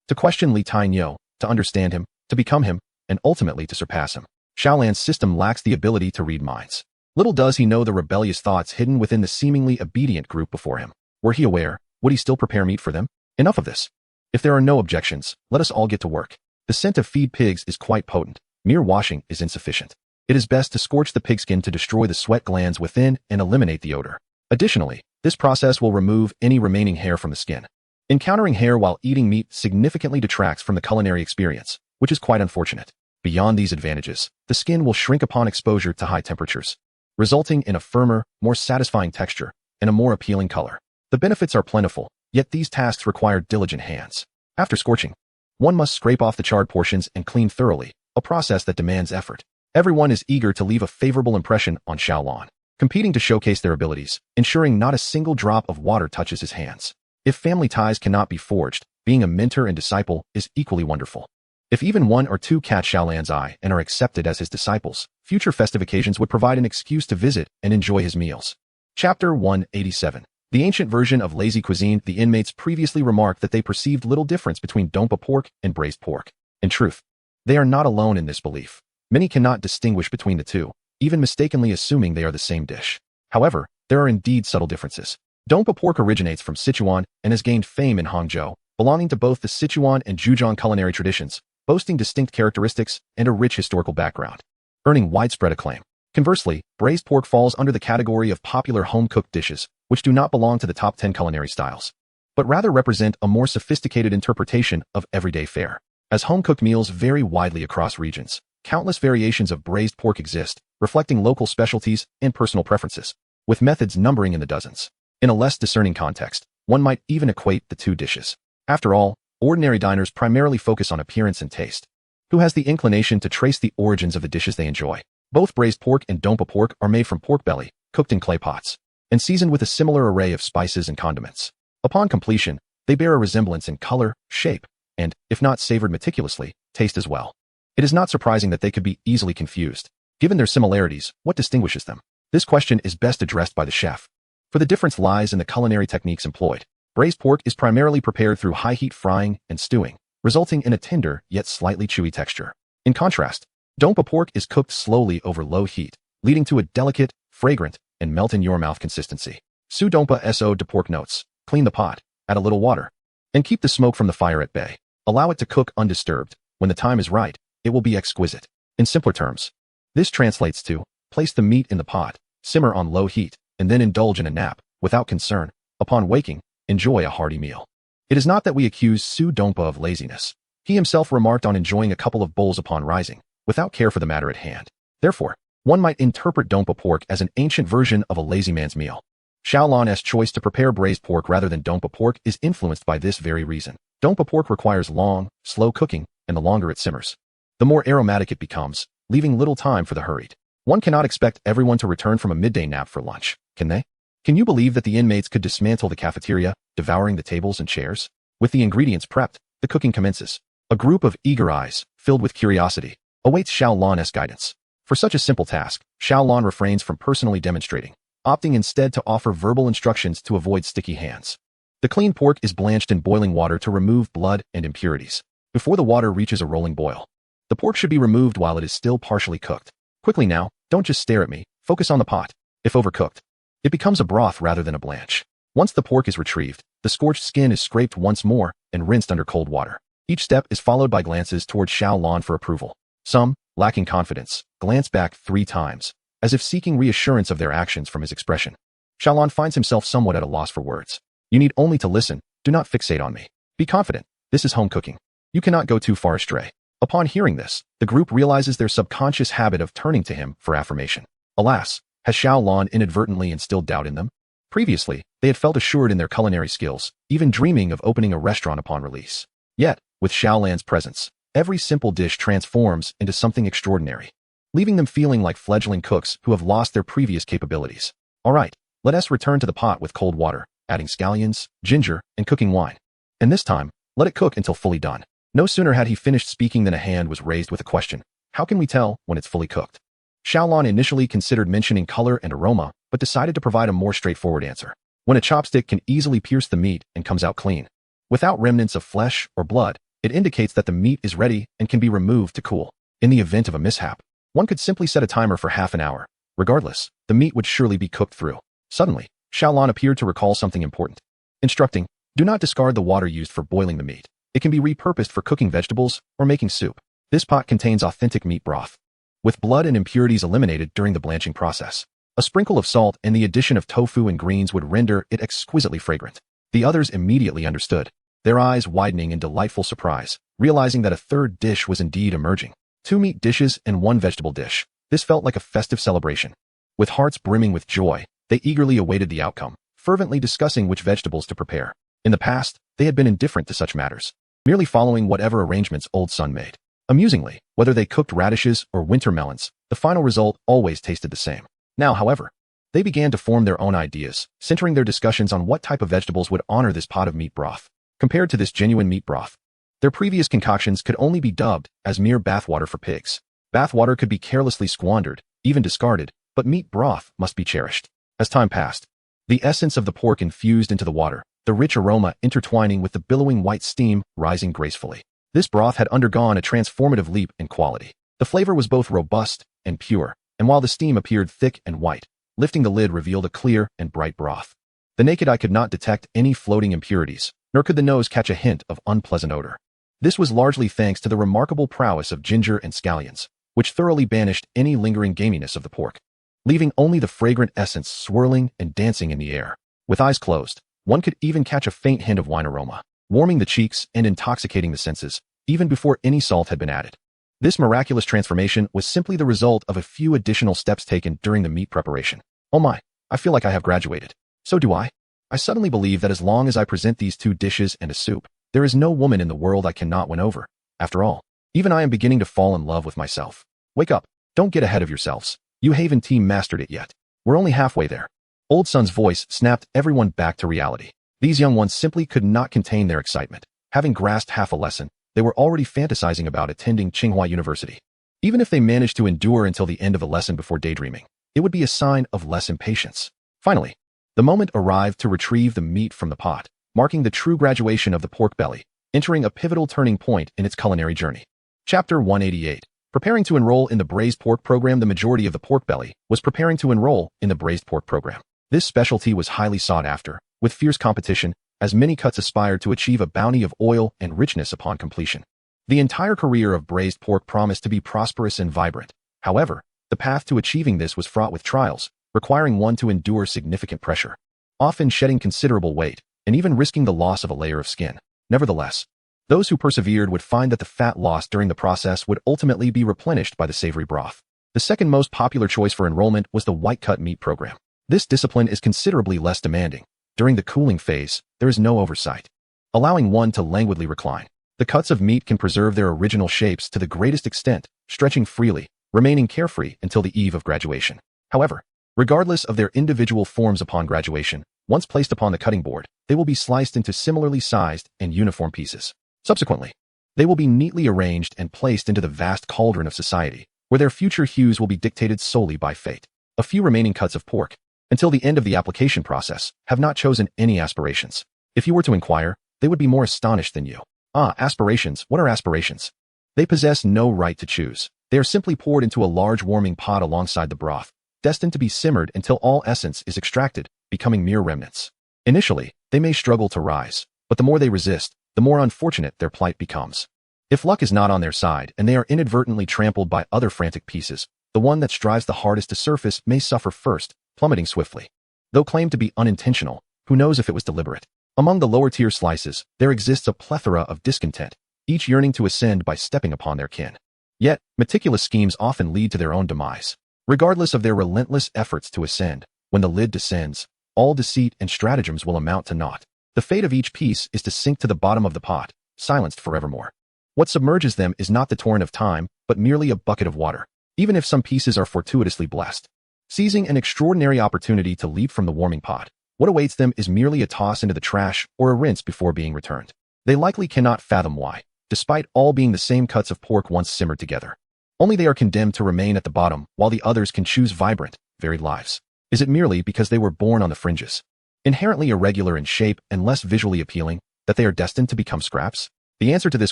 To question Li Tainyo, to understand him, to become him, and ultimately to surpass him. Xiaolan's system lacks the ability to read minds. Little does he know the rebellious thoughts hidden within the seemingly obedient group before him. Were he aware, would he still prepare meat for them? Enough of this. If there are no objections, let us all get to work. The scent of feed pigs is quite potent. Mere washing is insufficient. It is best to scorch the pigskin to destroy the sweat glands within and eliminate the odor. Additionally, this process will remove any remaining hair from the skin. Encountering hair while eating meat significantly detracts from the culinary experience, which is quite unfortunate. Beyond these advantages, the skin will shrink upon exposure to high temperatures, resulting in a firmer, more satisfying texture and a more appealing color. The benefits are plentiful, yet these tasks require diligent hands. After scorching, one must scrape off the charred portions and clean thoroughly, a process that demands effort. Everyone is eager to leave a favorable impression on Xiaolan, competing to showcase their abilities, ensuring not a single drop of water touches his hands. If family ties cannot be forged, being a mentor and disciple is equally wonderful. If even one or two catch Xiaolan's eye and are accepted as his disciples, future festive occasions would provide an excuse to visit and enjoy his meals. Chapter 187. The ancient version of lazy cuisine. The inmates previously remarked that they perceived little difference between dompa pork and braised pork. In truth, they are not alone in this belief. Many cannot distinguish between the two, even mistakenly assuming they are the same dish. However, there are indeed subtle differences. Dompa pork originates from Sichuan and has gained fame in Hangzhou, belonging to both the Sichuan and Zhejiang culinary traditions, boasting distinct characteristics and a rich historical background, earning widespread acclaim. Conversely, braised pork falls under the category of popular home-cooked dishes, which do not belong to the top 10 culinary styles, but rather represent a more sophisticated interpretation of everyday fare. As home-cooked meals vary widely across regions, countless variations of braised pork exist, reflecting local specialties and personal preferences, with methods numbering in the dozens. In a less discerning context, one might even equate the two dishes. After all, ordinary diners primarily focus on appearance and taste. Who has the inclination to trace the origins of the dishes they enjoy? Both braised pork and dompa pork are made from pork belly, cooked in clay pots, and seasoned with a similar array of spices and condiments. Upon completion, they bear a resemblance in color, shape, and, if not savored meticulously, taste as well. It is not surprising that they could be easily confused. Given their similarities, what distinguishes them? This question is best addressed by the chef. For the difference lies in the culinary techniques employed. Braised pork is primarily prepared through high-heat frying and stewing, resulting in a tender yet slightly chewy texture. In contrast, dompa pork is cooked slowly over low heat, leading to a delicate, fragrant, and melt-in-your-mouth consistency. Su dompa so de pork notes. Clean the pot, add a little water, and keep the smoke from the fire at bay. Allow it to cook undisturbed. When the time is right, it will be exquisite. In simpler terms, this translates to, place the meat in the pot, simmer on low heat, and then indulge in a nap, without concern. Upon waking, enjoy a hearty meal. It is not that we accuse Su Dompa of laziness. He himself remarked on enjoying a couple of bowls upon rising, without care for the matter at hand. Therefore, one might interpret dompa pork as an ancient version of a lazy man's meal. Xiaolan's choice to prepare braised pork rather than dompa pork is influenced by this very reason. Dompa pork requires long, slow cooking, and the longer it simmers, the more aromatic it becomes, leaving little time for the hurried. One cannot expect everyone to return from a midday nap for lunch, can they? Can you believe that the inmates could dismantle the cafeteria, devouring the tables and chairs? With the ingredients prepped, the cooking commences. A group of eager eyes, filled with curiosity, awaits Xiaolan's guidance. For such a simple task, Xiaolan refrains from personally demonstrating, opting instead to offer verbal instructions to avoid sticky hands. The cleaned pork is blanched in boiling water to remove blood and impurities. Before the water reaches a rolling boil, the pork should be removed while it is still partially cooked. Quickly now, don't just stare at me, focus on the pot. If overcooked, it becomes a broth rather than a blanch. Once the pork is retrieved, the scorched skin is scraped once more and rinsed under cold water. Each step is followed by glances towards Xiaolan for approval. Some, lacking confidence, glance back 3 times, as if seeking reassurance of their actions from his expression. Xiaolan finds himself somewhat at a loss for words. You need only to listen, do not fixate on me. Be confident, this is home cooking. You cannot go too far astray. Upon hearing this, the group realizes their subconscious habit of turning to him for affirmation. Alas, has Xiaolan inadvertently instilled doubt in them? Previously, they had felt assured in their culinary skills, even dreaming of opening a restaurant upon release. Yet, with Xiaolan's presence, every simple dish transforms into something extraordinary, leaving them feeling like fledgling cooks who have lost their previous capabilities. All right, let us return to the pot with cold water, adding scallions, ginger, and cooking wine. And this time, let it cook until fully done. No sooner had he finished speaking than a hand was raised with a question. How can we tell when it's fully cooked? Xiaolan initially considered mentioning color and aroma, but decided to provide a more straightforward answer. When a chopstick can easily pierce the meat and comes out clean, without remnants of flesh or blood, it indicates that the meat is ready and can be removed to cool. In the event of a mishap, One could simply set a timer for half an hour. Regardless, the meat would surely be cooked through. Suddenly, Xiaolan appeared to recall something important. Instructing, do not discard the water used for boiling the meat. It can be repurposed for cooking vegetables or making soup. This pot contains authentic meat broth, with blood and impurities eliminated during the blanching process. A sprinkle of salt and the addition of tofu and greens would render it exquisitely fragrant. The others immediately understood, their eyes widening in delightful surprise, realizing that a third dish was indeed emerging. 2 meat dishes and 1 vegetable dish. This felt like a festive celebration. With hearts brimming with joy, they eagerly awaited the outcome, fervently discussing which vegetables to prepare. In the past, they had been indifferent to such matters, merely following whatever arrangements Old Sun made. Amusingly, whether they cooked radishes or winter melons, the final result always tasted the same. Now, however, they began to form their own ideas, centering their discussions on what type of vegetables would honor this pot of meat broth. Compared to this genuine meat broth, their previous concoctions could only be dubbed as mere bathwater for pigs. Bathwater could be carelessly squandered, even discarded, but meat broth must be cherished. As time passed, the essence of the pork infused into the water, the rich aroma intertwining with the billowing white steam rising gracefully. This broth had undergone a transformative leap in quality. The flavor was both robust and pure, and while the steam appeared thick and white, lifting the lid revealed a clear and bright broth. The naked eye could not detect any floating impurities, nor could the nose catch a hint of unpleasant odor. This was largely thanks to the remarkable prowess of ginger and scallions, which thoroughly banished any lingering gaminess of the pork, leaving only the fragrant essence swirling and dancing in the air. With eyes closed, one could even catch a faint hint of wine aroma, warming the cheeks and intoxicating the senses, even before any salt had been added. This miraculous transformation was simply the result of a few additional steps taken during the meat preparation. Oh my, I feel like I have graduated. So do I. I suddenly believe that as long as I present these 2 dishes and a soup, there is no woman in the world I cannot win over. After all, even I am beginning to fall in love with myself. Wake up, don't get ahead of yourselves. You haven't team mastered it yet. We're only halfway there. Old Sun's voice snapped everyone back to reality. These young ones simply could not contain their excitement. Having grasped half a lesson, they were already fantasizing about attending Tsinghua University. Even if they managed to endure until the end of the lesson before daydreaming, it would be a sign of less impatience. Finally, the moment arrived to retrieve the meat from the pot, marking the true graduation of the pork belly, entering a pivotal turning point in its culinary journey. Chapter 188. Preparing to enroll in the braised pork program. The majority of the pork belly was preparing to enroll in the braised pork program. This specialty was highly sought after, with fierce competition, as many cuts aspired to achieve a bounty of oil and richness upon completion. The entire career of braised pork promised to be prosperous and vibrant. However, the path to achieving this was fraught with trials, requiring one to endure significant pressure, often shedding considerable weight, and even risking the loss of a layer of skin. Nevertheless, those who persevered would find that the fat lost during the process would ultimately be replenished by the savory broth. The second most popular choice for enrollment was the white-cut meat program. This discipline is considerably less demanding. During the cooling phase, there is no oversight, allowing one to languidly recline. The cuts of meat can preserve their original shapes to the greatest extent, stretching freely, remaining carefree until the eve of graduation. However, regardless of their individual forms upon graduation, once placed upon the cutting board, they will be sliced into similarly sized and uniform pieces. Subsequently, they will be neatly arranged and placed into the vast cauldron of society, where their future hues will be dictated solely by fate. A few remaining cuts of pork, until the end of the application process, have not chosen any aspirations. If you were to inquire, they would be more astonished than you. Aspirations. What are aspirations? They possess no right to choose. They are simply poured into a large warming pot alongside the broth, destined to be simmered until all essence is extracted, becoming mere remnants. Initially, they may struggle to rise, but the more they resist, the more unfortunate their plight becomes. If luck is not on their side and they are inadvertently trampled by other frantic pieces, the one that strives the hardest to surface may suffer first, plummeting swiftly. Though claimed to be unintentional, who knows if it was deliberate? Among the lower-tier slices, there exists a plethora of discontent, each yearning to ascend by stepping upon their kin. Yet, meticulous schemes often lead to their own demise. Regardless of their relentless efforts to ascend, when the lid descends, all deceit and stratagems will amount to naught. The fate of each piece is to sink to the bottom of the pot, silenced forevermore. What submerges them is not the torrent of time, but merely a bucket of water, even if some pieces are fortuitously blessed. Seizing an extraordinary opportunity to leap from the warming pot, what awaits them is merely a toss into the trash or a rinse before being returned. They likely cannot fathom why, despite all being the same cuts of pork once simmered together. Only they are condemned to remain at the bottom, while the others can choose vibrant, varied lives. Is it merely because they were born on the fringes, inherently irregular in shape and less visually appealing, that they are destined to become scraps? The answer to this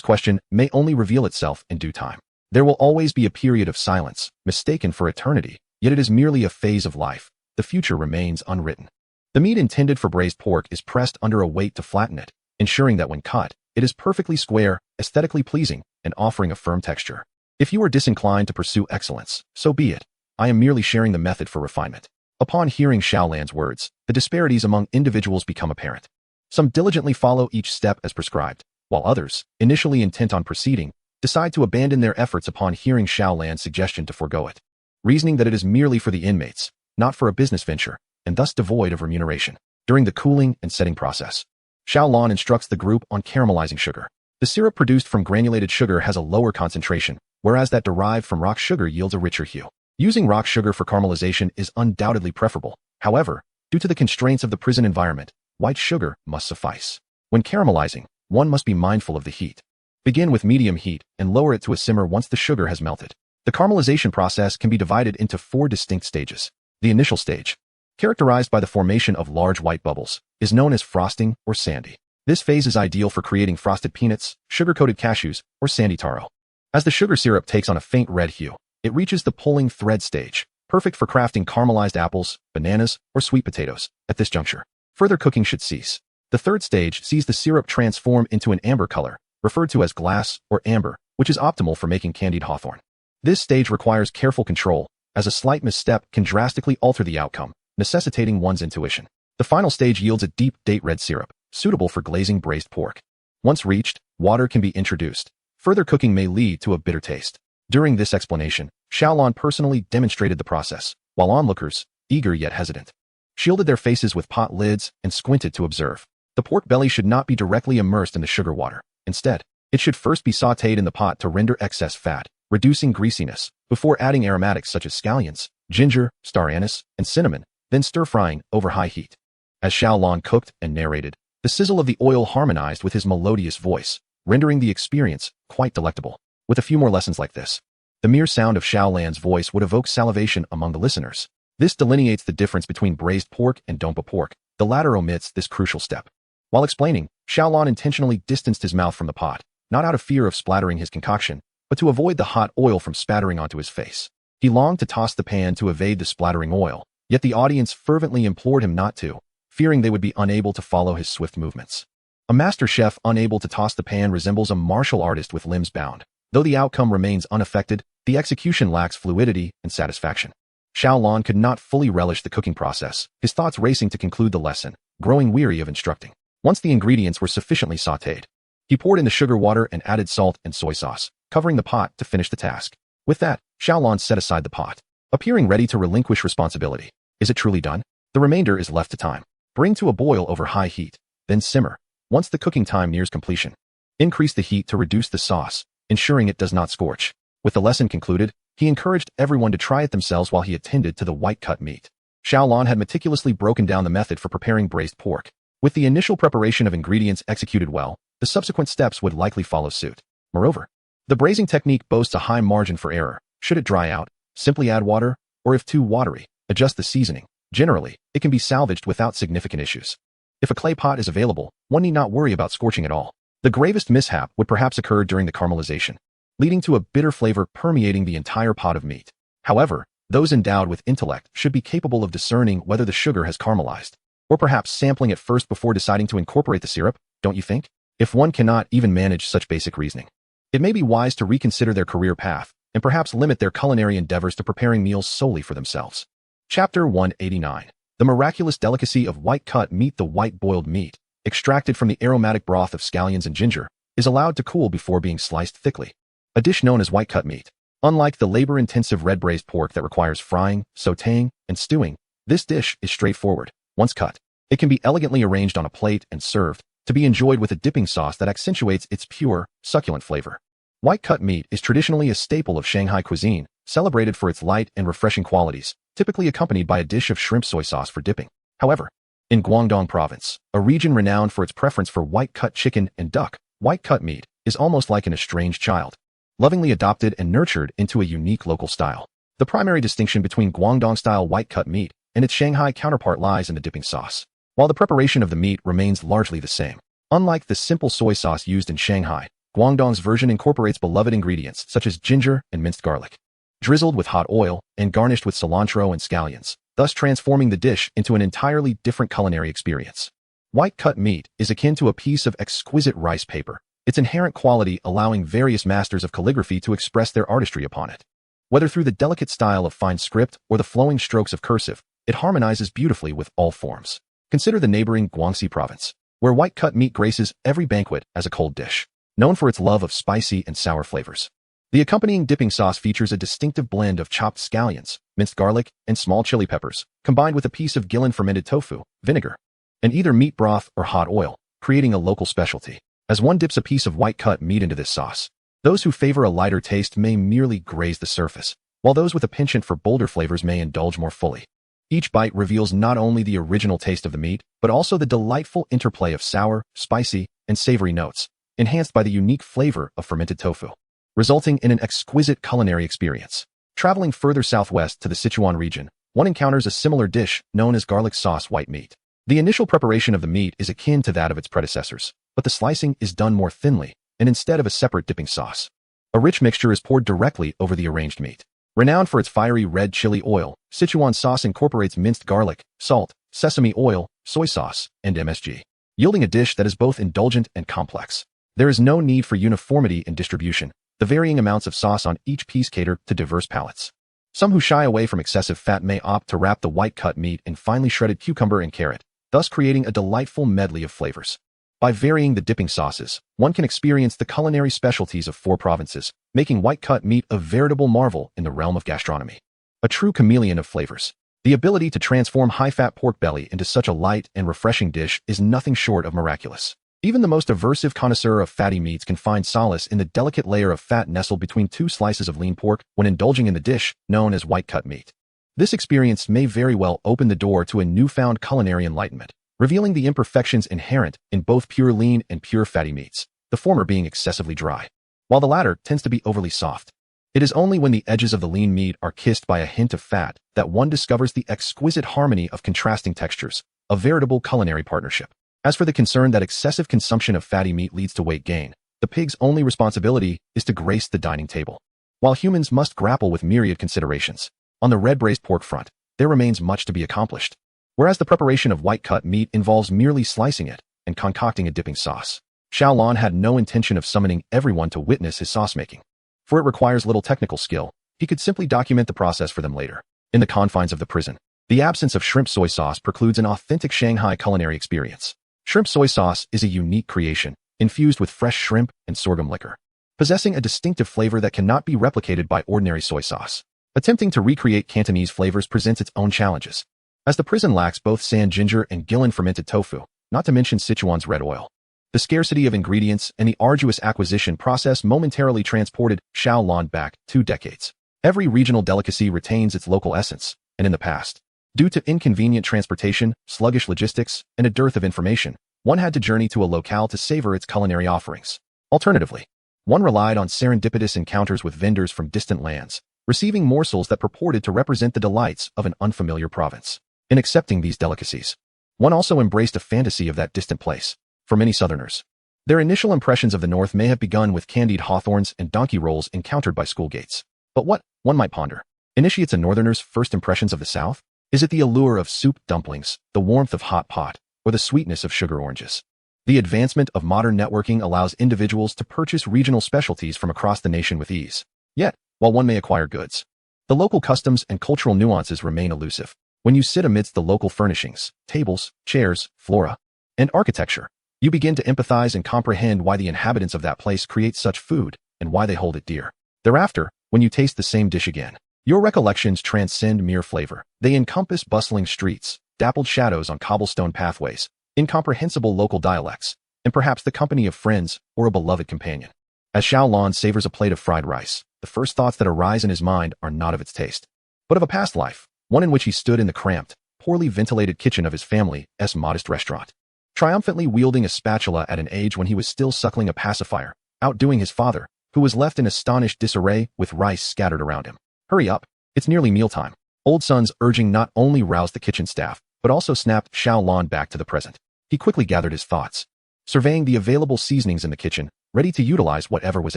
question may only reveal itself in due time. There will always be a period of silence, mistaken for eternity, yet it is merely a phase of life. The future remains unwritten. The meat intended for braised pork is pressed under a weight to flatten it, ensuring that when cut, it is perfectly square, aesthetically pleasing, and offering a firm texture. If you are disinclined to pursue excellence, so be it. I am merely sharing the method for refinement. Upon hearing Xiaolan's words, the disparities among individuals become apparent. Some diligently follow each step as prescribed, while others, initially intent on proceeding, decide to abandon their efforts upon hearing Xiaolan's suggestion to forego it, reasoning that it is merely for the inmates, not for a business venture, and thus devoid of remuneration. During the cooling and setting process, Xiaolan instructs the group on caramelizing sugar. The syrup produced from granulated sugar has a lower concentration, whereas that derived from rock sugar yields a richer hue. Using rock sugar for caramelization is undoubtedly preferable. However, due to the constraints of the prison environment, white sugar must suffice. When caramelizing, one must be mindful of the heat. Begin with medium heat and lower it to a simmer once the sugar has melted. The caramelization process can be divided into 4 distinct stages. The initial stage, characterized by the formation of large white bubbles, is known as frosting or sandy. This phase is ideal for creating frosted peanuts, sugar-coated cashews, or sandy taro. As the sugar syrup takes on a faint red hue, it reaches the pulling thread stage, perfect for crafting caramelized apples, bananas, or sweet potatoes. At this juncture, further cooking should cease. The third stage sees the syrup transform into an amber color, referred to as glass or amber, which is optimal for making candied hawthorn. This stage requires careful control, as a slight misstep can drastically alter the outcome, necessitating one's intuition. The final stage yields a deep date red syrup, suitable for glazing braised pork. Once reached, water can be introduced. Further cooking may lead to a bitter taste. During this explanation, Xiaolan personally demonstrated the process, while onlookers, eager yet hesitant, shielded their faces with pot lids and squinted to observe. The pork belly should not be directly immersed in the sugar water. Instead, it should first be sautéed in the pot to render excess fat, reducing greasiness, before adding aromatics such as scallions, ginger, star anise, and cinnamon, then stir-frying over high heat. As Xiaolan cooked and narrated, the sizzle of the oil harmonized with his melodious voice, rendering the experience quite delectable. With a few more lessons like this, the mere sound of Xiaolan's voice would evoke salivation among the listeners. This delineates the difference between braised pork and dompa pork. The latter omits this crucial step. While explaining, Xiaolan intentionally distanced his mouth from the pot, not out of fear of splattering his concoction, but to avoid the hot oil from spattering onto his face. He longed to toss the pan to evade the splattering oil, yet the audience fervently implored him not to, fearing they would be unable to follow his swift movements. A master chef unable to toss the pan resembles a martial artist with limbs bound. Though the outcome remains unaffected, the execution lacks fluidity and satisfaction. Xiaolan could not fully relish the cooking process, his thoughts racing to conclude the lesson, growing weary of instructing. Once the ingredients were sufficiently sautéed, he poured in the sugar water and added salt and soy sauce, covering the pot to finish the task. With that, Xiaolan set aside the pot, appearing ready to relinquish responsibility. Is it truly done? The remainder is left to time. Bring to a boil over high heat, then simmer. Once the cooking time nears completion, increase the heat to reduce the sauce, ensuring it does not scorch. With the lesson concluded, he encouraged everyone to try it themselves while he attended to the white-cut meat. Xiaolan had meticulously broken down the method for preparing braised pork. With the initial preparation of ingredients executed well, the subsequent steps would likely follow suit. Moreover, the braising technique boasts a high margin for error. Should it dry out, simply add water, or if too watery, adjust the seasoning. Generally, it can be salvaged without significant issues. If a clay pot is available, one need not worry about scorching at all. The gravest mishap would perhaps occur during the caramelization, leading to a bitter flavor permeating the entire pot of meat. However, those endowed with intellect should be capable of discerning whether the sugar has caramelized, or perhaps sampling it first before deciding to incorporate the syrup, don't you think? If one cannot even manage such basic reasoning, it may be wise to reconsider their career path and perhaps limit their culinary endeavors to preparing meals solely for themselves. Chapter 189. The miraculous delicacy of white-cut meat. The white-boiled meat, extracted from the aromatic broth of scallions and ginger, is allowed to cool before being sliced thickly. A dish known as white-cut meat. Unlike the labor-intensive red braised pork that requires frying, sautéing, and stewing, this dish is straightforward. Once cut, it can be elegantly arranged on a plate and served, to be enjoyed with a dipping sauce that accentuates its pure, succulent flavor. White-cut meat is traditionally a staple of Shanghai cuisine, celebrated for its light and refreshing qualities, typically accompanied by a dish of shrimp soy sauce for dipping. However, in Guangdong province, a region renowned for its preference for white-cut chicken and duck, white-cut meat is almost like an estranged child, lovingly adopted and nurtured into a unique local style. The primary distinction between Guangdong-style white-cut meat and its Shanghai counterpart lies in the dipping sauce. While the preparation of the meat remains largely the same, unlike the simple soy sauce used in Shanghai, Guangdong's version incorporates beloved ingredients such as ginger and minced garlic, drizzled with hot oil and garnished with cilantro and scallions, thus transforming the dish into an entirely different culinary experience. White cut meat is akin to a piece of exquisite rice paper, its inherent quality allowing various masters of calligraphy to express their artistry upon it. Whether through the delicate style of fine script or the flowing strokes of cursive, it harmonizes beautifully with all forms. Consider the neighboring Guangxi province, where white cut meat graces every banquet as a cold dish, known for its love of spicy and sour flavors. The accompanying dipping sauce features a distinctive blend of chopped scallions, minced garlic, and small chili peppers, combined with a piece of Gillan fermented tofu, vinegar, and either meat broth or hot oil, creating a local specialty. As one dips a piece of white-cut meat into this sauce, those who favor a lighter taste may merely graze the surface, while those with a penchant for bolder flavors may indulge more fully. Each bite reveals not only the original taste of the meat, but also the delightful interplay of sour, spicy, and savory notes, enhanced by the unique flavor of fermented tofu, resulting in an exquisite culinary experience. Traveling further southwest to the Sichuan region, one encounters a similar dish known as garlic sauce white meat. The initial preparation of the meat is akin to that of its predecessors, but the slicing is done more thinly, and instead of a separate dipping sauce, a rich mixture is poured directly over the arranged meat. Renowned for its fiery red chili oil, Sichuan sauce incorporates minced garlic, salt, sesame oil, soy sauce, and MSG, yielding a dish that is both indulgent and complex. There is no need for uniformity in distribution. The varying amounts of sauce on each piece cater to diverse palates. Some who shy away from excessive fat may opt to wrap the white-cut meat in finely shredded cucumber and carrot, thus creating a delightful medley of flavors. By varying the dipping sauces, one can experience the culinary specialties of 4 provinces, making white-cut meat a veritable marvel in the realm of gastronomy. A true chameleon of flavors. The ability to transform high-fat pork belly into such a light and refreshing dish is nothing short of miraculous. Even the most aversive connoisseur of fatty meats can find solace in the delicate layer of fat nestled between 2 slices of lean pork when indulging in the dish known as white-cut meat. This experience may very well open the door to a newfound culinary enlightenment, revealing the imperfections inherent in both pure lean and pure fatty meats, the former being excessively dry, while the latter tends to be overly soft. It is only when the edges of the lean meat are kissed by a hint of fat that one discovers the exquisite harmony of contrasting textures, a veritable culinary partnership. As for the concern that excessive consumption of fatty meat leads to weight gain, the pig's only responsibility is to grace the dining table. While humans must grapple with myriad considerations, on the red braised pork front, there remains much to be accomplished. Whereas the preparation of white-cut meat involves merely slicing it and concocting a dipping sauce, Xiaolon had no intention of summoning everyone to witness his sauce-making. For it requires little technical skill, he could simply document the process for them later. In the confines of the prison, the absence of shrimp soy sauce precludes an authentic Shanghai culinary experience. Shrimp soy sauce is a unique creation, infused with fresh shrimp and sorghum liquor, possessing a distinctive flavor that cannot be replicated by ordinary soy sauce. Attempting to recreate Cantonese flavors presents its own challenges, as the prison lacks both sand ginger and Gillan fermented tofu, not to mention Sichuan's red oil. The scarcity of ingredients and the arduous acquisition process momentarily transported Xiaolon back 2 decades. Every regional delicacy retains its local essence, and in the past, due to inconvenient transportation, sluggish logistics, and a dearth of information, one had to journey to a locale to savor its culinary offerings. Alternatively, one relied on serendipitous encounters with vendors from distant lands, receiving morsels that purported to represent the delights of an unfamiliar province. In accepting these delicacies, one also embraced a fantasy of that distant place. For many Southerners, their initial impressions of the North may have begun with candied hawthorns and donkey rolls encountered by school gates. But what, one might ponder, initiates a Northerner's first impressions of the South? Is it the allure of soup dumplings, the warmth of hot pot, or the sweetness of sugar oranges? The advancement of modern networking allows individuals to purchase regional specialties from across the nation with ease. Yet, while one may acquire goods, the local customs and cultural nuances remain elusive. When you sit amidst the local furnishings, tables, chairs, flora, and architecture, you begin to empathize and comprehend why the inhabitants of that place create such food and why they hold it dear. Thereafter, when you taste the same dish again, your recollections transcend mere flavor. They encompass bustling streets, dappled shadows on cobblestone pathways, incomprehensible local dialects, and perhaps the company of friends or a beloved companion. As Xiaolon savors a plate of fried rice, the first thoughts that arise in his mind are not of its taste, but of a past life, one in which he stood in the cramped, poorly ventilated kitchen of his family's modest restaurant, triumphantly wielding a spatula at an age when he was still suckling a pacifier, outdoing his father, who was left in astonished disarray with rice scattered around him. Hurry up, it's nearly mealtime. Old Son's urging not only roused the kitchen staff, but also snapped Xiaolon back to the present. He quickly gathered his thoughts. Surveying the available seasonings in the kitchen, ready to utilize whatever was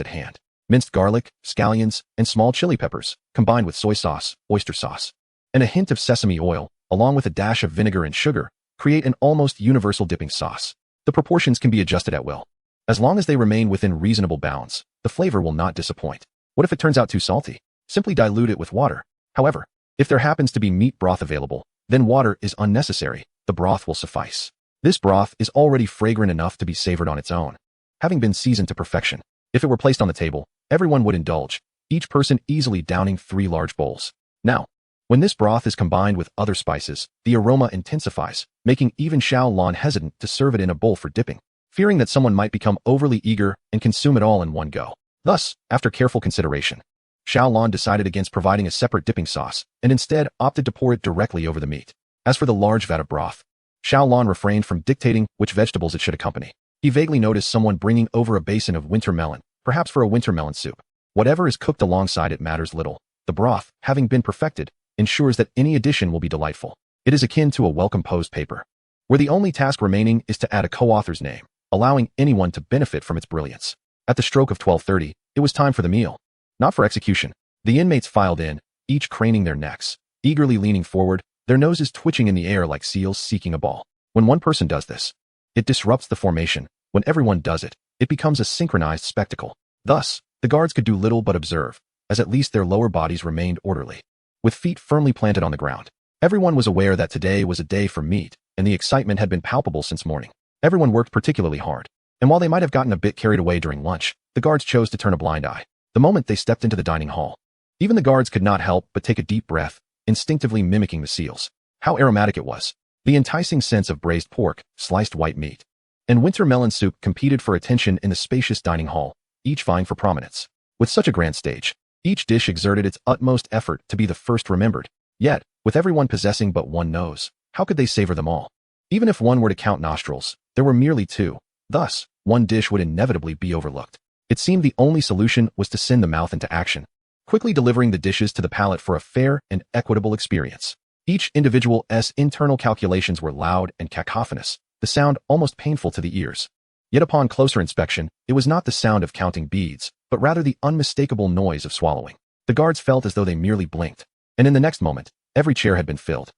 at hand. Minced garlic, scallions, and small chili peppers, combined with soy sauce, oyster sauce, and a hint of sesame oil, along with a dash of vinegar and sugar, create an almost universal dipping sauce. The proportions can be adjusted at will. As long as they remain within reasonable bounds, the flavor will not disappoint. What if it turns out too salty? Simply dilute it with water. However, if there happens to be meat broth available, then water is unnecessary. The broth will suffice. This broth is already fragrant enough to be savored on its own, having been seasoned to perfection. If it were placed on the table, everyone would indulge, each person easily downing 3 large bowls. Now, when this broth is combined with other spices, the aroma intensifies, making even Xiao Lan hesitant to serve it in a bowl for dipping, fearing that someone might become overly eager and consume it all in one go. Thus, after careful consideration, Xiao Lan decided against providing a separate dipping sauce and instead opted to pour it directly over the meat. As for the large vat of broth, Xiao Lan refrained from dictating which vegetables it should accompany. He vaguely noticed someone bringing over a basin of winter melon, perhaps for a winter melon soup. Whatever is cooked alongside it matters little. The broth, having been perfected, ensures that any addition will be delightful. It is akin to a well-composed paper, where the only task remaining is to add a co-author's name, allowing anyone to benefit from its brilliance. At the stroke of 12:30, it was time for the meal. Not for execution. The inmates filed in, each craning their necks, eagerly leaning forward, their noses twitching in the air like seals seeking a ball. When one person does this, it disrupts the formation. When everyone does it, it becomes a synchronized spectacle. Thus, the guards could do little but observe, as at least their lower bodies remained orderly, with feet firmly planted on the ground. Everyone was aware that today was a day for meat, and the excitement had been palpable since morning. Everyone worked particularly hard, and while they might have gotten a bit carried away during lunch, the guards chose to turn a blind eye the moment they stepped into the dining hall. Even the guards could not help but take a deep breath, instinctively mimicking the seals. How aromatic it was. The enticing sense of braised pork, sliced white meat, and winter melon soup competed for attention in the spacious dining hall, each vying for prominence. With such a grand stage, each dish exerted its utmost effort to be the first remembered. Yet, with everyone possessing but one nose, how could they savor them all? Even if one were to count nostrils, there were merely 2. Thus, one dish would inevitably be overlooked. It seemed the only solution was to send the mouth into action, quickly delivering the dishes to the palate for a fair and equitable experience. Each individual's internal calculations were loud and cacophonous, the sound almost painful to the ears. Yet upon closer inspection, it was not the sound of counting beads, but rather the unmistakable noise of swallowing. The guards felt as though they merely blinked, and in the next moment, every chair had been filled.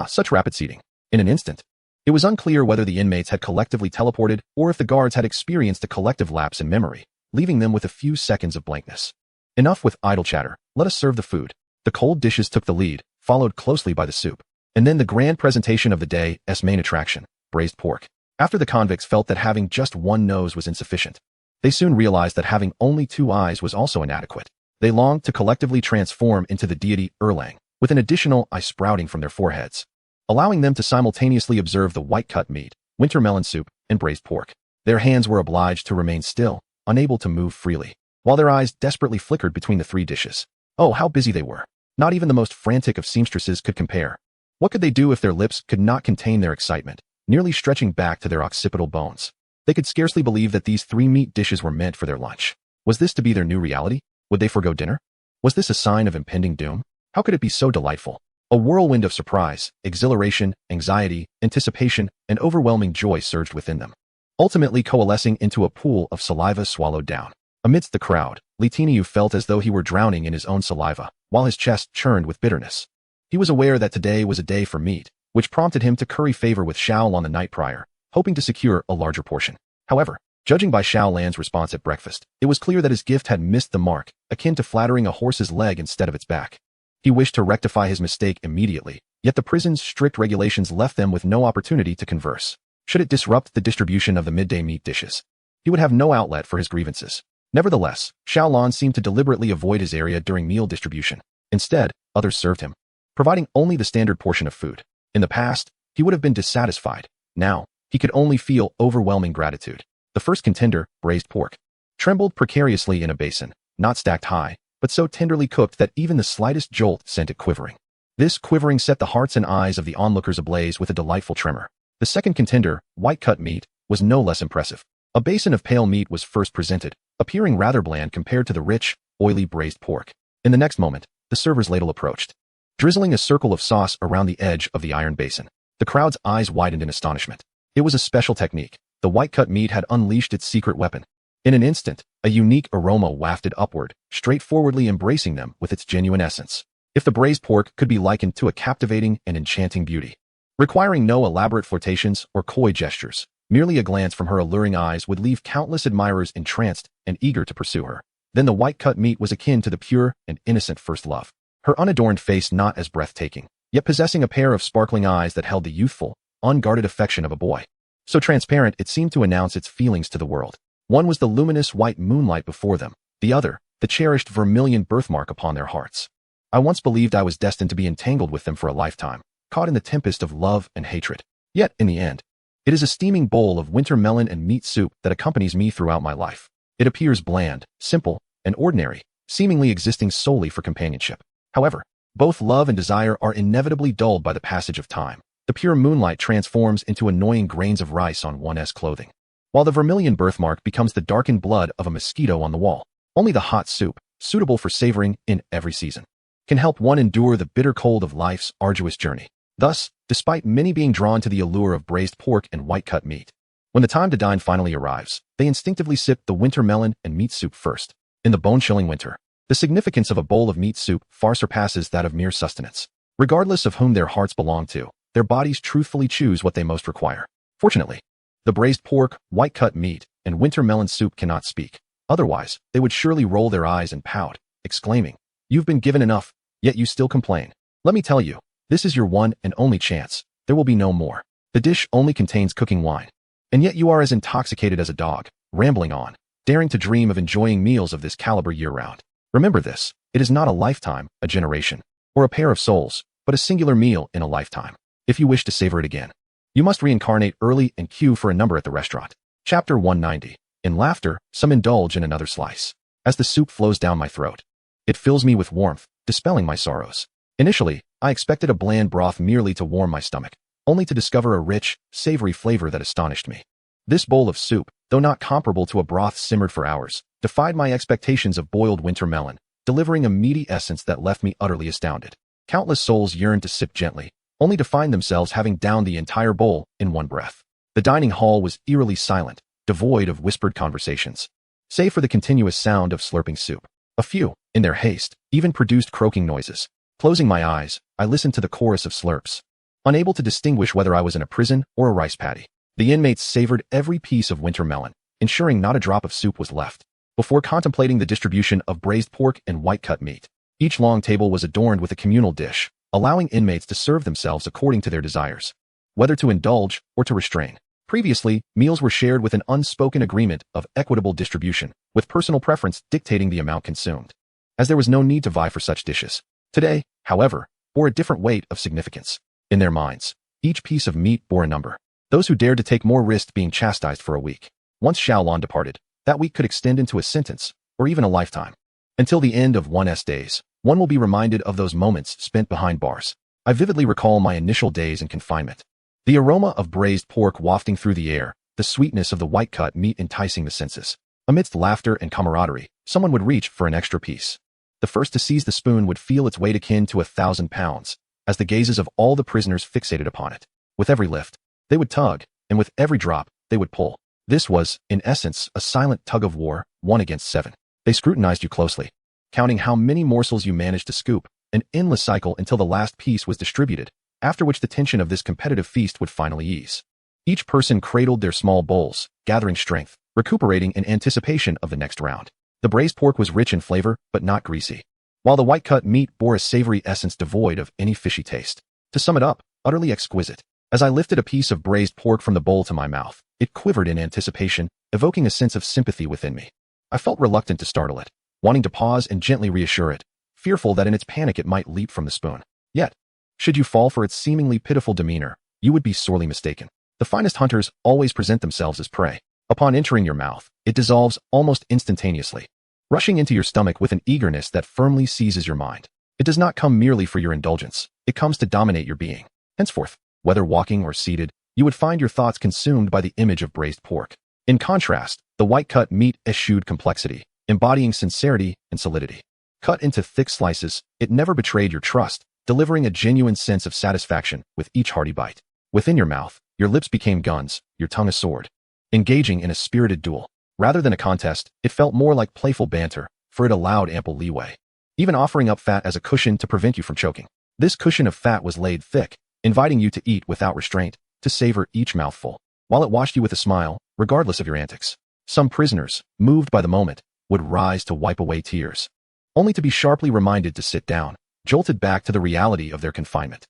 Such rapid seating. In an instant. It was unclear whether the inmates had collectively teleported or if the guards had experienced a collective lapse in memory, leaving them with a few seconds of blankness. Enough with idle chatter. Let us serve the food. The cold dishes took the lead, followed closely by the soup, and then the grand presentation of the day's main attraction, braised pork. After the convicts felt that having just one nose was insufficient, they soon realized that having only 2 eyes was also inadequate. They longed to collectively transform into the deity Erlang, with an additional eye sprouting from their foreheads, allowing them to simultaneously observe the white-cut meat, winter melon soup, and braised pork. Their hands were obliged to remain still, unable to move freely, while their eyes desperately flickered between the 3 dishes. Oh, how busy they were. Not even the most frantic of seamstresses could compare. What could they do if their lips could not contain their excitement, nearly stretching back to their occipital bones? They could scarcely believe that these 3 meat dishes were meant for their lunch. Was this to be their new reality? Would they forgo dinner? Was this a sign of impending doom? How could it be so delightful? A whirlwind of surprise, exhilaration, anxiety, anticipation, and overwhelming joy surged within them, ultimately coalescing into a pool of saliva swallowed down. Amidst the crowd, Litiniu felt as though he were drowning in his own saliva, while his chest churned with bitterness. He was aware that today was a day for meat, which prompted him to curry favor with Xiao Lan the night prior, hoping to secure a larger portion. However, judging by Xiao Lan's response at breakfast, it was clear that his gift had missed the mark, akin to flattering a horse's leg instead of its back. He wished to rectify his mistake immediately, yet the prison's strict regulations left them with no opportunity to converse. Should it disrupt the distribution of the midday meat dishes, he would have no outlet for his grievances. Nevertheless, Xiao Lan seemed to deliberately avoid his area during meal distribution. Instead, others served him, providing only the standard portion of food. In the past, he would have been dissatisfied. Now, he could only feel overwhelming gratitude. The first contender, braised pork, trembled precariously in a basin, not stacked high, but so tenderly cooked that even the slightest jolt sent it quivering. This quivering set the hearts and eyes of the onlookers ablaze with a delightful tremor. The second contender, white-cut meat, was no less impressive. A basin of pale meat was first presented, appearing rather bland compared to the rich, oily braised pork. In the next moment, the server's ladle approached, drizzling a circle of sauce around the edge of the iron basin. The crowd's eyes widened in astonishment. It was a special technique. The white-cut meat had unleashed its secret weapon. In an instant, a unique aroma wafted upward, straightforwardly embracing them with its genuine essence. If the braised pork could be likened to a captivating and enchanting beauty, requiring no elaborate flirtations or coy gestures, merely a glance from her alluring eyes would leave countless admirers entranced and eager to pursue her. Then the white-cut meat was akin to the pure and innocent first love. Her unadorned face not as breathtaking, yet possessing a pair of sparkling eyes that held the youthful, unguarded affection of a boy. So transparent it seemed to announce its feelings to the world. One was the luminous white moonlight before them, the other, the cherished vermilion birthmark upon their hearts. I once believed I was destined to be entangled with them for a lifetime, caught in the tempest of love and hatred. Yet, in the end, it is a steaming bowl of winter melon and meat soup that accompanies me throughout my life. It appears bland, simple, and ordinary, seemingly existing solely for companionship. However, both love and desire are inevitably dulled by the passage of time. The pure moonlight transforms into annoying grains of rice on one's clothing, while the vermilion birthmark becomes the darkened blood of a mosquito on the wall. Only the hot soup, suitable for savoring in every season, can help one endure the bitter cold of life's arduous journey. Thus, despite many being drawn to the allure of braised pork and white-cut meat, when the time to dine finally arrives, they instinctively sip the winter melon and meat soup first. In the bone-chilling winter, the significance of a bowl of meat soup far surpasses that of mere sustenance. Regardless of whom their hearts belong to, their bodies truthfully choose what they most require. Fortunately, the braised pork, white-cut meat, and winter melon soup cannot speak. Otherwise, they would surely roll their eyes and pout, exclaiming, "You've been given enough, yet you still complain. Let me tell you, this is your one and only chance. There will be no more. The dish only contains cooking wine. And yet you are as intoxicated as a dog, rambling on, daring to dream of enjoying meals of this caliber year-round. Remember this, it is not a lifetime, a generation, or a pair of souls, but a singular meal in a lifetime. If you wish to savor it again, you must reincarnate early and queue for a number at the restaurant." Chapter 190. In laughter, some indulge in another slice. As the soup flows down my throat, it fills me with warmth, dispelling my sorrows. Initially, I expected a bland broth merely to warm my stomach, only to discover a rich, savory flavor that astonished me. This bowl of soup, though not comparable to a broth simmered for hours, defied my expectations of boiled winter melon, delivering a meaty essence that left me utterly astounded. Countless souls yearned to sip gently, only to find themselves having downed the entire bowl in one breath. The dining hall was eerily silent, devoid of whispered conversations, save for the continuous sound of slurping soup. A few, in their haste, even produced croaking noises. Closing my eyes, I listened to the chorus of slurps, unable to distinguish whether I was in a prison or a rice paddy. The inmates savored every piece of winter melon, ensuring not a drop of soup was left. Before contemplating the distribution of braised pork and white-cut meat, each long table was adorned with a communal dish, allowing inmates to serve themselves according to their desires, whether to indulge or to restrain. Previously, meals were shared with an unspoken agreement of equitable distribution, with personal preference dictating the amount consumed, as there was no need to vie for such dishes. Today, however, bore a different weight of significance. In their minds, each piece of meat bore a number. Those who dared to take more risked being chastised for a week. Once Xiaolon departed, that week could extend into a sentence, or even a lifetime. Until the end of one's days, one will be reminded of those moments spent behind bars. I vividly recall my initial days in confinement. The aroma of braised pork wafting through the air, the sweetness of the white-cut meat enticing the senses. Amidst laughter and camaraderie, someone would reach for an extra piece. The first to seize the spoon would feel its weight akin to 1,000 pounds, as the gazes of all the prisoners fixated upon it. With every lift, they would tug, and with every drop, they would pull. This was, in essence, a silent tug-of-war, 1 against 7. They scrutinized you closely, counting how many morsels you managed to scoop, an endless cycle until the last piece was distributed, after which the tension of this competitive feast would finally ease. Each person cradled their small bowls, gathering strength, recuperating in anticipation of the next round. The braised pork was rich in flavor, but not greasy, while the white-cut meat bore a savory essence devoid of any fishy taste. To sum it up, utterly exquisite. As I lifted a piece of braised pork from the bowl to my mouth, it quivered in anticipation, evoking a sense of sympathy within me. I felt reluctant to startle it, wanting to pause and gently reassure it, fearful that in its panic it might leap from the spoon. Yet, should you fall for its seemingly pitiful demeanor, you would be sorely mistaken. The finest hunters always present themselves as prey. Upon entering your mouth, it dissolves almost instantaneously, rushing into your stomach with an eagerness that firmly seizes your mind. It does not come merely for your indulgence, it comes to dominate your being. Henceforth, whether walking or seated, you would find your thoughts consumed by the image of braised pork. In contrast, the white-cut meat eschewed complexity, embodying sincerity and solidity. Cut into thick slices, it never betrayed your trust, delivering a genuine sense of satisfaction with each hearty bite. Within your mouth, your lips became guns, your tongue a sword, engaging in a spirited duel. Rather than a contest, it felt more like playful banter, for it allowed ample leeway, even offering up fat as a cushion to prevent you from choking. This cushion of fat was laid thick, inviting you to eat without restraint, to savor each mouthful, while it watched you with a smile, regardless of your antics. Some prisoners, moved by the moment, would rise to wipe away tears, only to be sharply reminded to sit down, jolted back to the reality of their confinement.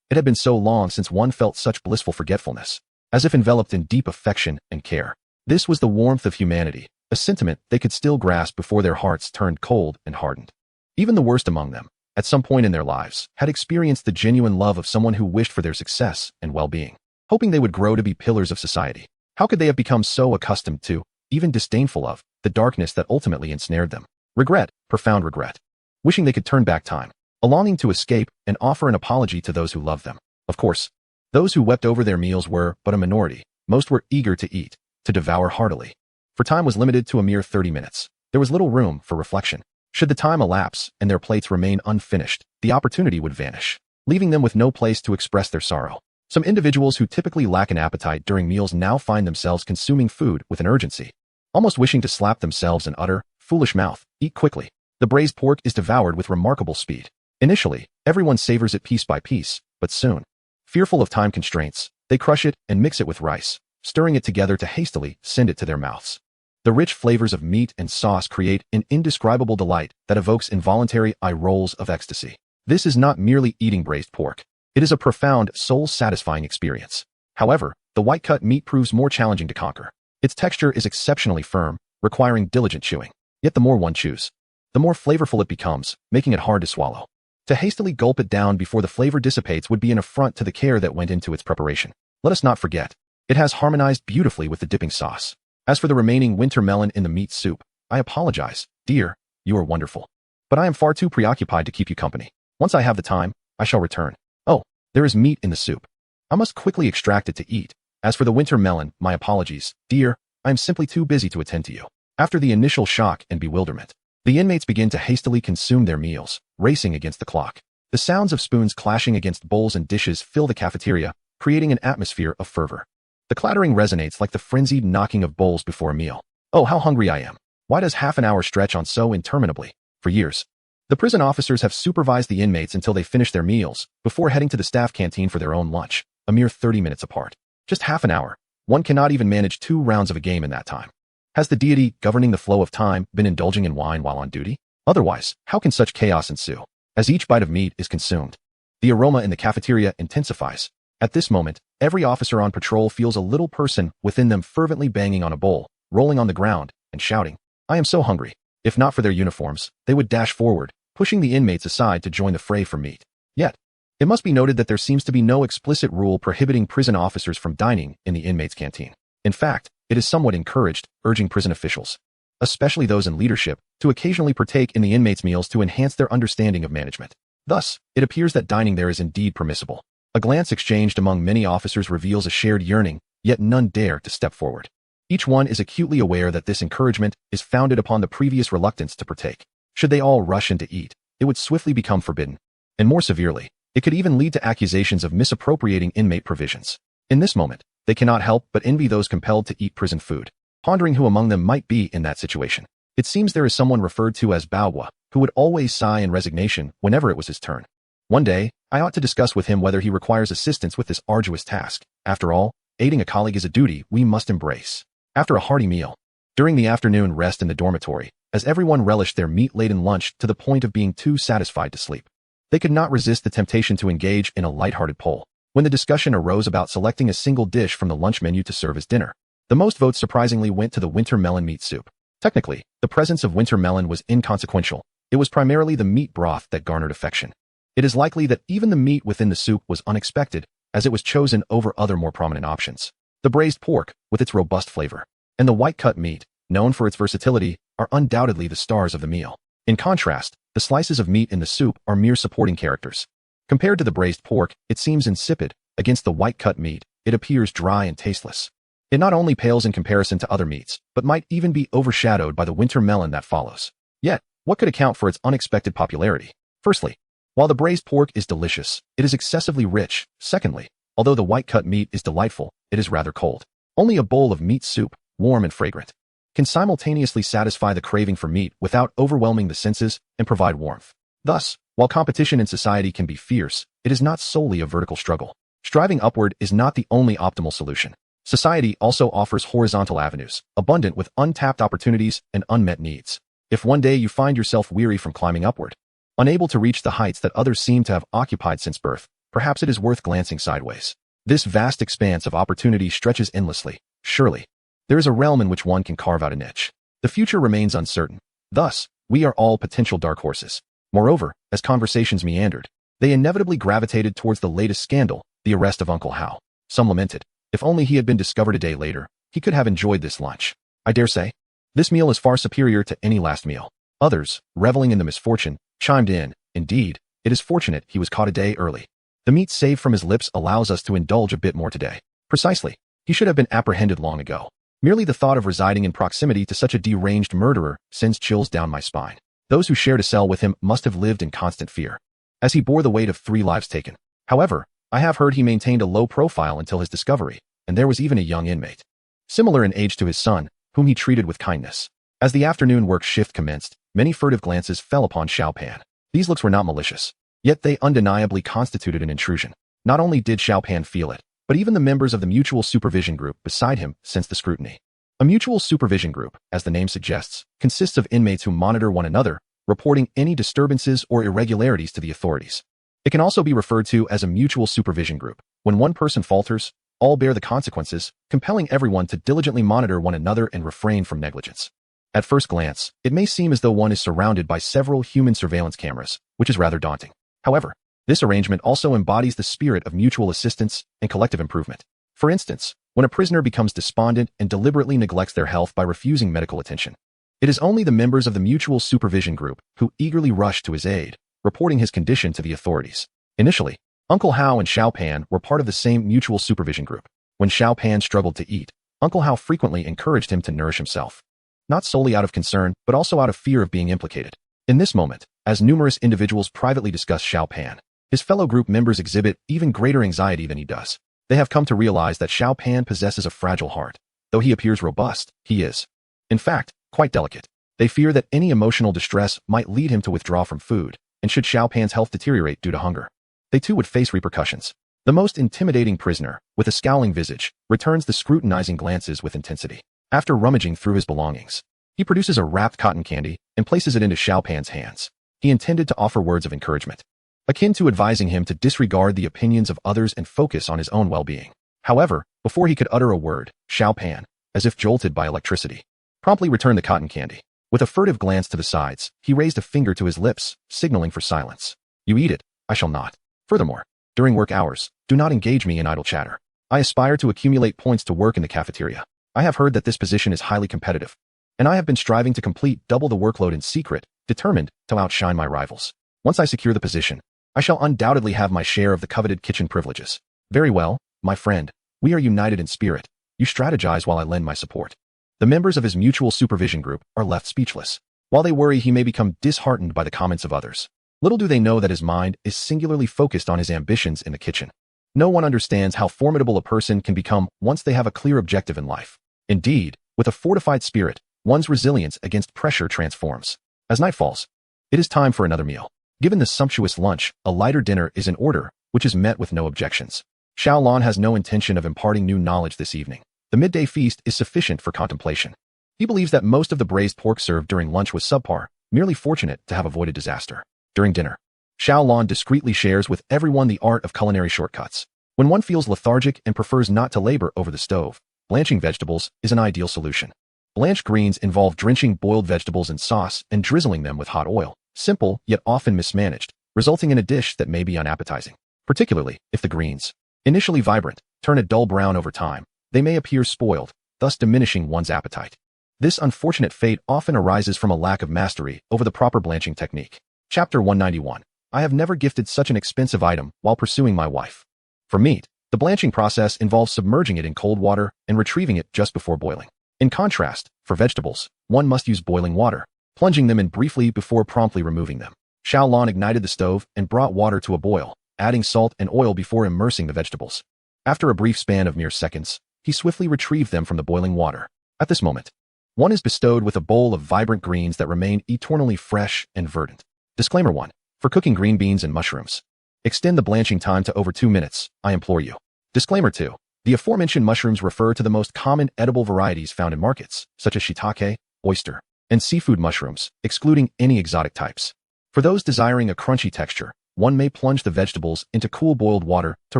It had been so long since one felt such blissful forgetfulness, as if enveloped in deep affection and care. This was the warmth of humanity, a sentiment they could still grasp before their hearts turned cold and hardened. Even the worst among them, at some point in their lives, had experienced the genuine love of someone who wished for their success and well-being, hoping they would grow to be pillars of society. How could they have become so accustomed to, even disdainful of, the darkness that ultimately ensnared them? Regret, profound regret. Wishing they could turn back time, a longing to escape and offer an apology to those who loved them. Of course, those who wept over their meals were but a minority. Most were eager to eat, to devour heartily. For time was limited to a mere 30 minutes. There was little room for reflection. Should the time elapse and their plates remain unfinished, the opportunity would vanish, leaving them with no place to express their sorrow. Some individuals who typically lack an appetite during meals now find themselves consuming food with an urgency, almost wishing to slap themselves and utter, "Foolish mouth, eat quickly." The braised pork is devoured with remarkable speed. Initially, everyone savors it piece by piece, but soon, fearful of time constraints, they crush it and mix it with rice, stirring it together to hastily send it to their mouths. The rich flavors of meat and sauce create an indescribable delight that evokes involuntary eye rolls of ecstasy. This is not merely eating braised pork. It is a profound, soul-satisfying experience. However, the white-cut meat proves more challenging to conquer. Its texture is exceptionally firm, requiring diligent chewing. Yet the more one chews, the more flavorful it becomes, making it hard to swallow. To hastily gulp it down before the flavor dissipates would be an affront to the care that went into its preparation. Let us not forget, it has harmonized beautifully with the dipping sauce. As for the remaining winter melon in the meat soup, I apologize, dear, you are wonderful. But I am far too preoccupied to keep you company. Once I have the time, I shall return. Oh, there is meat in the soup. I must quickly extract it to eat. As for the winter melon, my apologies, dear, I am simply too busy to attend to you. After the initial shock and bewilderment, the inmates begin to hastily consume their meals, racing against the clock. The sounds of spoons clashing against bowls and dishes fill the cafeteria, creating an atmosphere of fervor. The clattering resonates like the frenzied knocking of bowls before a meal. Oh, how hungry I am. Why does half an hour stretch on so interminably? For years, the prison officers have supervised the inmates until they finish their meals, before heading to the staff canteen for their own lunch, a mere 30 minutes apart. Just half an hour. One cannot even manage 2 rounds of a game in that time. Has the deity governing the flow of time been indulging in wine while on duty? Otherwise, how can such chaos ensue? As each bite of meat is consumed, the aroma in the cafeteria intensifies. At this moment, every officer on patrol feels a little person within them fervently banging on a bowl, rolling on the ground, and shouting, "I am so hungry." If not for their uniforms, they would dash forward, pushing the inmates aside to join the fray for meat. Yet, it must be noted that there seems to be no explicit rule prohibiting prison officers from dining in the inmates' canteen. In fact, it is somewhat encouraged, urging prison officials, especially those in leadership, to occasionally partake in the inmates' meals to enhance their understanding of management. Thus, it appears that dining there is indeed permissible. A glance exchanged among many officers reveals a shared yearning, yet none dare to step forward. Each one is acutely aware that this encouragement is founded upon the previous reluctance to partake. Should they all rush in to eat, it would swiftly become forbidden. And more severely, it could even lead to accusations of misappropriating inmate provisions. In this moment, they cannot help but envy those compelled to eat prison food, pondering who among them might be in that situation. It seems there is someone referred to as Baugwa, who would always sigh in resignation whenever it was his turn. One day, I ought to discuss with him whether he requires assistance with this arduous task. After all, aiding a colleague is a duty we must embrace. After a hearty meal, during the afternoon rest in the dormitory, as everyone relished their meat-laden lunch to the point of being too satisfied to sleep, they could not resist the temptation to engage in a light-hearted poll. When the discussion arose about selecting a single dish from the lunch menu to serve as dinner, the most votes surprisingly went to the winter melon meat soup. Technically, the presence of winter melon was inconsequential. It was primarily the meat broth that garnered affection. It is likely that even the meat within the soup was unexpected, as it was chosen over other more prominent options. The braised pork, with its robust flavor, and the white-cut meat, known for its versatility, are undoubtedly the stars of the meal. In contrast, the slices of meat in the soup are mere supporting characters. Compared to the braised pork, it seems insipid. Against the white-cut meat, it appears dry and tasteless. It not only pales in comparison to other meats, but might even be overshadowed by the winter melon that follows. Yet, what could account for its unexpected popularity? Firstly, while the braised pork is delicious, it is excessively rich. Secondly, although the white-cut meat is delightful, it is rather cold. Only a bowl of meat soup, warm and fragrant, can simultaneously satisfy the craving for meat without overwhelming the senses and provide warmth. Thus, while competition in society can be fierce, it is not solely a vertical struggle. Striving upward is not the only optimal solution. Society also offers horizontal avenues, abundant with untapped opportunities and unmet needs. If one day you find yourself weary from climbing upward, unable to reach the heights that others seem to have occupied since birth, perhaps it is worth glancing sideways. This vast expanse of opportunity stretches endlessly. Surely, there is a realm in which one can carve out a niche. The future remains uncertain. Thus, we are all potential dark horses. Moreover, as conversations meandered, they inevitably gravitated towards the latest scandal, the arrest of Uncle Hal. Some lamented, if only he had been discovered a day later, he could have enjoyed this lunch. I dare say, this meal is far superior to any last meal. Others, reveling in the misfortune, chimed in, indeed, it is fortunate he was caught a day early. The meat saved from his lips allows us to indulge a bit more today. Precisely. He should have been apprehended long ago. Merely the thought of residing in proximity to such a deranged murderer sends chills down my spine. Those who shared a cell with him must have lived in constant fear, as he bore the weight of 3 lives taken. However, I have heard he maintained a low profile until his discovery, and there was even a young inmate, similar in age to his son, whom he treated with kindness. As the afternoon work shift commenced, many furtive glances fell upon Xiao Pan. These looks were not malicious, yet they undeniably constituted an intrusion. Not only did Xiao Pan feel it, but even the members of the mutual supervision group beside him sensed the scrutiny. A mutual supervision group, as the name suggests, consists of inmates who monitor one another, reporting any disturbances or irregularities to the authorities. It can also be referred to as a mutual supervision group. When one person falters, all bear the consequences, compelling everyone to diligently monitor one another and refrain from negligence. At first glance, it may seem as though one is surrounded by several human surveillance cameras, which is rather daunting. However, this arrangement also embodies the spirit of mutual assistance and collective improvement. For instance, when a prisoner becomes despondent and deliberately neglects their health by refusing medical attention, it is only the members of the mutual supervision group who eagerly rush to his aid, reporting his condition to the authorities. Initially, Uncle Hao and Xiao Pan were part of the same mutual supervision group. When Xiao Pan struggled to eat, Uncle Hao frequently encouraged him to nourish himself, not solely out of concern, but also out of fear of being implicated. In this moment, as numerous individuals privately discuss Xiao Pan, his fellow group members exhibit even greater anxiety than he does. They have come to realize that Xiao Pan possesses a fragile heart. Though he appears robust, he is, in fact, quite delicate. They fear that any emotional distress might lead him to withdraw from food, and should Xiao Pan's health deteriorate due to hunger, they too would face repercussions. The most intimidating prisoner, with a scowling visage, returns the scrutinizing glances with intensity. After rummaging through his belongings, he produces a wrapped cotton candy and places it into Xiao Pan's hands. He intended to offer words of encouragement, akin to advising him to disregard the opinions of others and focus on his own well-being. However, before he could utter a word, Xiao Pan, as if jolted by electricity, promptly returned the cotton candy. With a furtive glance to the sides, he raised a finger to his lips, signaling for silence. You eat it, I shall not. Furthermore, during work hours, do not engage me in idle chatter. I aspire to accumulate points to work in the cafeteria. I have heard that this position is highly competitive, and I have been striving to complete double the workload in secret, determined to outshine my rivals. Once I secure the position, I shall undoubtedly have my share of the coveted kitchen privileges. Very well, my friend, we are united in spirit. You strategize while I lend my support. The members of his mutual supervision group are left speechless. While they worry he may become disheartened by the comments of others, little do they know that his mind is singularly focused on his ambitions in the kitchen. No one understands how formidable a person can become once they have a clear objective in life. Indeed, with a fortified spirit, one's resilience against pressure transforms. As night falls, it is time for another meal. Given the sumptuous lunch, a lighter dinner is in order, which is met with no objections. Xiao Lan has no intention of imparting new knowledge this evening. The midday feast is sufficient for contemplation. He believes that most of the braised pork served during lunch was subpar, merely fortunate to have avoided disaster. During dinner, Xiao Lan discreetly shares with everyone the art of culinary shortcuts. When one feels lethargic and prefers not to labor over the stove, blanching vegetables is an ideal solution. Blanched greens involve drenching boiled vegetables in sauce and drizzling them with hot oil. Simple, yet often mismanaged, resulting in a dish that may be unappetizing. Particularly, if the greens, initially vibrant, turn a dull brown over time, they may appear spoiled, thus diminishing one's appetite. This unfortunate fate often arises from a lack of mastery over the proper blanching technique. Chapter 191. I have never gifted such an expensive item while pursuing my wife. For meat, the blanching process involves submerging it in cold water and retrieving it just before boiling. In contrast, for vegetables, one must use boiling water, plunging them in briefly before promptly removing them. Xiao Lan ignited the stove and brought water to a boil, adding salt and oil before immersing the vegetables. After a brief span of mere seconds, he swiftly retrieved them from the boiling water. At this moment, One is bestowed with a bowl of vibrant greens that remain eternally fresh and verdant. Disclaimer 1. For cooking green beans and mushrooms, extend the blanching time to over 2 minutes, I implore you. Disclaimer 2. The aforementioned mushrooms refer to the most common edible varieties found in markets, such as shiitake, oyster, and seafood mushrooms, excluding any exotic types. For those desiring a crunchy texture, one may plunge the vegetables into cool boiled water to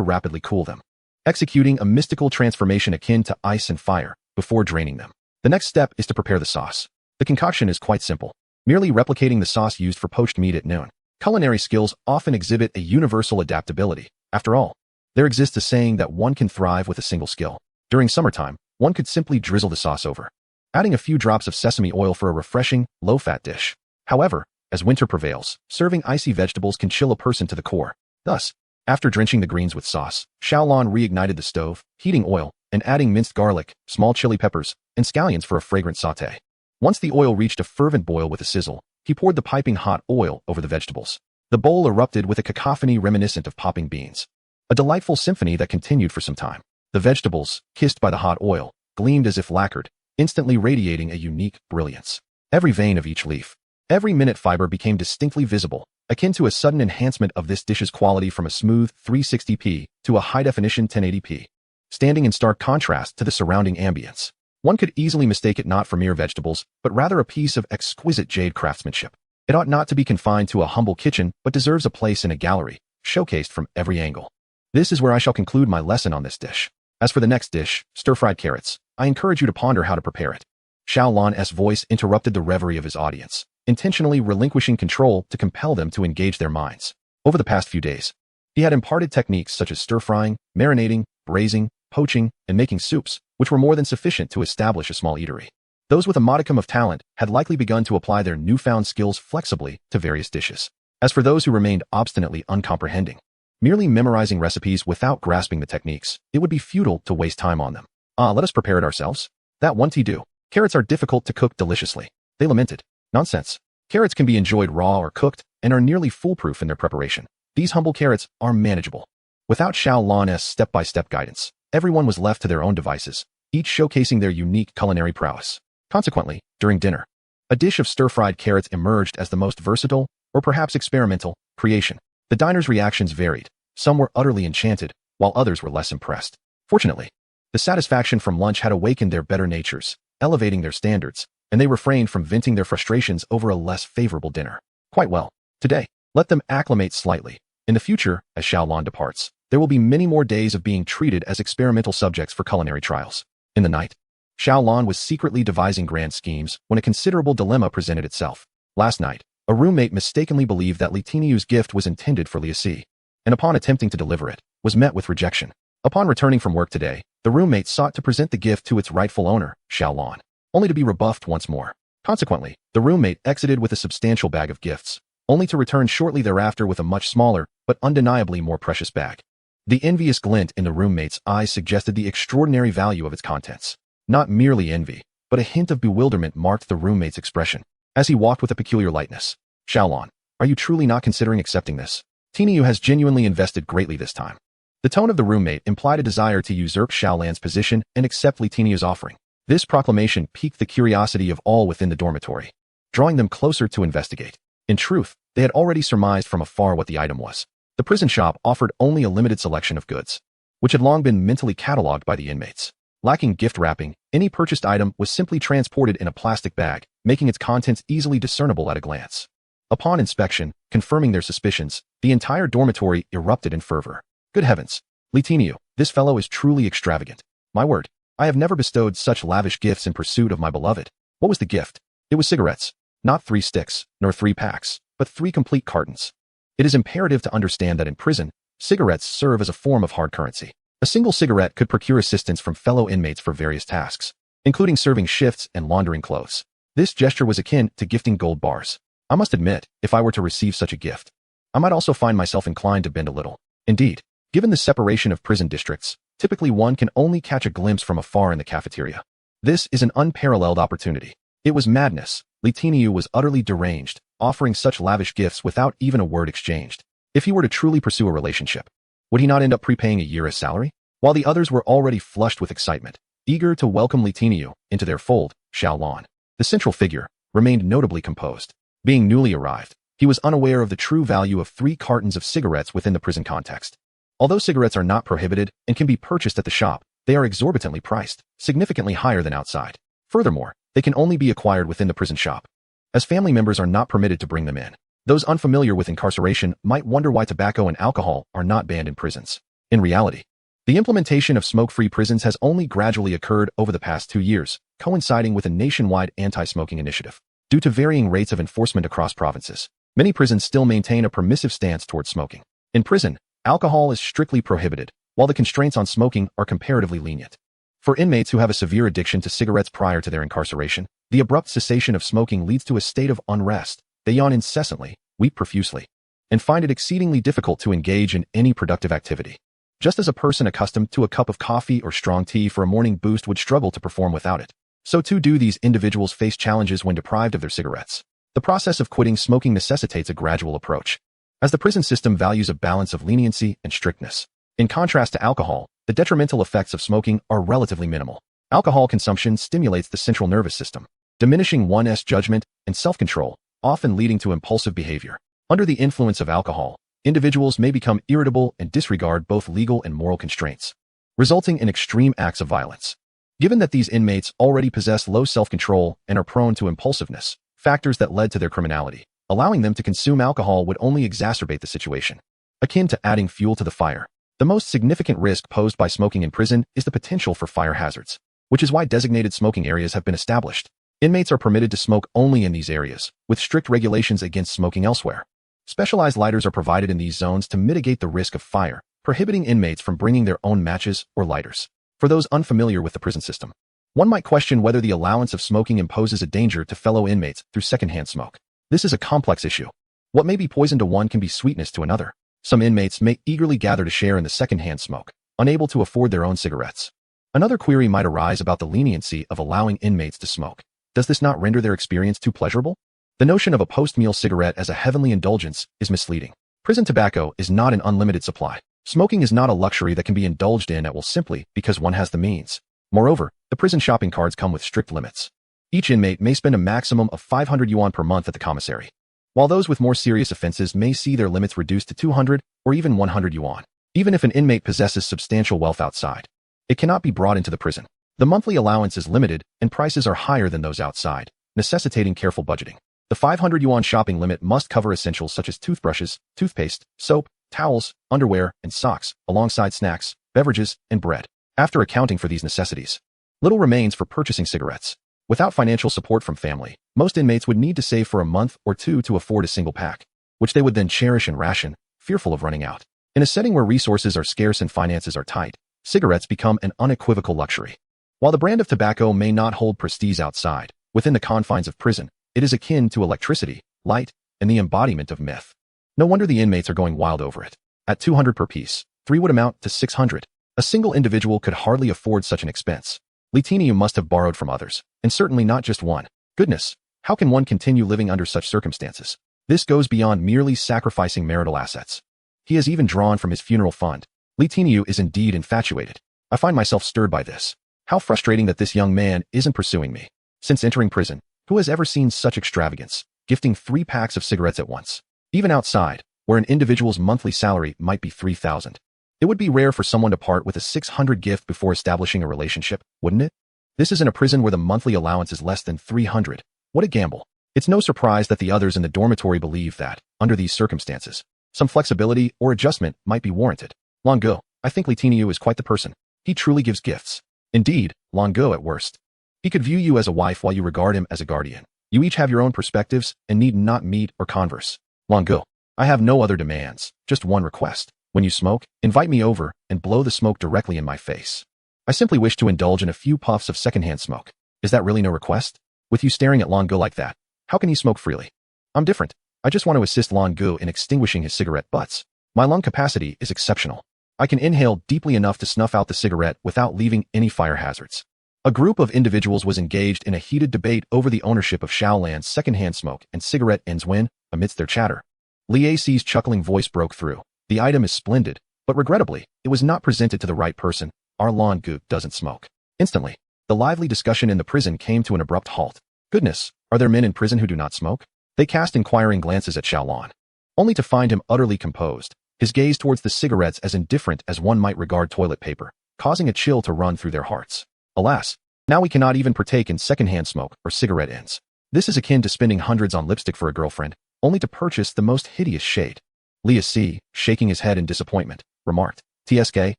rapidly cool them, executing a mystical transformation akin to ice and fire before draining them. The next step is to prepare the sauce. The concoction is quite simple, merely replicating the sauce used for poached meat at noon. Culinary skills often exhibit a universal adaptability. After all, there exists a saying that one can thrive with a single skill. During summertime, one could simply drizzle the sauce over, adding a few drops of sesame oil for a refreshing, low-fat dish. However, as winter prevails, serving icy vegetables can chill a person to the core. Thus, after drenching the greens with sauce, Xiaolon reignited the stove, heating oil, and adding minced garlic, small chili peppers, and scallions for a fragrant sauté. Once the oil reached a fervent boil with a sizzle, he poured the piping hot oil over the vegetables. The bowl erupted with a cacophony reminiscent of popping beans. A delightful symphony that continued for some time. The vegetables, kissed by the hot oil, gleamed as if lacquered, instantly radiating a unique brilliance. Every vein of each leaf, every minute fiber became distinctly visible, akin to a sudden enhancement of this dish's quality from a smooth 360p to a high-definition 1080p, standing in stark contrast to the surrounding ambience. One could easily mistake it not for mere vegetables, but rather a piece of exquisite jade craftsmanship. It ought not to be confined to a humble kitchen, but deserves a place in a gallery, showcased from every angle. This is where I shall conclude my lesson on this dish. As for the next dish, stir-fried carrots, I encourage you to ponder how to prepare it. Xiaolon's voice interrupted the reverie of his audience, intentionally relinquishing control to compel them to engage their minds. Over the past few days, he had imparted techniques such as stir-frying, marinating, braising, poaching, and making soups, which were more than sufficient to establish a small eatery. Those with a modicum of talent had likely begun to apply their newfound skills flexibly to various dishes. As for those who remained obstinately uncomprehending, merely memorizing recipes without grasping the techniques, it would be futile to waste time on them. Let us prepare it ourselves. That won't do. Carrots are difficult to cook deliciously, they lamented. Nonsense. Carrots can be enjoyed raw or cooked and are nearly foolproof in their preparation. These humble carrots are manageable. Without Xiaolon's step-by-step guidance, everyone was left to their own devices, each showcasing their unique culinary prowess. Consequently, during dinner, a dish of stir-fried carrots emerged as the most versatile, or perhaps experimental, creation. The diners' reactions varied. Some were utterly enchanted, while others were less impressed. Fortunately, the satisfaction from lunch had awakened their better natures, elevating their standards, and they refrained from venting their frustrations over a less favorable dinner. Quite well. Today, let them acclimate slightly. In the future, as Xiaolon departs, there will be many more days of being treated as experimental subjects for culinary trials. In the night, Xiaolon was secretly devising grand schemes when a considerable dilemma presented itself. Last night, a roommate mistakenly believed that Litiniu's gift was intended for Liasi, and upon attempting to deliver it, was met with rejection. Upon returning from work today, the roommate sought to present the gift to its rightful owner, Xiaolon, only to be rebuffed once more. Consequently, the roommate exited with a substantial bag of gifts, only to return shortly thereafter with a much smaller, but undeniably more precious bag. The envious glint in the roommate's eyes suggested the extraordinary value of its contents. Not merely envy, but a hint of bewilderment marked the roommate's expression, as he walked with a peculiar lightness. Xiaolon, are you truly not considering accepting this? Tiniu has genuinely invested greatly this time. The tone of the roommate implied a desire to usurp Xiaolan's position and accept Litiniu's offering. This proclamation piqued the curiosity of all within the dormitory, drawing them closer to investigate. In truth, they had already surmised from afar what the item was. The prison shop offered only a limited selection of goods, which had long been mentally catalogued by the inmates. Lacking gift wrapping, any purchased item was simply transported in a plastic bag, making its contents easily discernible at a glance. Upon inspection, confirming their suspicions, the entire dormitory erupted in fervor. Good heavens! Litiniu, this fellow is truly extravagant. My word, I have never bestowed such lavish gifts in pursuit of my beloved. What was the gift? It was cigarettes. Not 3 sticks, nor 3 packs, but 3 complete cartons. It is imperative to understand that in prison, cigarettes serve as a form of hard currency. A single cigarette could procure assistance from fellow inmates for various tasks, including serving shifts and laundering clothes. This gesture was akin to gifting gold bars. I must admit, if I were to receive such a gift, I might also find myself inclined to bend a little. Indeed, given the separation of prison districts, typically one can only catch a glimpse from afar in the cafeteria. This is an unparalleled opportunity. It was madness. Litiniu was utterly deranged, offering such lavish gifts without even a word exchanged. If he were to truly pursue a relationship, would he not end up prepaying a year's salary? While the others were already flushed with excitement, Eager to welcome Li Teniu into their fold, Xiaolan, the central figure, remained notably composed. Being newly arrived, he was unaware of the true value of 3 cartons of cigarettes within the prison context. Although cigarettes are not prohibited and can be purchased at the shop, they are exorbitantly priced, significantly higher than outside. Furthermore, they can only be acquired within the prison shop, as family members are not permitted to bring them in. Those unfamiliar with incarceration might wonder why tobacco and alcohol are not banned in prisons. In reality, the implementation of smoke-free prisons has only gradually occurred over the past 2 years, coinciding with a nationwide anti-smoking initiative. Due to varying rates of enforcement across provinces, many prisons still maintain a permissive stance towards smoking. In prison, alcohol is strictly prohibited, while the constraints on smoking are comparatively lenient. For inmates who have a severe addiction to cigarettes prior to their incarceration, the abrupt cessation of smoking leads to a state of unrest. They yawn incessantly, weep profusely, and find it exceedingly difficult to engage in any productive activity. Just as a person accustomed to a cup of coffee or strong tea for a morning boost would struggle to perform without it, so too do these individuals face challenges when deprived of their cigarettes. The process of quitting smoking necessitates a gradual approach, as the prison system values a balance of leniency and strictness. In contrast to alcohol, the detrimental effects of smoking are relatively minimal. Alcohol consumption stimulates the central nervous system, diminishing one's judgment and self-control, often leading to impulsive behavior. Under the influence of alcohol, individuals may become irritable and disregard both legal and moral constraints, resulting in extreme acts of violence. Given that these inmates already possess low self-control and are prone to impulsiveness, factors that led to their criminality, allowing them to consume alcohol would only exacerbate the situation. Akin to adding fuel to the fire, the most significant risk posed by smoking in prison is the potential for fire hazards, which is why designated smoking areas have been established. Inmates are permitted to smoke only in these areas, with strict regulations against smoking elsewhere. Specialized lighters are provided in these zones to mitigate the risk of fire, prohibiting inmates from bringing their own matches or lighters. For those unfamiliar with the prison system, one might question whether the allowance of smoking imposes a danger to fellow inmates through secondhand smoke. This is a complex issue. What may be poison to one can be sweetness to another. Some inmates may eagerly gather to share in the secondhand smoke, unable to afford their own cigarettes. Another query might arise about the leniency of allowing inmates to smoke. Does this not render their experience too pleasurable? The notion of a post-meal cigarette as a heavenly indulgence is misleading. Prison tobacco is not an unlimited supply. Smoking is not a luxury that can be indulged in at will simply because one has the means. Moreover, the prison shopping carts come with strict limits. Each inmate may spend a maximum of 500 yuan per month at the commissary, while those with more serious offenses may see their limits reduced to 200 or even 100 yuan. Even if an inmate possesses substantial wealth outside, it cannot be brought into the prison. The monthly allowance is limited and prices are higher than those outside, necessitating careful budgeting. The 500 yuan shopping limit must cover essentials such as toothbrushes, toothpaste, soap, towels, underwear, and socks, alongside snacks, beverages, and bread. After accounting for these necessities, little remains for purchasing cigarettes. Without financial support from family, most inmates would need to save for a month or two to afford a single pack, which they would then cherish and ration, fearful of running out. In a setting where resources are scarce and finances are tight, cigarettes become an unequivocal luxury. While the brand of tobacco may not hold prestige outside, within the confines of prison, it is akin to electricity, light, and the embodiment of myth. No wonder the inmates are going wild over it. At 200 per piece, 3 would amount to 600. A single individual could hardly afford such an expense. Li Teniu must have borrowed from others, and certainly not just one. Goodness, how can one continue living under such circumstances? This goes beyond merely sacrificing marital assets. He has even drawn from his funeral fund. Li Teniu is indeed infatuated. I find myself stirred by this. How frustrating that this young man isn't pursuing me. Since entering prison, who has ever seen such extravagance, gifting 3 packs of cigarettes at once? Even outside, where an individual's monthly salary might be 3,000. It would be rare for someone to part with a 600 gift before establishing a relationship, wouldn't it? This is in a prison where the monthly allowance is less than 300. What a gamble. It's no surprise that the others in the dormitory believe that, under these circumstances, some flexibility or adjustment might be warranted. Longo, I think Li Teniu is quite the person. He truly gives gifts. Indeed, Longo at worst. He could view you as a wife while you regard him as a guardian. You each have your own perspectives and need not meet or converse. Longo, I have no other demands, just one request. When you smoke, invite me over and blow the smoke directly in my face. I simply wish to indulge in a few puffs of secondhand smoke. Is that really no request? With you staring at Longo like that, how can he smoke freely? I'm different. I just want to assist Longo in extinguishing his cigarette butts. My lung capacity is exceptional. I can inhale deeply enough to snuff out the cigarette without leaving any fire hazards. A group of individuals was engaged in a heated debate over the ownership of Shaolan's secondhand smoke and cigarette ends when, amidst their chatter, Li Ac's chuckling voice broke through. The item is splendid, but regrettably, it was not presented to the right person. Our Longo doesn't smoke. Instantly, the lively discussion in the prison came to an abrupt halt. Goodness, are there men in prison who do not smoke? They cast inquiring glances at Xiaolon, only to find him utterly composed, his gaze towards the cigarettes as indifferent as one might regard toilet paper, causing a chill to run through their hearts. Alas, now we cannot even partake in secondhand smoke or cigarette ends. This is akin to spending hundreds on lipstick for a girlfriend, only to purchase the most hideous shade. Lia C, shaking his head in disappointment, remarked, TSK,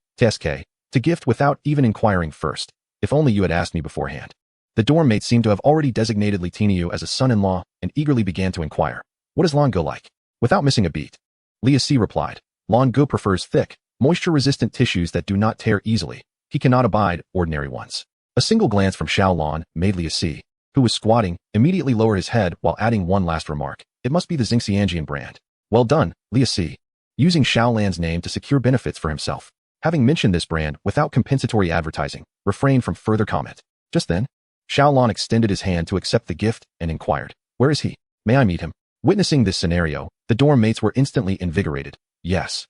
to gift without even inquiring first. If only you had asked me beforehand. The dorm mate seemed to have already designated Li Tinyu as a son-in-law and eagerly began to inquire, what is Longo like? Without missing a beat, Lia C replied, Longo prefers thick, moisture-resistant tissues that do not tear easily. He cannot abide ordinary ones. A single glance from Xiaolon made Lia C, who was squatting, immediately lower his head while adding one last remark. It must be the Xingxianjian brand. Well done, Lia C, using Xiaolan's name to secure benefits for himself. Having mentioned this brand without compensatory advertising, refrained from further comment. Just then, Xiaolon extended his hand to accept the gift and inquired, where is he? May I meet him? Witnessing this scenario, the dorm mates were instantly invigorated. Yes.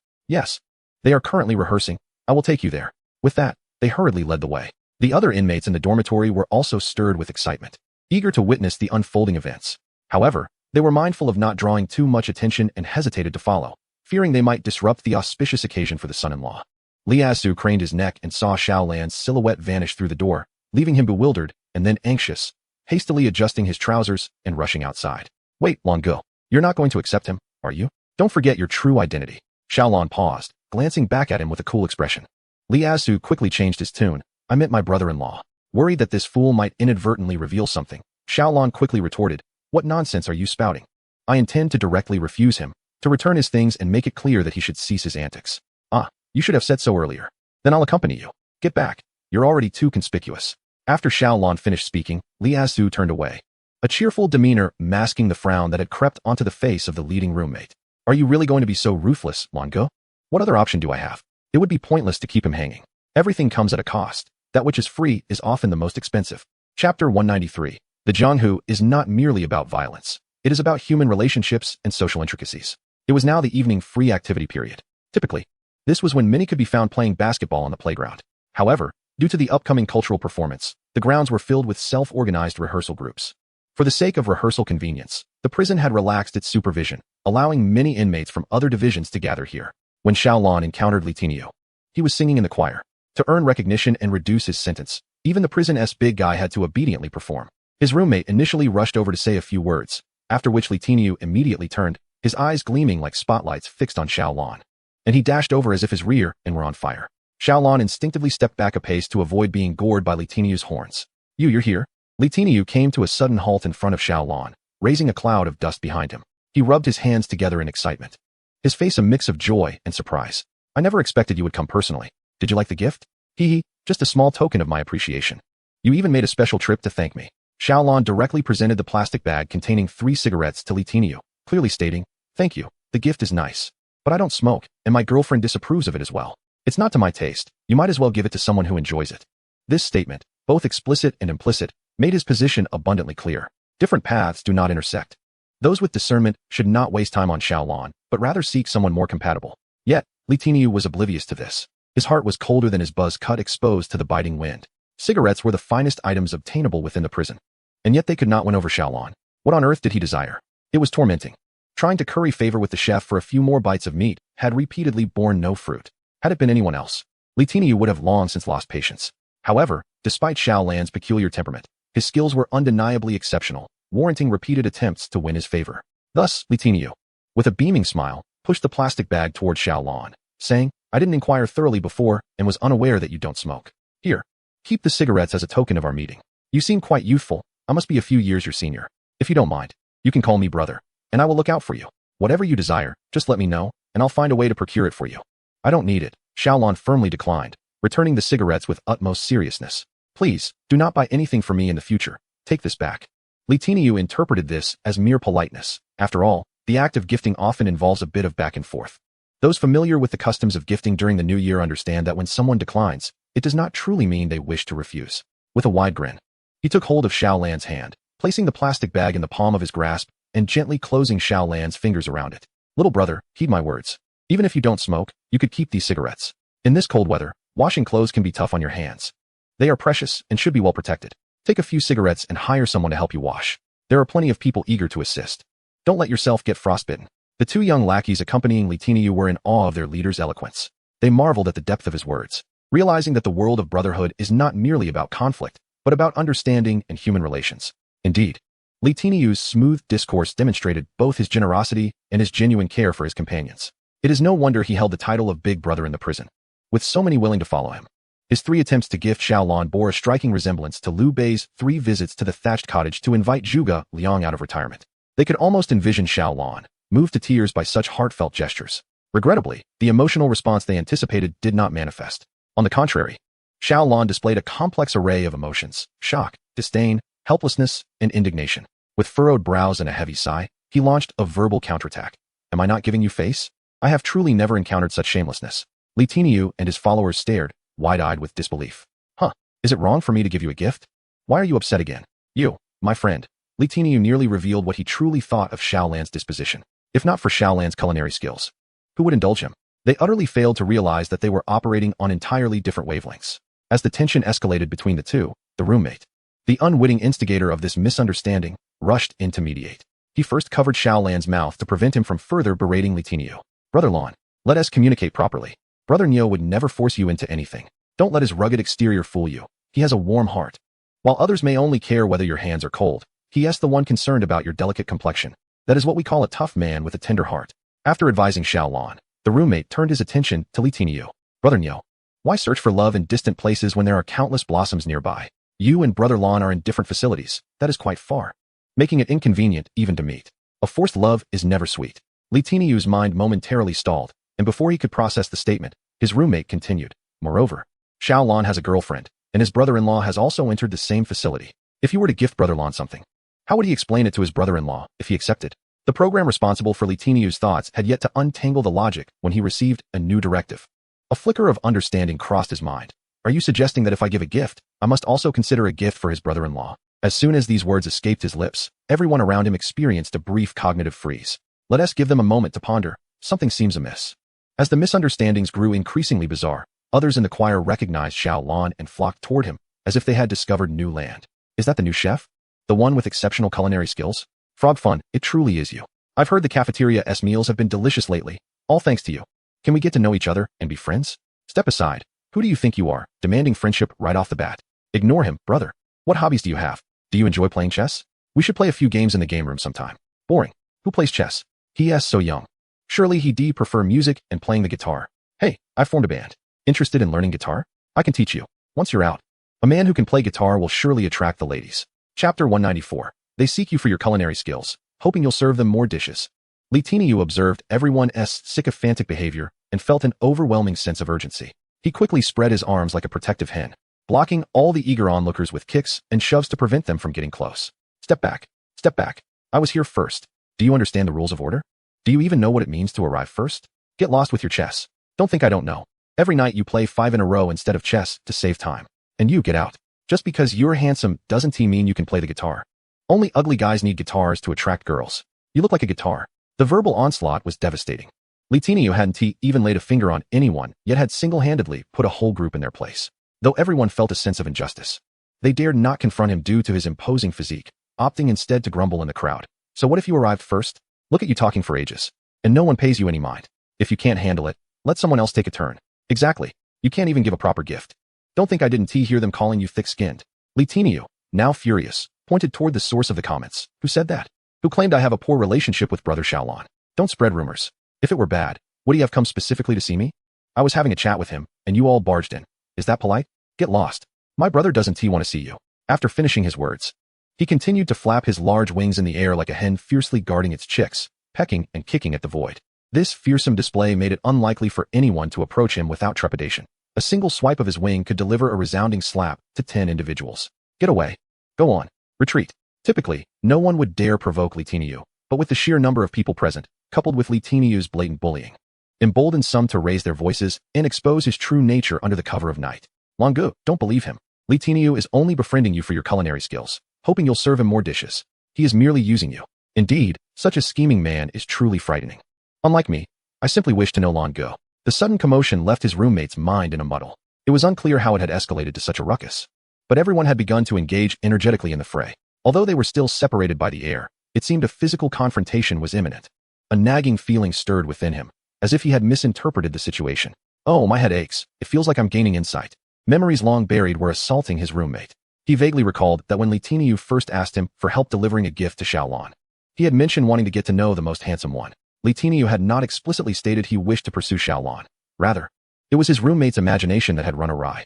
They are currently rehearsing. I will take you there. With that, they hurriedly led the way. The other inmates in the dormitory were also stirred with excitement, eager to witness the unfolding events. However, they were mindful of not drawing too much attention and hesitated to follow, fearing they might disrupt the auspicious occasion for the son-in-law. Liazu craned his neck and saw Xiaolan's silhouette vanish through the door, leaving him bewildered and then anxious, hastily adjusting his trousers and rushing outside. Wait, Longo, you're not going to accept him, are you? Don't forget your true identity. Xiaolon paused, glancing back at him with a cool expression. Liazu quickly changed his tune. I meant my brother-in-law. Worried that this fool might inadvertently reveal something, Xiaolon quickly retorted, what nonsense are you spouting? I intend to directly refuse him, to return his things and make it clear that he should cease his antics. Ah, you should have said so earlier. Then I'll accompany you. Get back. You're already too conspicuous. After Xiaolon finished speaking, Liazu turned away, a cheerful demeanor masking the frown that had crept onto the face of the leading roommate. Are you really going to be so ruthless, Longo? What other option do I have? It would be pointless to keep him hanging. Everything comes at a cost. That which is free is often the most expensive. Chapter 193. The Jianghu is not merely about violence. It is about human relationships and social intricacies. It was now the evening free activity period. Typically, this was when many could be found playing basketball on the playground. However, due to the upcoming cultural performance, the grounds were filled with self-organized rehearsal groups. For the sake of rehearsal convenience, the prison had relaxed its supervision, allowing many inmates from other divisions to gather here. When Xiaolon encountered Li Tinyu, he was singing in the choir. To earn recognition and reduce his sentence, even the prison's big guy had to obediently perform. His roommate initially rushed over to say a few words, after which Li Tinyu immediately turned, his eyes gleaming like spotlights fixed on Xiaolon. And he dashed over as if his rear end were on fire. Xiaolon instinctively stepped back a pace to avoid being gored by Li Tinyu's horns. You're here? Li Tinyu came to a sudden halt in front of Xiaolon, raising a cloud of dust behind him. He rubbed his hands together in excitement, his face a mix of joy and surprise. I never expected you would come personally. Did you like the gift? Hee, just a small token of my appreciation. You even made a special trip to thank me. Xiaolon directly presented the plastic bag containing 3 cigarettes to Li Tinyu, clearly stating, thank you, the gift is nice. But I don't smoke, and my girlfriend disapproves of it as well. It's not to my taste. You might as well give it to someone who enjoys it. This statement, both explicit and implicit, made his position abundantly clear. Different paths do not intersect. Those with discernment should not waste time on Xiaolon, but rather seek someone more compatible. Yet, Li Tinyu was oblivious to this. His heart was colder than his buzz cut exposed to the biting wind. Cigarettes were the finest items obtainable within the prison. And yet they could not win over Xiaolon. What on earth did he desire? It was tormenting. Trying to curry favor with the chef for a few more bites of meat had repeatedly borne no fruit. Had it been anyone else, Li Tinyu would have long since lost patience. However, despite Xiaolan's peculiar temperament, his skills were undeniably exceptional, warranting repeated attempts to win his favor. Thus, Li Tinyu, with a beaming smile, pushed the plastic bag toward Xiaolon, saying, I didn't inquire thoroughly before and was unaware that you don't smoke. Here, keep the cigarettes as a token of our meeting. You seem quite youthful. I must be a few years your senior. If you don't mind, you can call me brother, and I will look out for you. Whatever you desire, just let me know, and I'll find a way to procure it for you. I don't need it. Xiaolon firmly declined, returning the cigarettes with utmost seriousness. Please, do not buy anything for me in the future. Take this back. Li Tinyu interpreted this as mere politeness. After all, the act of gifting often involves a bit of back and forth. Those familiar with the customs of gifting during the new year understand that when someone declines, it does not truly mean they wish to refuse. With a wide grin, he took hold of Xiaolan's hand, placing the plastic bag in the palm of his grasp and gently closing Xiaolan's fingers around it. Little brother, heed my words. Even if you don't smoke, you could keep these cigarettes. In this cold weather, washing clothes can be tough on your hands. They are precious and should be well protected. Take a few cigarettes and hire someone to help you wash. There are plenty of people eager to assist. Don't let yourself get frostbitten. The two young lackeys accompanying Li Tiniu were in awe of their leader's eloquence. They marveled at the depth of his words, realizing that the world of brotherhood is not merely about conflict, but about understanding and human relations. Indeed, Li Tiniu's smooth discourse demonstrated both his generosity and his genuine care for his companions. It is no wonder he held the title of Big Brother in the prison, with so many willing to follow him. His 3 attempts to gift Xiaolan bore a striking resemblance to Liu Bei's 3 visits to the thatched cottage to invite Zhuge Liang out of retirement. They could almost envision Xiaolan, moved to tears by such heartfelt gestures. Regrettably, the emotional response they anticipated did not manifest. On the contrary, Xiaolan displayed a complex array of emotions: shock, disdain, helplessness, and indignation. With furrowed brows and a heavy sigh, he launched a verbal counterattack. Am I not giving you face? I have truly never encountered such shamelessness. Li Tiniu and his followers stared, wide-eyed with disbelief. Huh, is it wrong for me to give you a gift? Why are you upset again? You, my friend. Li Tiniu nearly revealed what he truly thought of Xiaolan's disposition. If not for Xiaolan's culinary skills, who would indulge him? They utterly failed to realize that they were operating on entirely different wavelengths. As the tension escalated between the two, the roommate, the unwitting instigator of this misunderstanding, rushed in to mediate. He first covered Xiaolan's mouth to prevent him from further berating Li Tiniu. Brother Lan, let us communicate properly. Brother Niu would never force you into anything. Don't let his rugged exterior fool you. He has a warm heart. While others may only care whether your hands are cold, he is the one concerned about your delicate complexion. That is what we call a tough man with a tender heart. After advising Xiaolan, the roommate turned his attention to Li Tiniu. Brother Niu, why search for love in distant places when there are countless blossoms nearby? You and Brother Lan are in different facilities. That is quite far, making it inconvenient even to meet. A forced love is never sweet. Li Tiniu's mind momentarily stalled, and before he could process the statement, his roommate continued. Moreover, Xiaolan has a girlfriend, and his brother-in-law has also entered the same facility. If you were to gift Brother Lan something, how would he explain it to his brother-in-law if he accepted? The program responsible for Li Tiniu's thoughts had yet to untangle the logic when he received a new directive. A flicker of understanding crossed his mind. Are you suggesting that if I give a gift, I must also consider a gift for his brother-in-law? As soon as these words escaped his lips, everyone around him experienced a brief cognitive freeze. Let us give them a moment to ponder. Something seems amiss. As the misunderstandings grew increasingly bizarre, others in the choir recognized Xiaolan and flocked toward him, as if they had discovered new land. Is that the new chef? The one with exceptional culinary skills? Frog Fun, it truly is you. I've heard the cafeteria's meals have been delicious lately, all thanks to you. Can we get to know each other and be friends? Step aside. Who do you think you are, demanding friendship right off the bat? Ignore him, brother. What hobbies do you have? Do you enjoy playing chess? We should play a few games in the game room sometime. Boring. Who plays chess? He is so young. Surely he prefer music and playing the guitar. Hey, I formed a band. Interested in learning guitar? I can teach you. Once you're out, a man who can play guitar will surely attract the ladies. Chapter 194. They seek you for your culinary skills, hoping you'll serve them more dishes. Li Tiniu observed everyone's sycophantic behavior and felt an overwhelming sense of urgency. He quickly spread his arms like a protective hen, blocking all the eager onlookers with kicks and shoves to prevent them from getting close. Step back. Step back. I was here first. Do you understand the rules of order? Do you even know what it means to arrive first? Get lost with your chess. Don't think I don't know. Every night you play 5 in a row instead of chess to save time. And you get out. Just because you're handsome doesn't mean you can play the guitar. Only ugly guys need guitars to attract girls. You look like a guitar. The verbal onslaught was devastating. Li Tiniu hadn't even laid a finger on anyone, yet had single-handedly put a whole group in their place. Though everyone felt a sense of injustice, they dared not confront him due to his imposing physique, opting instead to grumble in the crowd. So what if you arrived first? Look at you talking for ages, and no one pays you any mind. If you can't handle it, let someone else take a turn. Exactly. You can't even give a proper gift. Don't think I didn't hear them calling you thick-skinned. Li Tiniu, now furious, pointed toward the source of the comments. Who said that? Who claimed I have a poor relationship with Brother Xiaolan? Don't spread rumors. If it were bad, would he have come specifically to see me? I was having a chat with him, and you all barged in. Is that polite? Get lost. My brother doesn't want to see you. After finishing his words, he continued to flap his large wings in the air like a hen fiercely guarding its chicks, pecking and kicking at the void. This fearsome display made it unlikely for anyone to approach him without trepidation. A single swipe of his wing could deliver a resounding slap to 10 individuals. Get away. Go on. Retreat. Typically, no one would dare provoke Li Tiniu, but with the sheer number of people present, coupled with Li Tiniu's blatant bullying, emboldened some to raise their voices and expose his true nature under the cover of night. Longu, don't believe him. Li Tiniu is only befriending you for your culinary skills, hoping you'll serve him more dishes. He is merely using you. Indeed, such a scheming man is truly frightening. Unlike me, I simply wish to know Longu. The sudden commotion left his roommate's mind in a muddle. It was unclear how it had escalated to such a ruckus. But everyone had begun to engage energetically in the fray. Although they were still separated by the air, it seemed a physical confrontation was imminent. A nagging feeling stirred within him, as if he had misinterpreted the situation. Oh, my head aches. It feels like I'm gaining insight. Memories long buried were assaulting his roommate. He vaguely recalled that when Li Tiniu first asked him for help delivering a gift to Xiaolan, he had mentioned wanting to get to know the most handsome one. Li Tiniu had not explicitly stated he wished to pursue Xiaolan. Rather, it was his roommate's imagination that had run awry.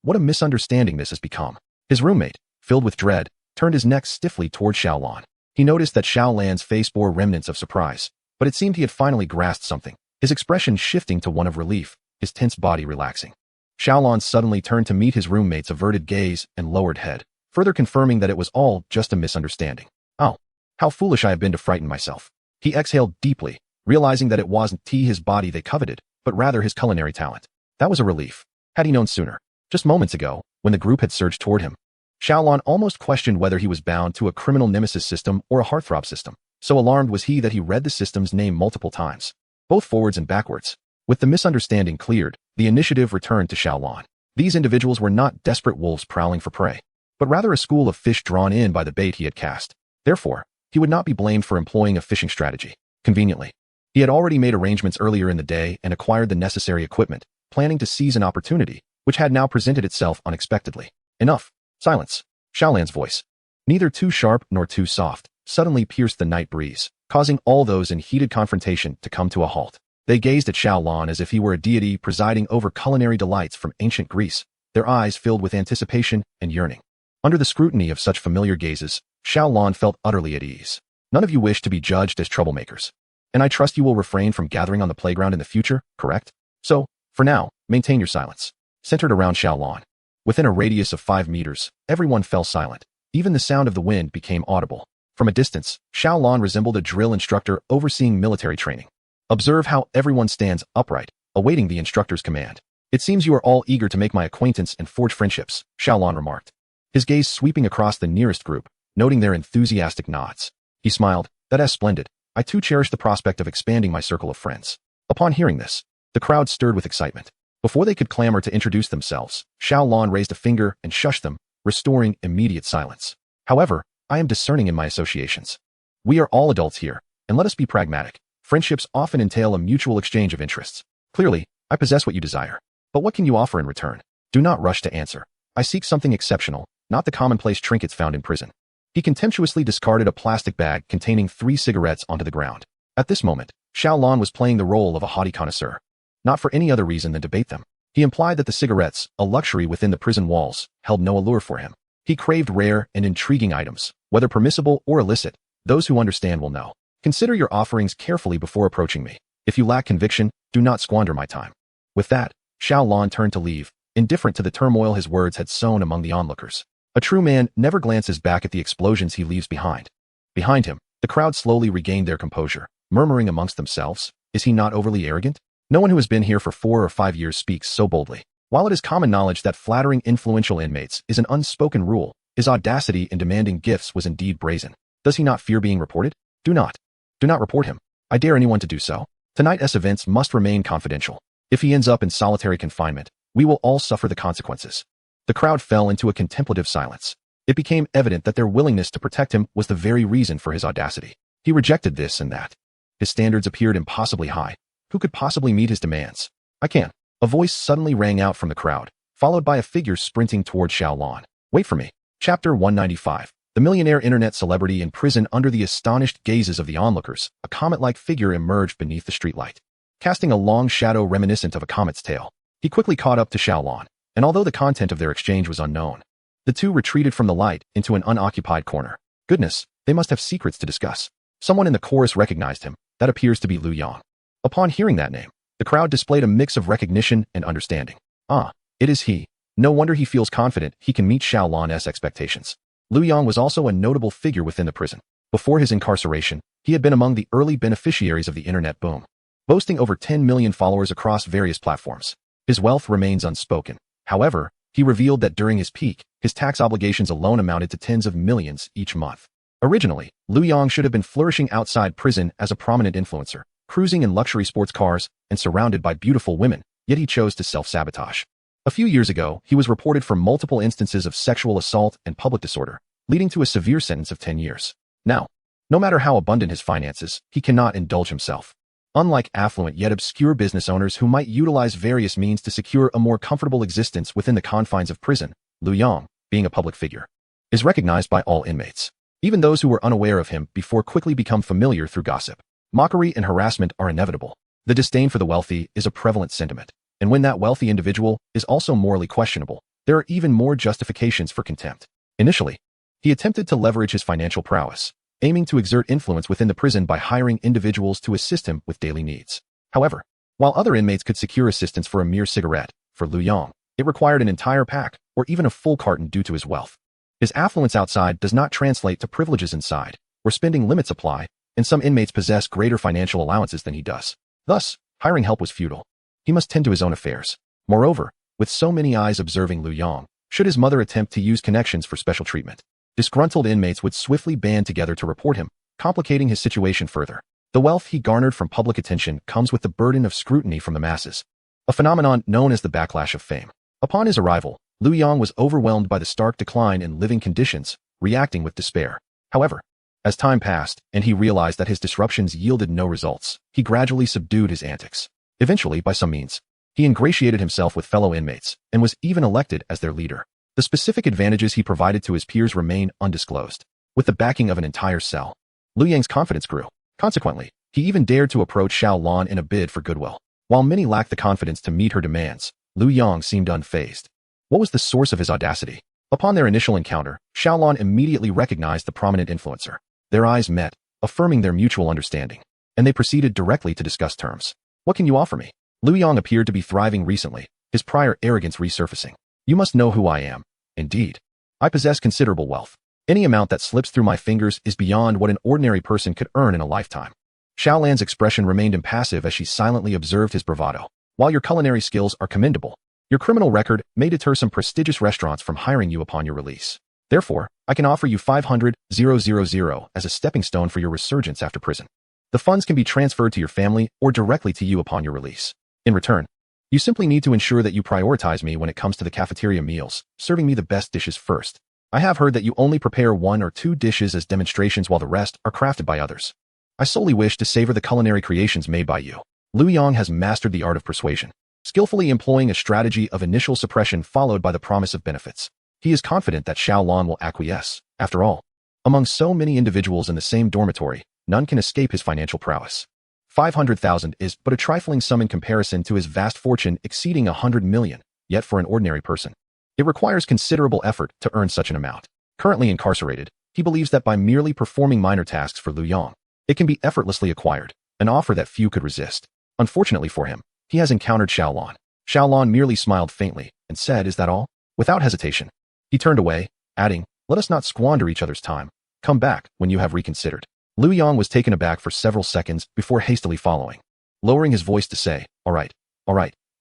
What a misunderstanding this has become. His roommate, filled with dread, turned his neck stiffly toward Xiaolan. He noticed that Xiaolan's face bore remnants of surprise, but it seemed he had finally grasped something, his expression shifting to one of relief, his tense body relaxing. Xiaolan suddenly turned to meet his roommate's averted gaze and lowered head, further confirming that it was all just a misunderstanding. Oh, how foolish I have been to frighten myself. He exhaled deeply, realizing that it wasn't his body they coveted, but rather his culinary talent. That was a relief. Had he known sooner. Just moments ago, when the group had surged toward him, Xiaolan almost questioned whether he was bound to a criminal Nemesis system or a heartthrob system. So alarmed was he that he read the system's name multiple times, both forwards and backwards. With the misunderstanding cleared, the initiative returned to Xiaolan. These individuals were not desperate wolves prowling for prey, but rather a school of fish drawn in by the bait he had cast. Therefore, he would not be blamed for employing a fishing strategy. Conveniently, he had already made arrangements earlier in the day and acquired the necessary equipment, planning to seize an opportunity, which had now presented itself unexpectedly. Enough. Silence. Xiaolan's voice, neither too sharp nor too soft, suddenly pierced the night breeze, causing all those in heated confrontation to come to a halt. They gazed at Xiaolan as if he were a deity presiding over culinary delights from ancient Greece, their eyes filled with anticipation and yearning. Under the scrutiny of such familiar gazes, Xiaolan felt utterly at ease. None of you wish to be judged as troublemakers. And I trust you will refrain from gathering on the playground in the future, correct? So, for now, maintain your silence. Centered around Xiaolan, within a radius of 5 meters, everyone fell silent. Even the sound of the wind became audible. From a distance, Xiaolan resembled a drill instructor overseeing military training. Observe how everyone stands upright, awaiting the instructor's command. It seems you are all eager to make my acquaintance and forge friendships, Xiaolan remarked, his gaze sweeping across the nearest group, noting their enthusiastic nods. He smiled. That is splendid. I too cherish the prospect of expanding my circle of friends. Upon hearing this, the crowd stirred with excitement. Before they could clamor to introduce themselves, Xiaolan raised a finger and shushed them, restoring immediate silence. However, I am discerning in my associations. We are all adults here, and let us be pragmatic. Friendships often entail a mutual exchange of interests. Clearly, I possess what you desire. But what can you offer in return? Do not rush to answer. I seek something exceptional, not the commonplace trinkets found in prison. He contemptuously discarded a plastic bag containing 3 cigarettes onto the ground. At this moment, Xiaolan was playing the role of a haughty connoisseur. Not for any other reason than to bait them. He implied that the cigarettes, a luxury within the prison walls, held no allure for him. He craved rare and intriguing items, whether permissible or illicit. Those who understand will know. Consider your offerings carefully before approaching me. If you lack conviction, do not squander my time. With that, Xiaolan turned to leave, indifferent to the turmoil his words had sown among the onlookers. A true man never glances back at the explosions he leaves behind. Behind him, the crowd slowly regained their composure, murmuring amongst themselves, is he not overly arrogant? No one who has been here for 4 or 5 years speaks so boldly. While it is common knowledge that flattering influential inmates is an unspoken rule, his audacity in demanding gifts was indeed brazen. Does he not fear being reported? Do not report him. I dare anyone to do so. Tonight's events must remain confidential. If he ends up in solitary confinement, we will all suffer the consequences. The crowd fell into a contemplative silence. It became evident that their willingness to protect him was the very reason for his audacity. He rejected this and that. His standards appeared impossibly high. Who could possibly meet his demands? I can. A voice suddenly rang out from the crowd, followed by a figure sprinting toward Xiaolan. Wait for me. Chapter 195. The millionaire internet celebrity in prison under the astonished gazes of the onlookers, a comet-like figure emerged beneath the streetlight, casting a long shadow reminiscent of a comet's tail. He quickly caught up to Xiaolan, and although the content of their exchange was unknown, the two retreated from the light into an unoccupied corner. Goodness, they must have secrets to discuss. Someone in the chorus recognized him. That appears to be Lu Yang. Upon hearing that name, the crowd displayed a mix of recognition and understanding. Ah, it is he. No wonder he feels confident he can meet Xiaolan's expectations. Lu Yang was also a notable figure within the prison. Before his incarceration, he had been among the early beneficiaries of the internet boom, boasting over 10 million followers across various platforms. His wealth remains unspoken. However, he revealed that during his peak, his tax obligations alone amounted to tens of millions each month. Originally, Lu Yang should have been flourishing outside prison as a prominent influencer, cruising in luxury sports cars and surrounded by beautiful women, yet he chose to self-sabotage. A few years ago, he was reported for multiple instances of sexual assault and public disorder, leading to a severe sentence of 10 years. Now, no matter how abundant his finances, he cannot indulge himself. Unlike affluent yet obscure business owners who might utilize various means to secure a more comfortable existence within the confines of prison, Liu Yang, being a public figure, is recognized by all inmates. Even those who were unaware of him before quickly become familiar through gossip. Mockery and harassment are inevitable. The disdain for the wealthy is a prevalent sentiment, and when that wealthy individual is also morally questionable, there are even more justifications for contempt. Initially, he attempted to leverage his financial prowess, aiming to exert influence within the prison by hiring individuals to assist him with daily needs. However, while other inmates could secure assistance for a mere cigarette, for Liu Yang, it required an entire pack or even a full carton due to his wealth. His affluence outside does not translate to privileges inside, where spending limits apply, and some inmates possess greater financial allowances than he does. Thus, hiring help was futile. He must tend to his own affairs. Moreover, with so many eyes observing Liu Yang, should his mother attempt to use connections for special treatment, disgruntled inmates would swiftly band together to report him, complicating his situation further. The wealth he garnered from public attention comes with the burden of scrutiny from the masses, a phenomenon known as the backlash of fame. Upon his arrival, Liu Yang was overwhelmed by the stark decline in living conditions, reacting with despair. However, as time passed and he realized that his disruptions yielded no results, he gradually subdued his antics. Eventually, by some means, he ingratiated himself with fellow inmates and was even elected as their leader. The specific advantages he provided to his peers remain undisclosed. With the backing of an entire cell, Liu Yang's confidence grew. Consequently, he even dared to approach Xiao Lan in a bid for goodwill. While many lacked the confidence to meet her demands, Liu Yang seemed unfazed. What was the source of his audacity? Upon their initial encounter, Xiao Lan immediately recognized the prominent influencer. Their eyes met, affirming their mutual understanding, and they proceeded directly to discuss terms. What can you offer me? Liu Yang appeared to be thriving recently, his prior arrogance resurfacing. You must know who I am. Indeed, I possess considerable wealth. Any amount that slips through my fingers is beyond what an ordinary person could earn in a lifetime. Xiao Lan's expression remained impassive as she silently observed his bravado. While your culinary skills are commendable, your criminal record may deter some prestigious restaurants from hiring you upon your release. Therefore, I can offer you 500,000 as a stepping stone for your resurgence after prison. The funds can be transferred to your family or directly to you upon your release. In return, you simply need to ensure that you prioritize me when it comes to the cafeteria meals, serving me the best dishes first. I have heard that you only prepare 1 or 2 dishes as demonstrations while the rest are crafted by others. I solely wish to savor the culinary creations made by you. Liu Yang has mastered the art of persuasion, skillfully employing a strategy of initial suppression followed by the promise of benefits. He is confident that Xiao Lan will acquiesce. After all, among so many individuals in the same dormitory, none can escape his financial prowess. 500,000 is but a trifling sum in comparison to his vast fortune exceeding 100 million, yet for an ordinary person, it requires considerable effort to earn such an amount. Currently incarcerated, he believes that by merely performing minor tasks for Liu Yang, it can be effortlessly acquired, an offer that few could resist. Unfortunately for him, he has encountered Xiao Lan. Xiao Lan merely smiled faintly and said, "Is that all?" Without hesitation, he turned away, adding, "Let us not squander each other's time. Come back when you have reconsidered." Liu Yang was taken aback for several seconds before hastily following, lowering his voice to say, all right,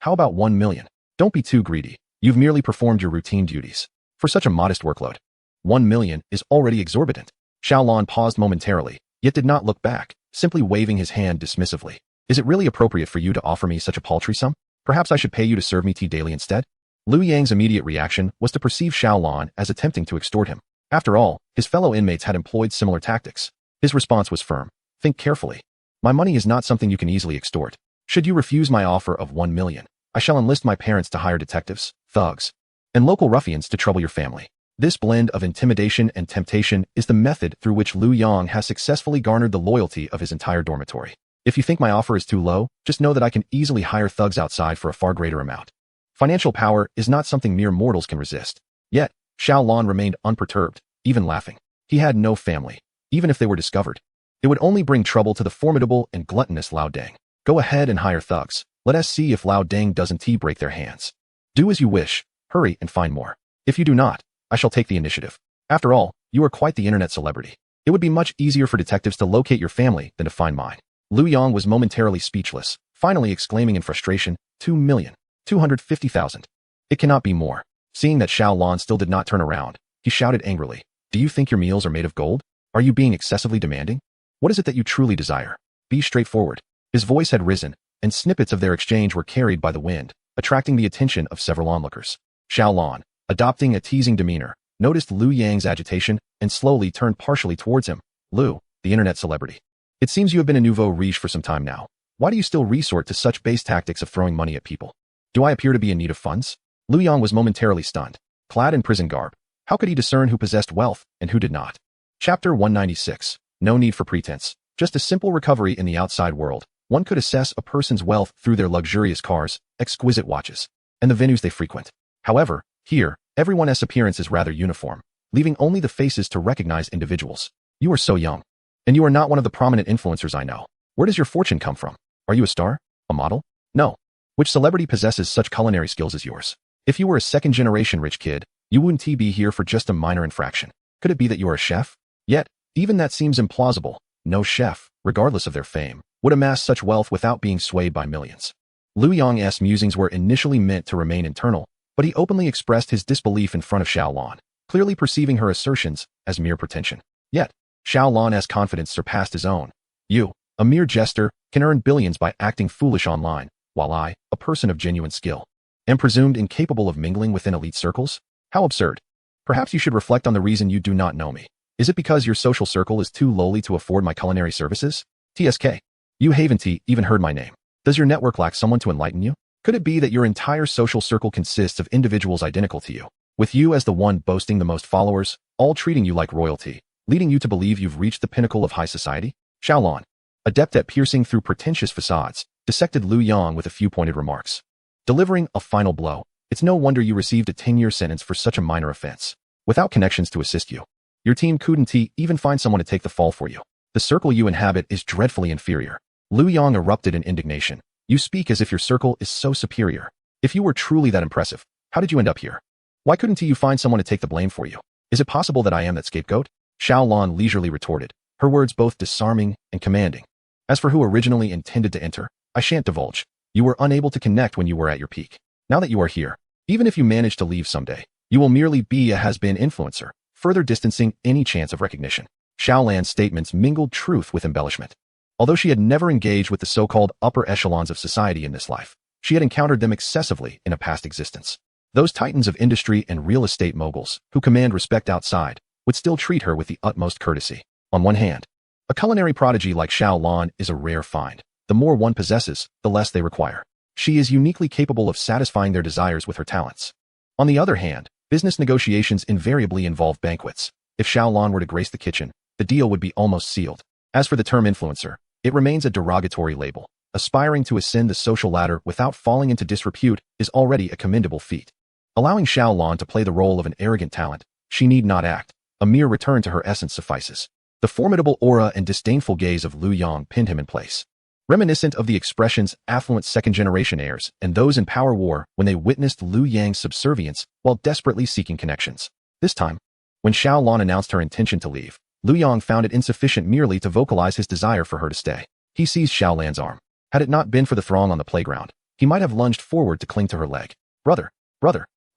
how about 1 million? Don't be too greedy. You've merely performed your routine duties. For such a modest workload, 1 million is already exorbitant. Xiao Lan paused momentarily, yet did not look back, simply waving his hand dismissively. Is it really appropriate for you to offer me such a paltry sum? Perhaps I should pay you to serve me tea daily instead? Liu Yang's immediate reaction was to perceive Xiao Lan as attempting to extort him. After all, his fellow inmates had employed similar tactics. His response was firm. Think carefully. My money is not something you can easily extort. Should you refuse my offer of 1 million, I shall enlist my parents to hire detectives, thugs, and local ruffians to trouble your family. This blend of intimidation and temptation is the method through which Liu Yang has successfully garnered the loyalty of his entire dormitory. If you think my offer is too low, just know that I can easily hire thugs outside for a far greater amount. Financial power is not something mere mortals can resist. Yet, Xiao Lan remained unperturbed, even laughing. He had no family. Even if they were discovered, it would only bring trouble to the formidable and gluttonous Lao Deng. Go ahead and hire thugs. Let us see if Lao Deng doesn't break their hands. Do as you wish. Hurry and find more. If you do not, I shall take the initiative. After all, you are quite the internet celebrity. It would be much easier for detectives to locate your family than to find mine. Liu Yang was momentarily speechless, finally exclaiming in frustration, 2,250,000. It cannot be more. Seeing that Xiao Lan still did not turn around, he shouted angrily, do you think your meals are made of gold? Are you being excessively demanding? What is it that you truly desire? Be straightforward. His voice had risen, and snippets of their exchange were carried by the wind, attracting the attention of several onlookers. Xiaolan, adopting a teasing demeanor, noticed Lu Yang's agitation and slowly turned partially towards him. Lu, the internet celebrity. It seems you have been a nouveau riche for some time now. Why do you still resort to such base tactics of throwing money at people? Do I appear to be in need of funds? Lu Yang was momentarily stunned. Clad in prison garb, how could he discern who possessed wealth and who did not? Chapter 196. No need for pretense. Just a simple recovery in the outside world. One could assess a person's wealth through their luxurious cars, exquisite watches, and the venues they frequent. However, here, everyone's appearance is rather uniform, leaving only the faces to recognize individuals. You are so young. And you are not one of the prominent influencers I know. Where does your fortune come from? Are you a star? A model? No. Which celebrity possesses such culinary skills as yours? If you were a second-generation rich kid, you wouldn't be here for just a minor infraction. Could it be that you are a chef? Yet, even that seems implausible. No chef, regardless of their fame, would amass such wealth without being swayed by millions. Lu Yang's musings were initially meant to remain internal, but he openly expressed his disbelief in front of Xiaolan, clearly perceiving her assertions as mere pretension. Yet, Xiaolan's confidence surpassed his own. You, a mere jester, can earn billions by acting foolish online, while I, a person of genuine skill, am presumed incapable of mingling within elite circles? How absurd. Perhaps you should reflect on the reason you do not know me. Is it because your social circle is too lowly to afford my culinary services? TSK. You haven't even heard my name. Does your network lack someone to enlighten you? Could it be that your entire social circle consists of individuals identical to you, with you as the one boasting the most followers, all treating you like royalty, leading you to believe you've reached the pinnacle of high society? Xiaolan, adept at piercing through pretentious facades, dissected Lu Yang with a few pointed remarks. Delivering a final blow, it's no wonder you received a 10-year sentence for such a minor offense. Without connections to assist you, your team couldn't even find someone to take the fall for you. The circle you inhabit is dreadfully inferior. Lu Yang erupted in indignation. You speak as if your circle is so superior. If you were truly that impressive, how did you end up here? Why couldn't you find someone to take the blame for you? Is it possible that I am that scapegoat? Xiaolan leisurely retorted, her words both disarming and commanding. As for who originally intended to enter, I shan't divulge. You were unable to connect when you were at your peak. Now that you are here, even if you manage to leave someday, you will merely be a has-been influencer, further distancing any chance of recognition. Xiaolan's statements mingled truth with embellishment. Although she had never engaged with the so-called upper echelons of society in this life, she had encountered them excessively in a past existence. Those titans of industry and real estate moguls, who command respect outside, would still treat her with the utmost courtesy. On one hand, a culinary prodigy like Xiaolan is a rare find. The more one possesses, the less they require. She is uniquely capable of satisfying their desires with her talents. On the other hand, business negotiations invariably involve banquets. If Xiaolan were to grace the kitchen, the deal would be almost sealed. As for the term influencer, it remains a derogatory label. Aspiring to ascend the social ladder without falling into disrepute is already a commendable feat. Allowing Xiaolan to play the role of an arrogant talent, she need not act. A mere return to her essence suffices. The formidable aura and disdainful gaze of Lu Yang pinned him in place. Reminiscent of the expressions affluent second-generation heirs and those in power war when they witnessed Lu Yang's subservience while desperately seeking connections. This time, when Xiaolan announced her intention to leave, Lu Yang found it insufficient merely to vocalize his desire for her to stay. He seized Xiaolan's arm. Had it not been for the throng on the playground, he might have lunged forward to cling to her leg. Brother,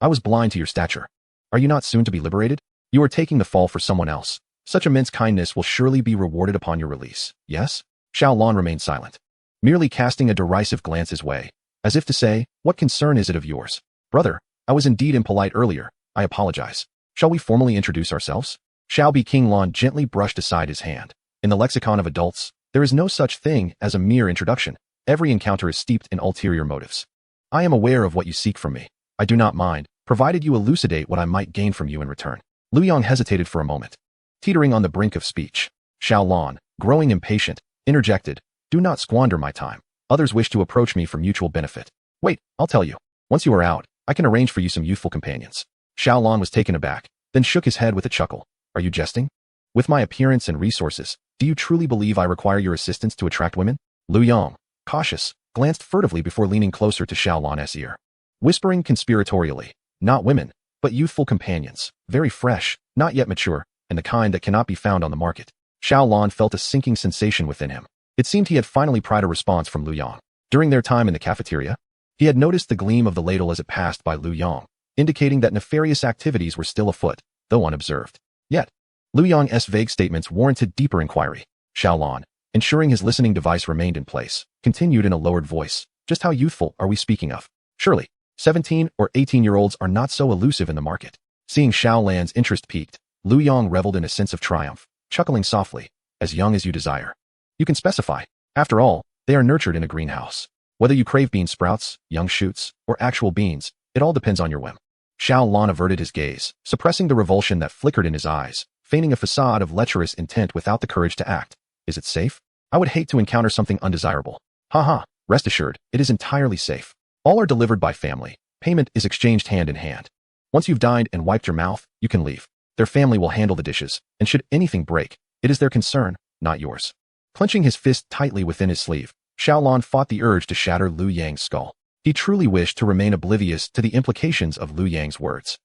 I was blind to your stature. Are you not soon to be liberated? You are taking the fall for someone else. Such immense kindness will surely be rewarded upon your release, yes? Xiaolan remained silent, merely casting a derisive glance his way, as if to say, what concern is it of yours? Brother, I was indeed impolite earlier. I apologize. Shall we formally introduce ourselves? Xiaobi Qinglan gently brushed aside his hand. In the lexicon of adults, there is no such thing as a mere introduction. Every encounter is steeped in ulterior motives. I am aware of what you seek from me. I do not mind, provided you elucidate what I might gain from you in return. Lu Yang hesitated for a moment, teetering on the brink of speech. Xiaolan, growing impatient, interjected, do not squander my time. Others wish to approach me for mutual benefit. Wait, I'll tell you. Once you are out, I can arrange for you some youthful companions. Xiaolan was taken aback, then shook his head with a chuckle. Are you jesting? With my appearance and resources, do you truly believe I require your assistance to attract women? Lu Yang, cautious, glanced furtively before leaning closer to Xiaolan's ear, whispering conspiratorially, not women, but youthful companions, very fresh, not yet mature, and the kind that cannot be found on the market. Xiaolan felt a sinking sensation within him. It seemed he had finally pried a response from Lu Yang. During their time in the cafeteria, he had noticed the gleam of the ladle as it passed by Lu Yang, indicating that nefarious activities were still afoot, though unobserved. Yet, Lu Yang's vague statements warranted deeper inquiry. Xiaolan, ensuring his listening device remained in place, continued in a lowered voice, just how youthful are we speaking of? Surely, 17 or 18-year-olds are not so elusive in the market. Seeing Xiao Lan's interest piqued, Lu Yong reveled in a sense of triumph, chuckling softly, as young as you desire. You can specify. After all, they are nurtured in a greenhouse. Whether you crave bean sprouts, young shoots, or actual beans, it all depends on your whim. Xiao Lan averted his gaze, suppressing the revulsion that flickered in his eyes, feigning a facade of lecherous intent without the courage to act. Is it safe? I would hate to encounter something undesirable. Haha, rest assured, it is entirely safe. All are delivered by family. Payment is exchanged hand in hand. Once you've dined and wiped your mouth, you can leave. Their family will handle the dishes, and should anything break, it is their concern, not yours. Clenching his fist tightly within his sleeve, Xiaolan fought the urge to shatter Lu Yang's skull. He truly wished to remain oblivious to the implications of Lu Yang's words.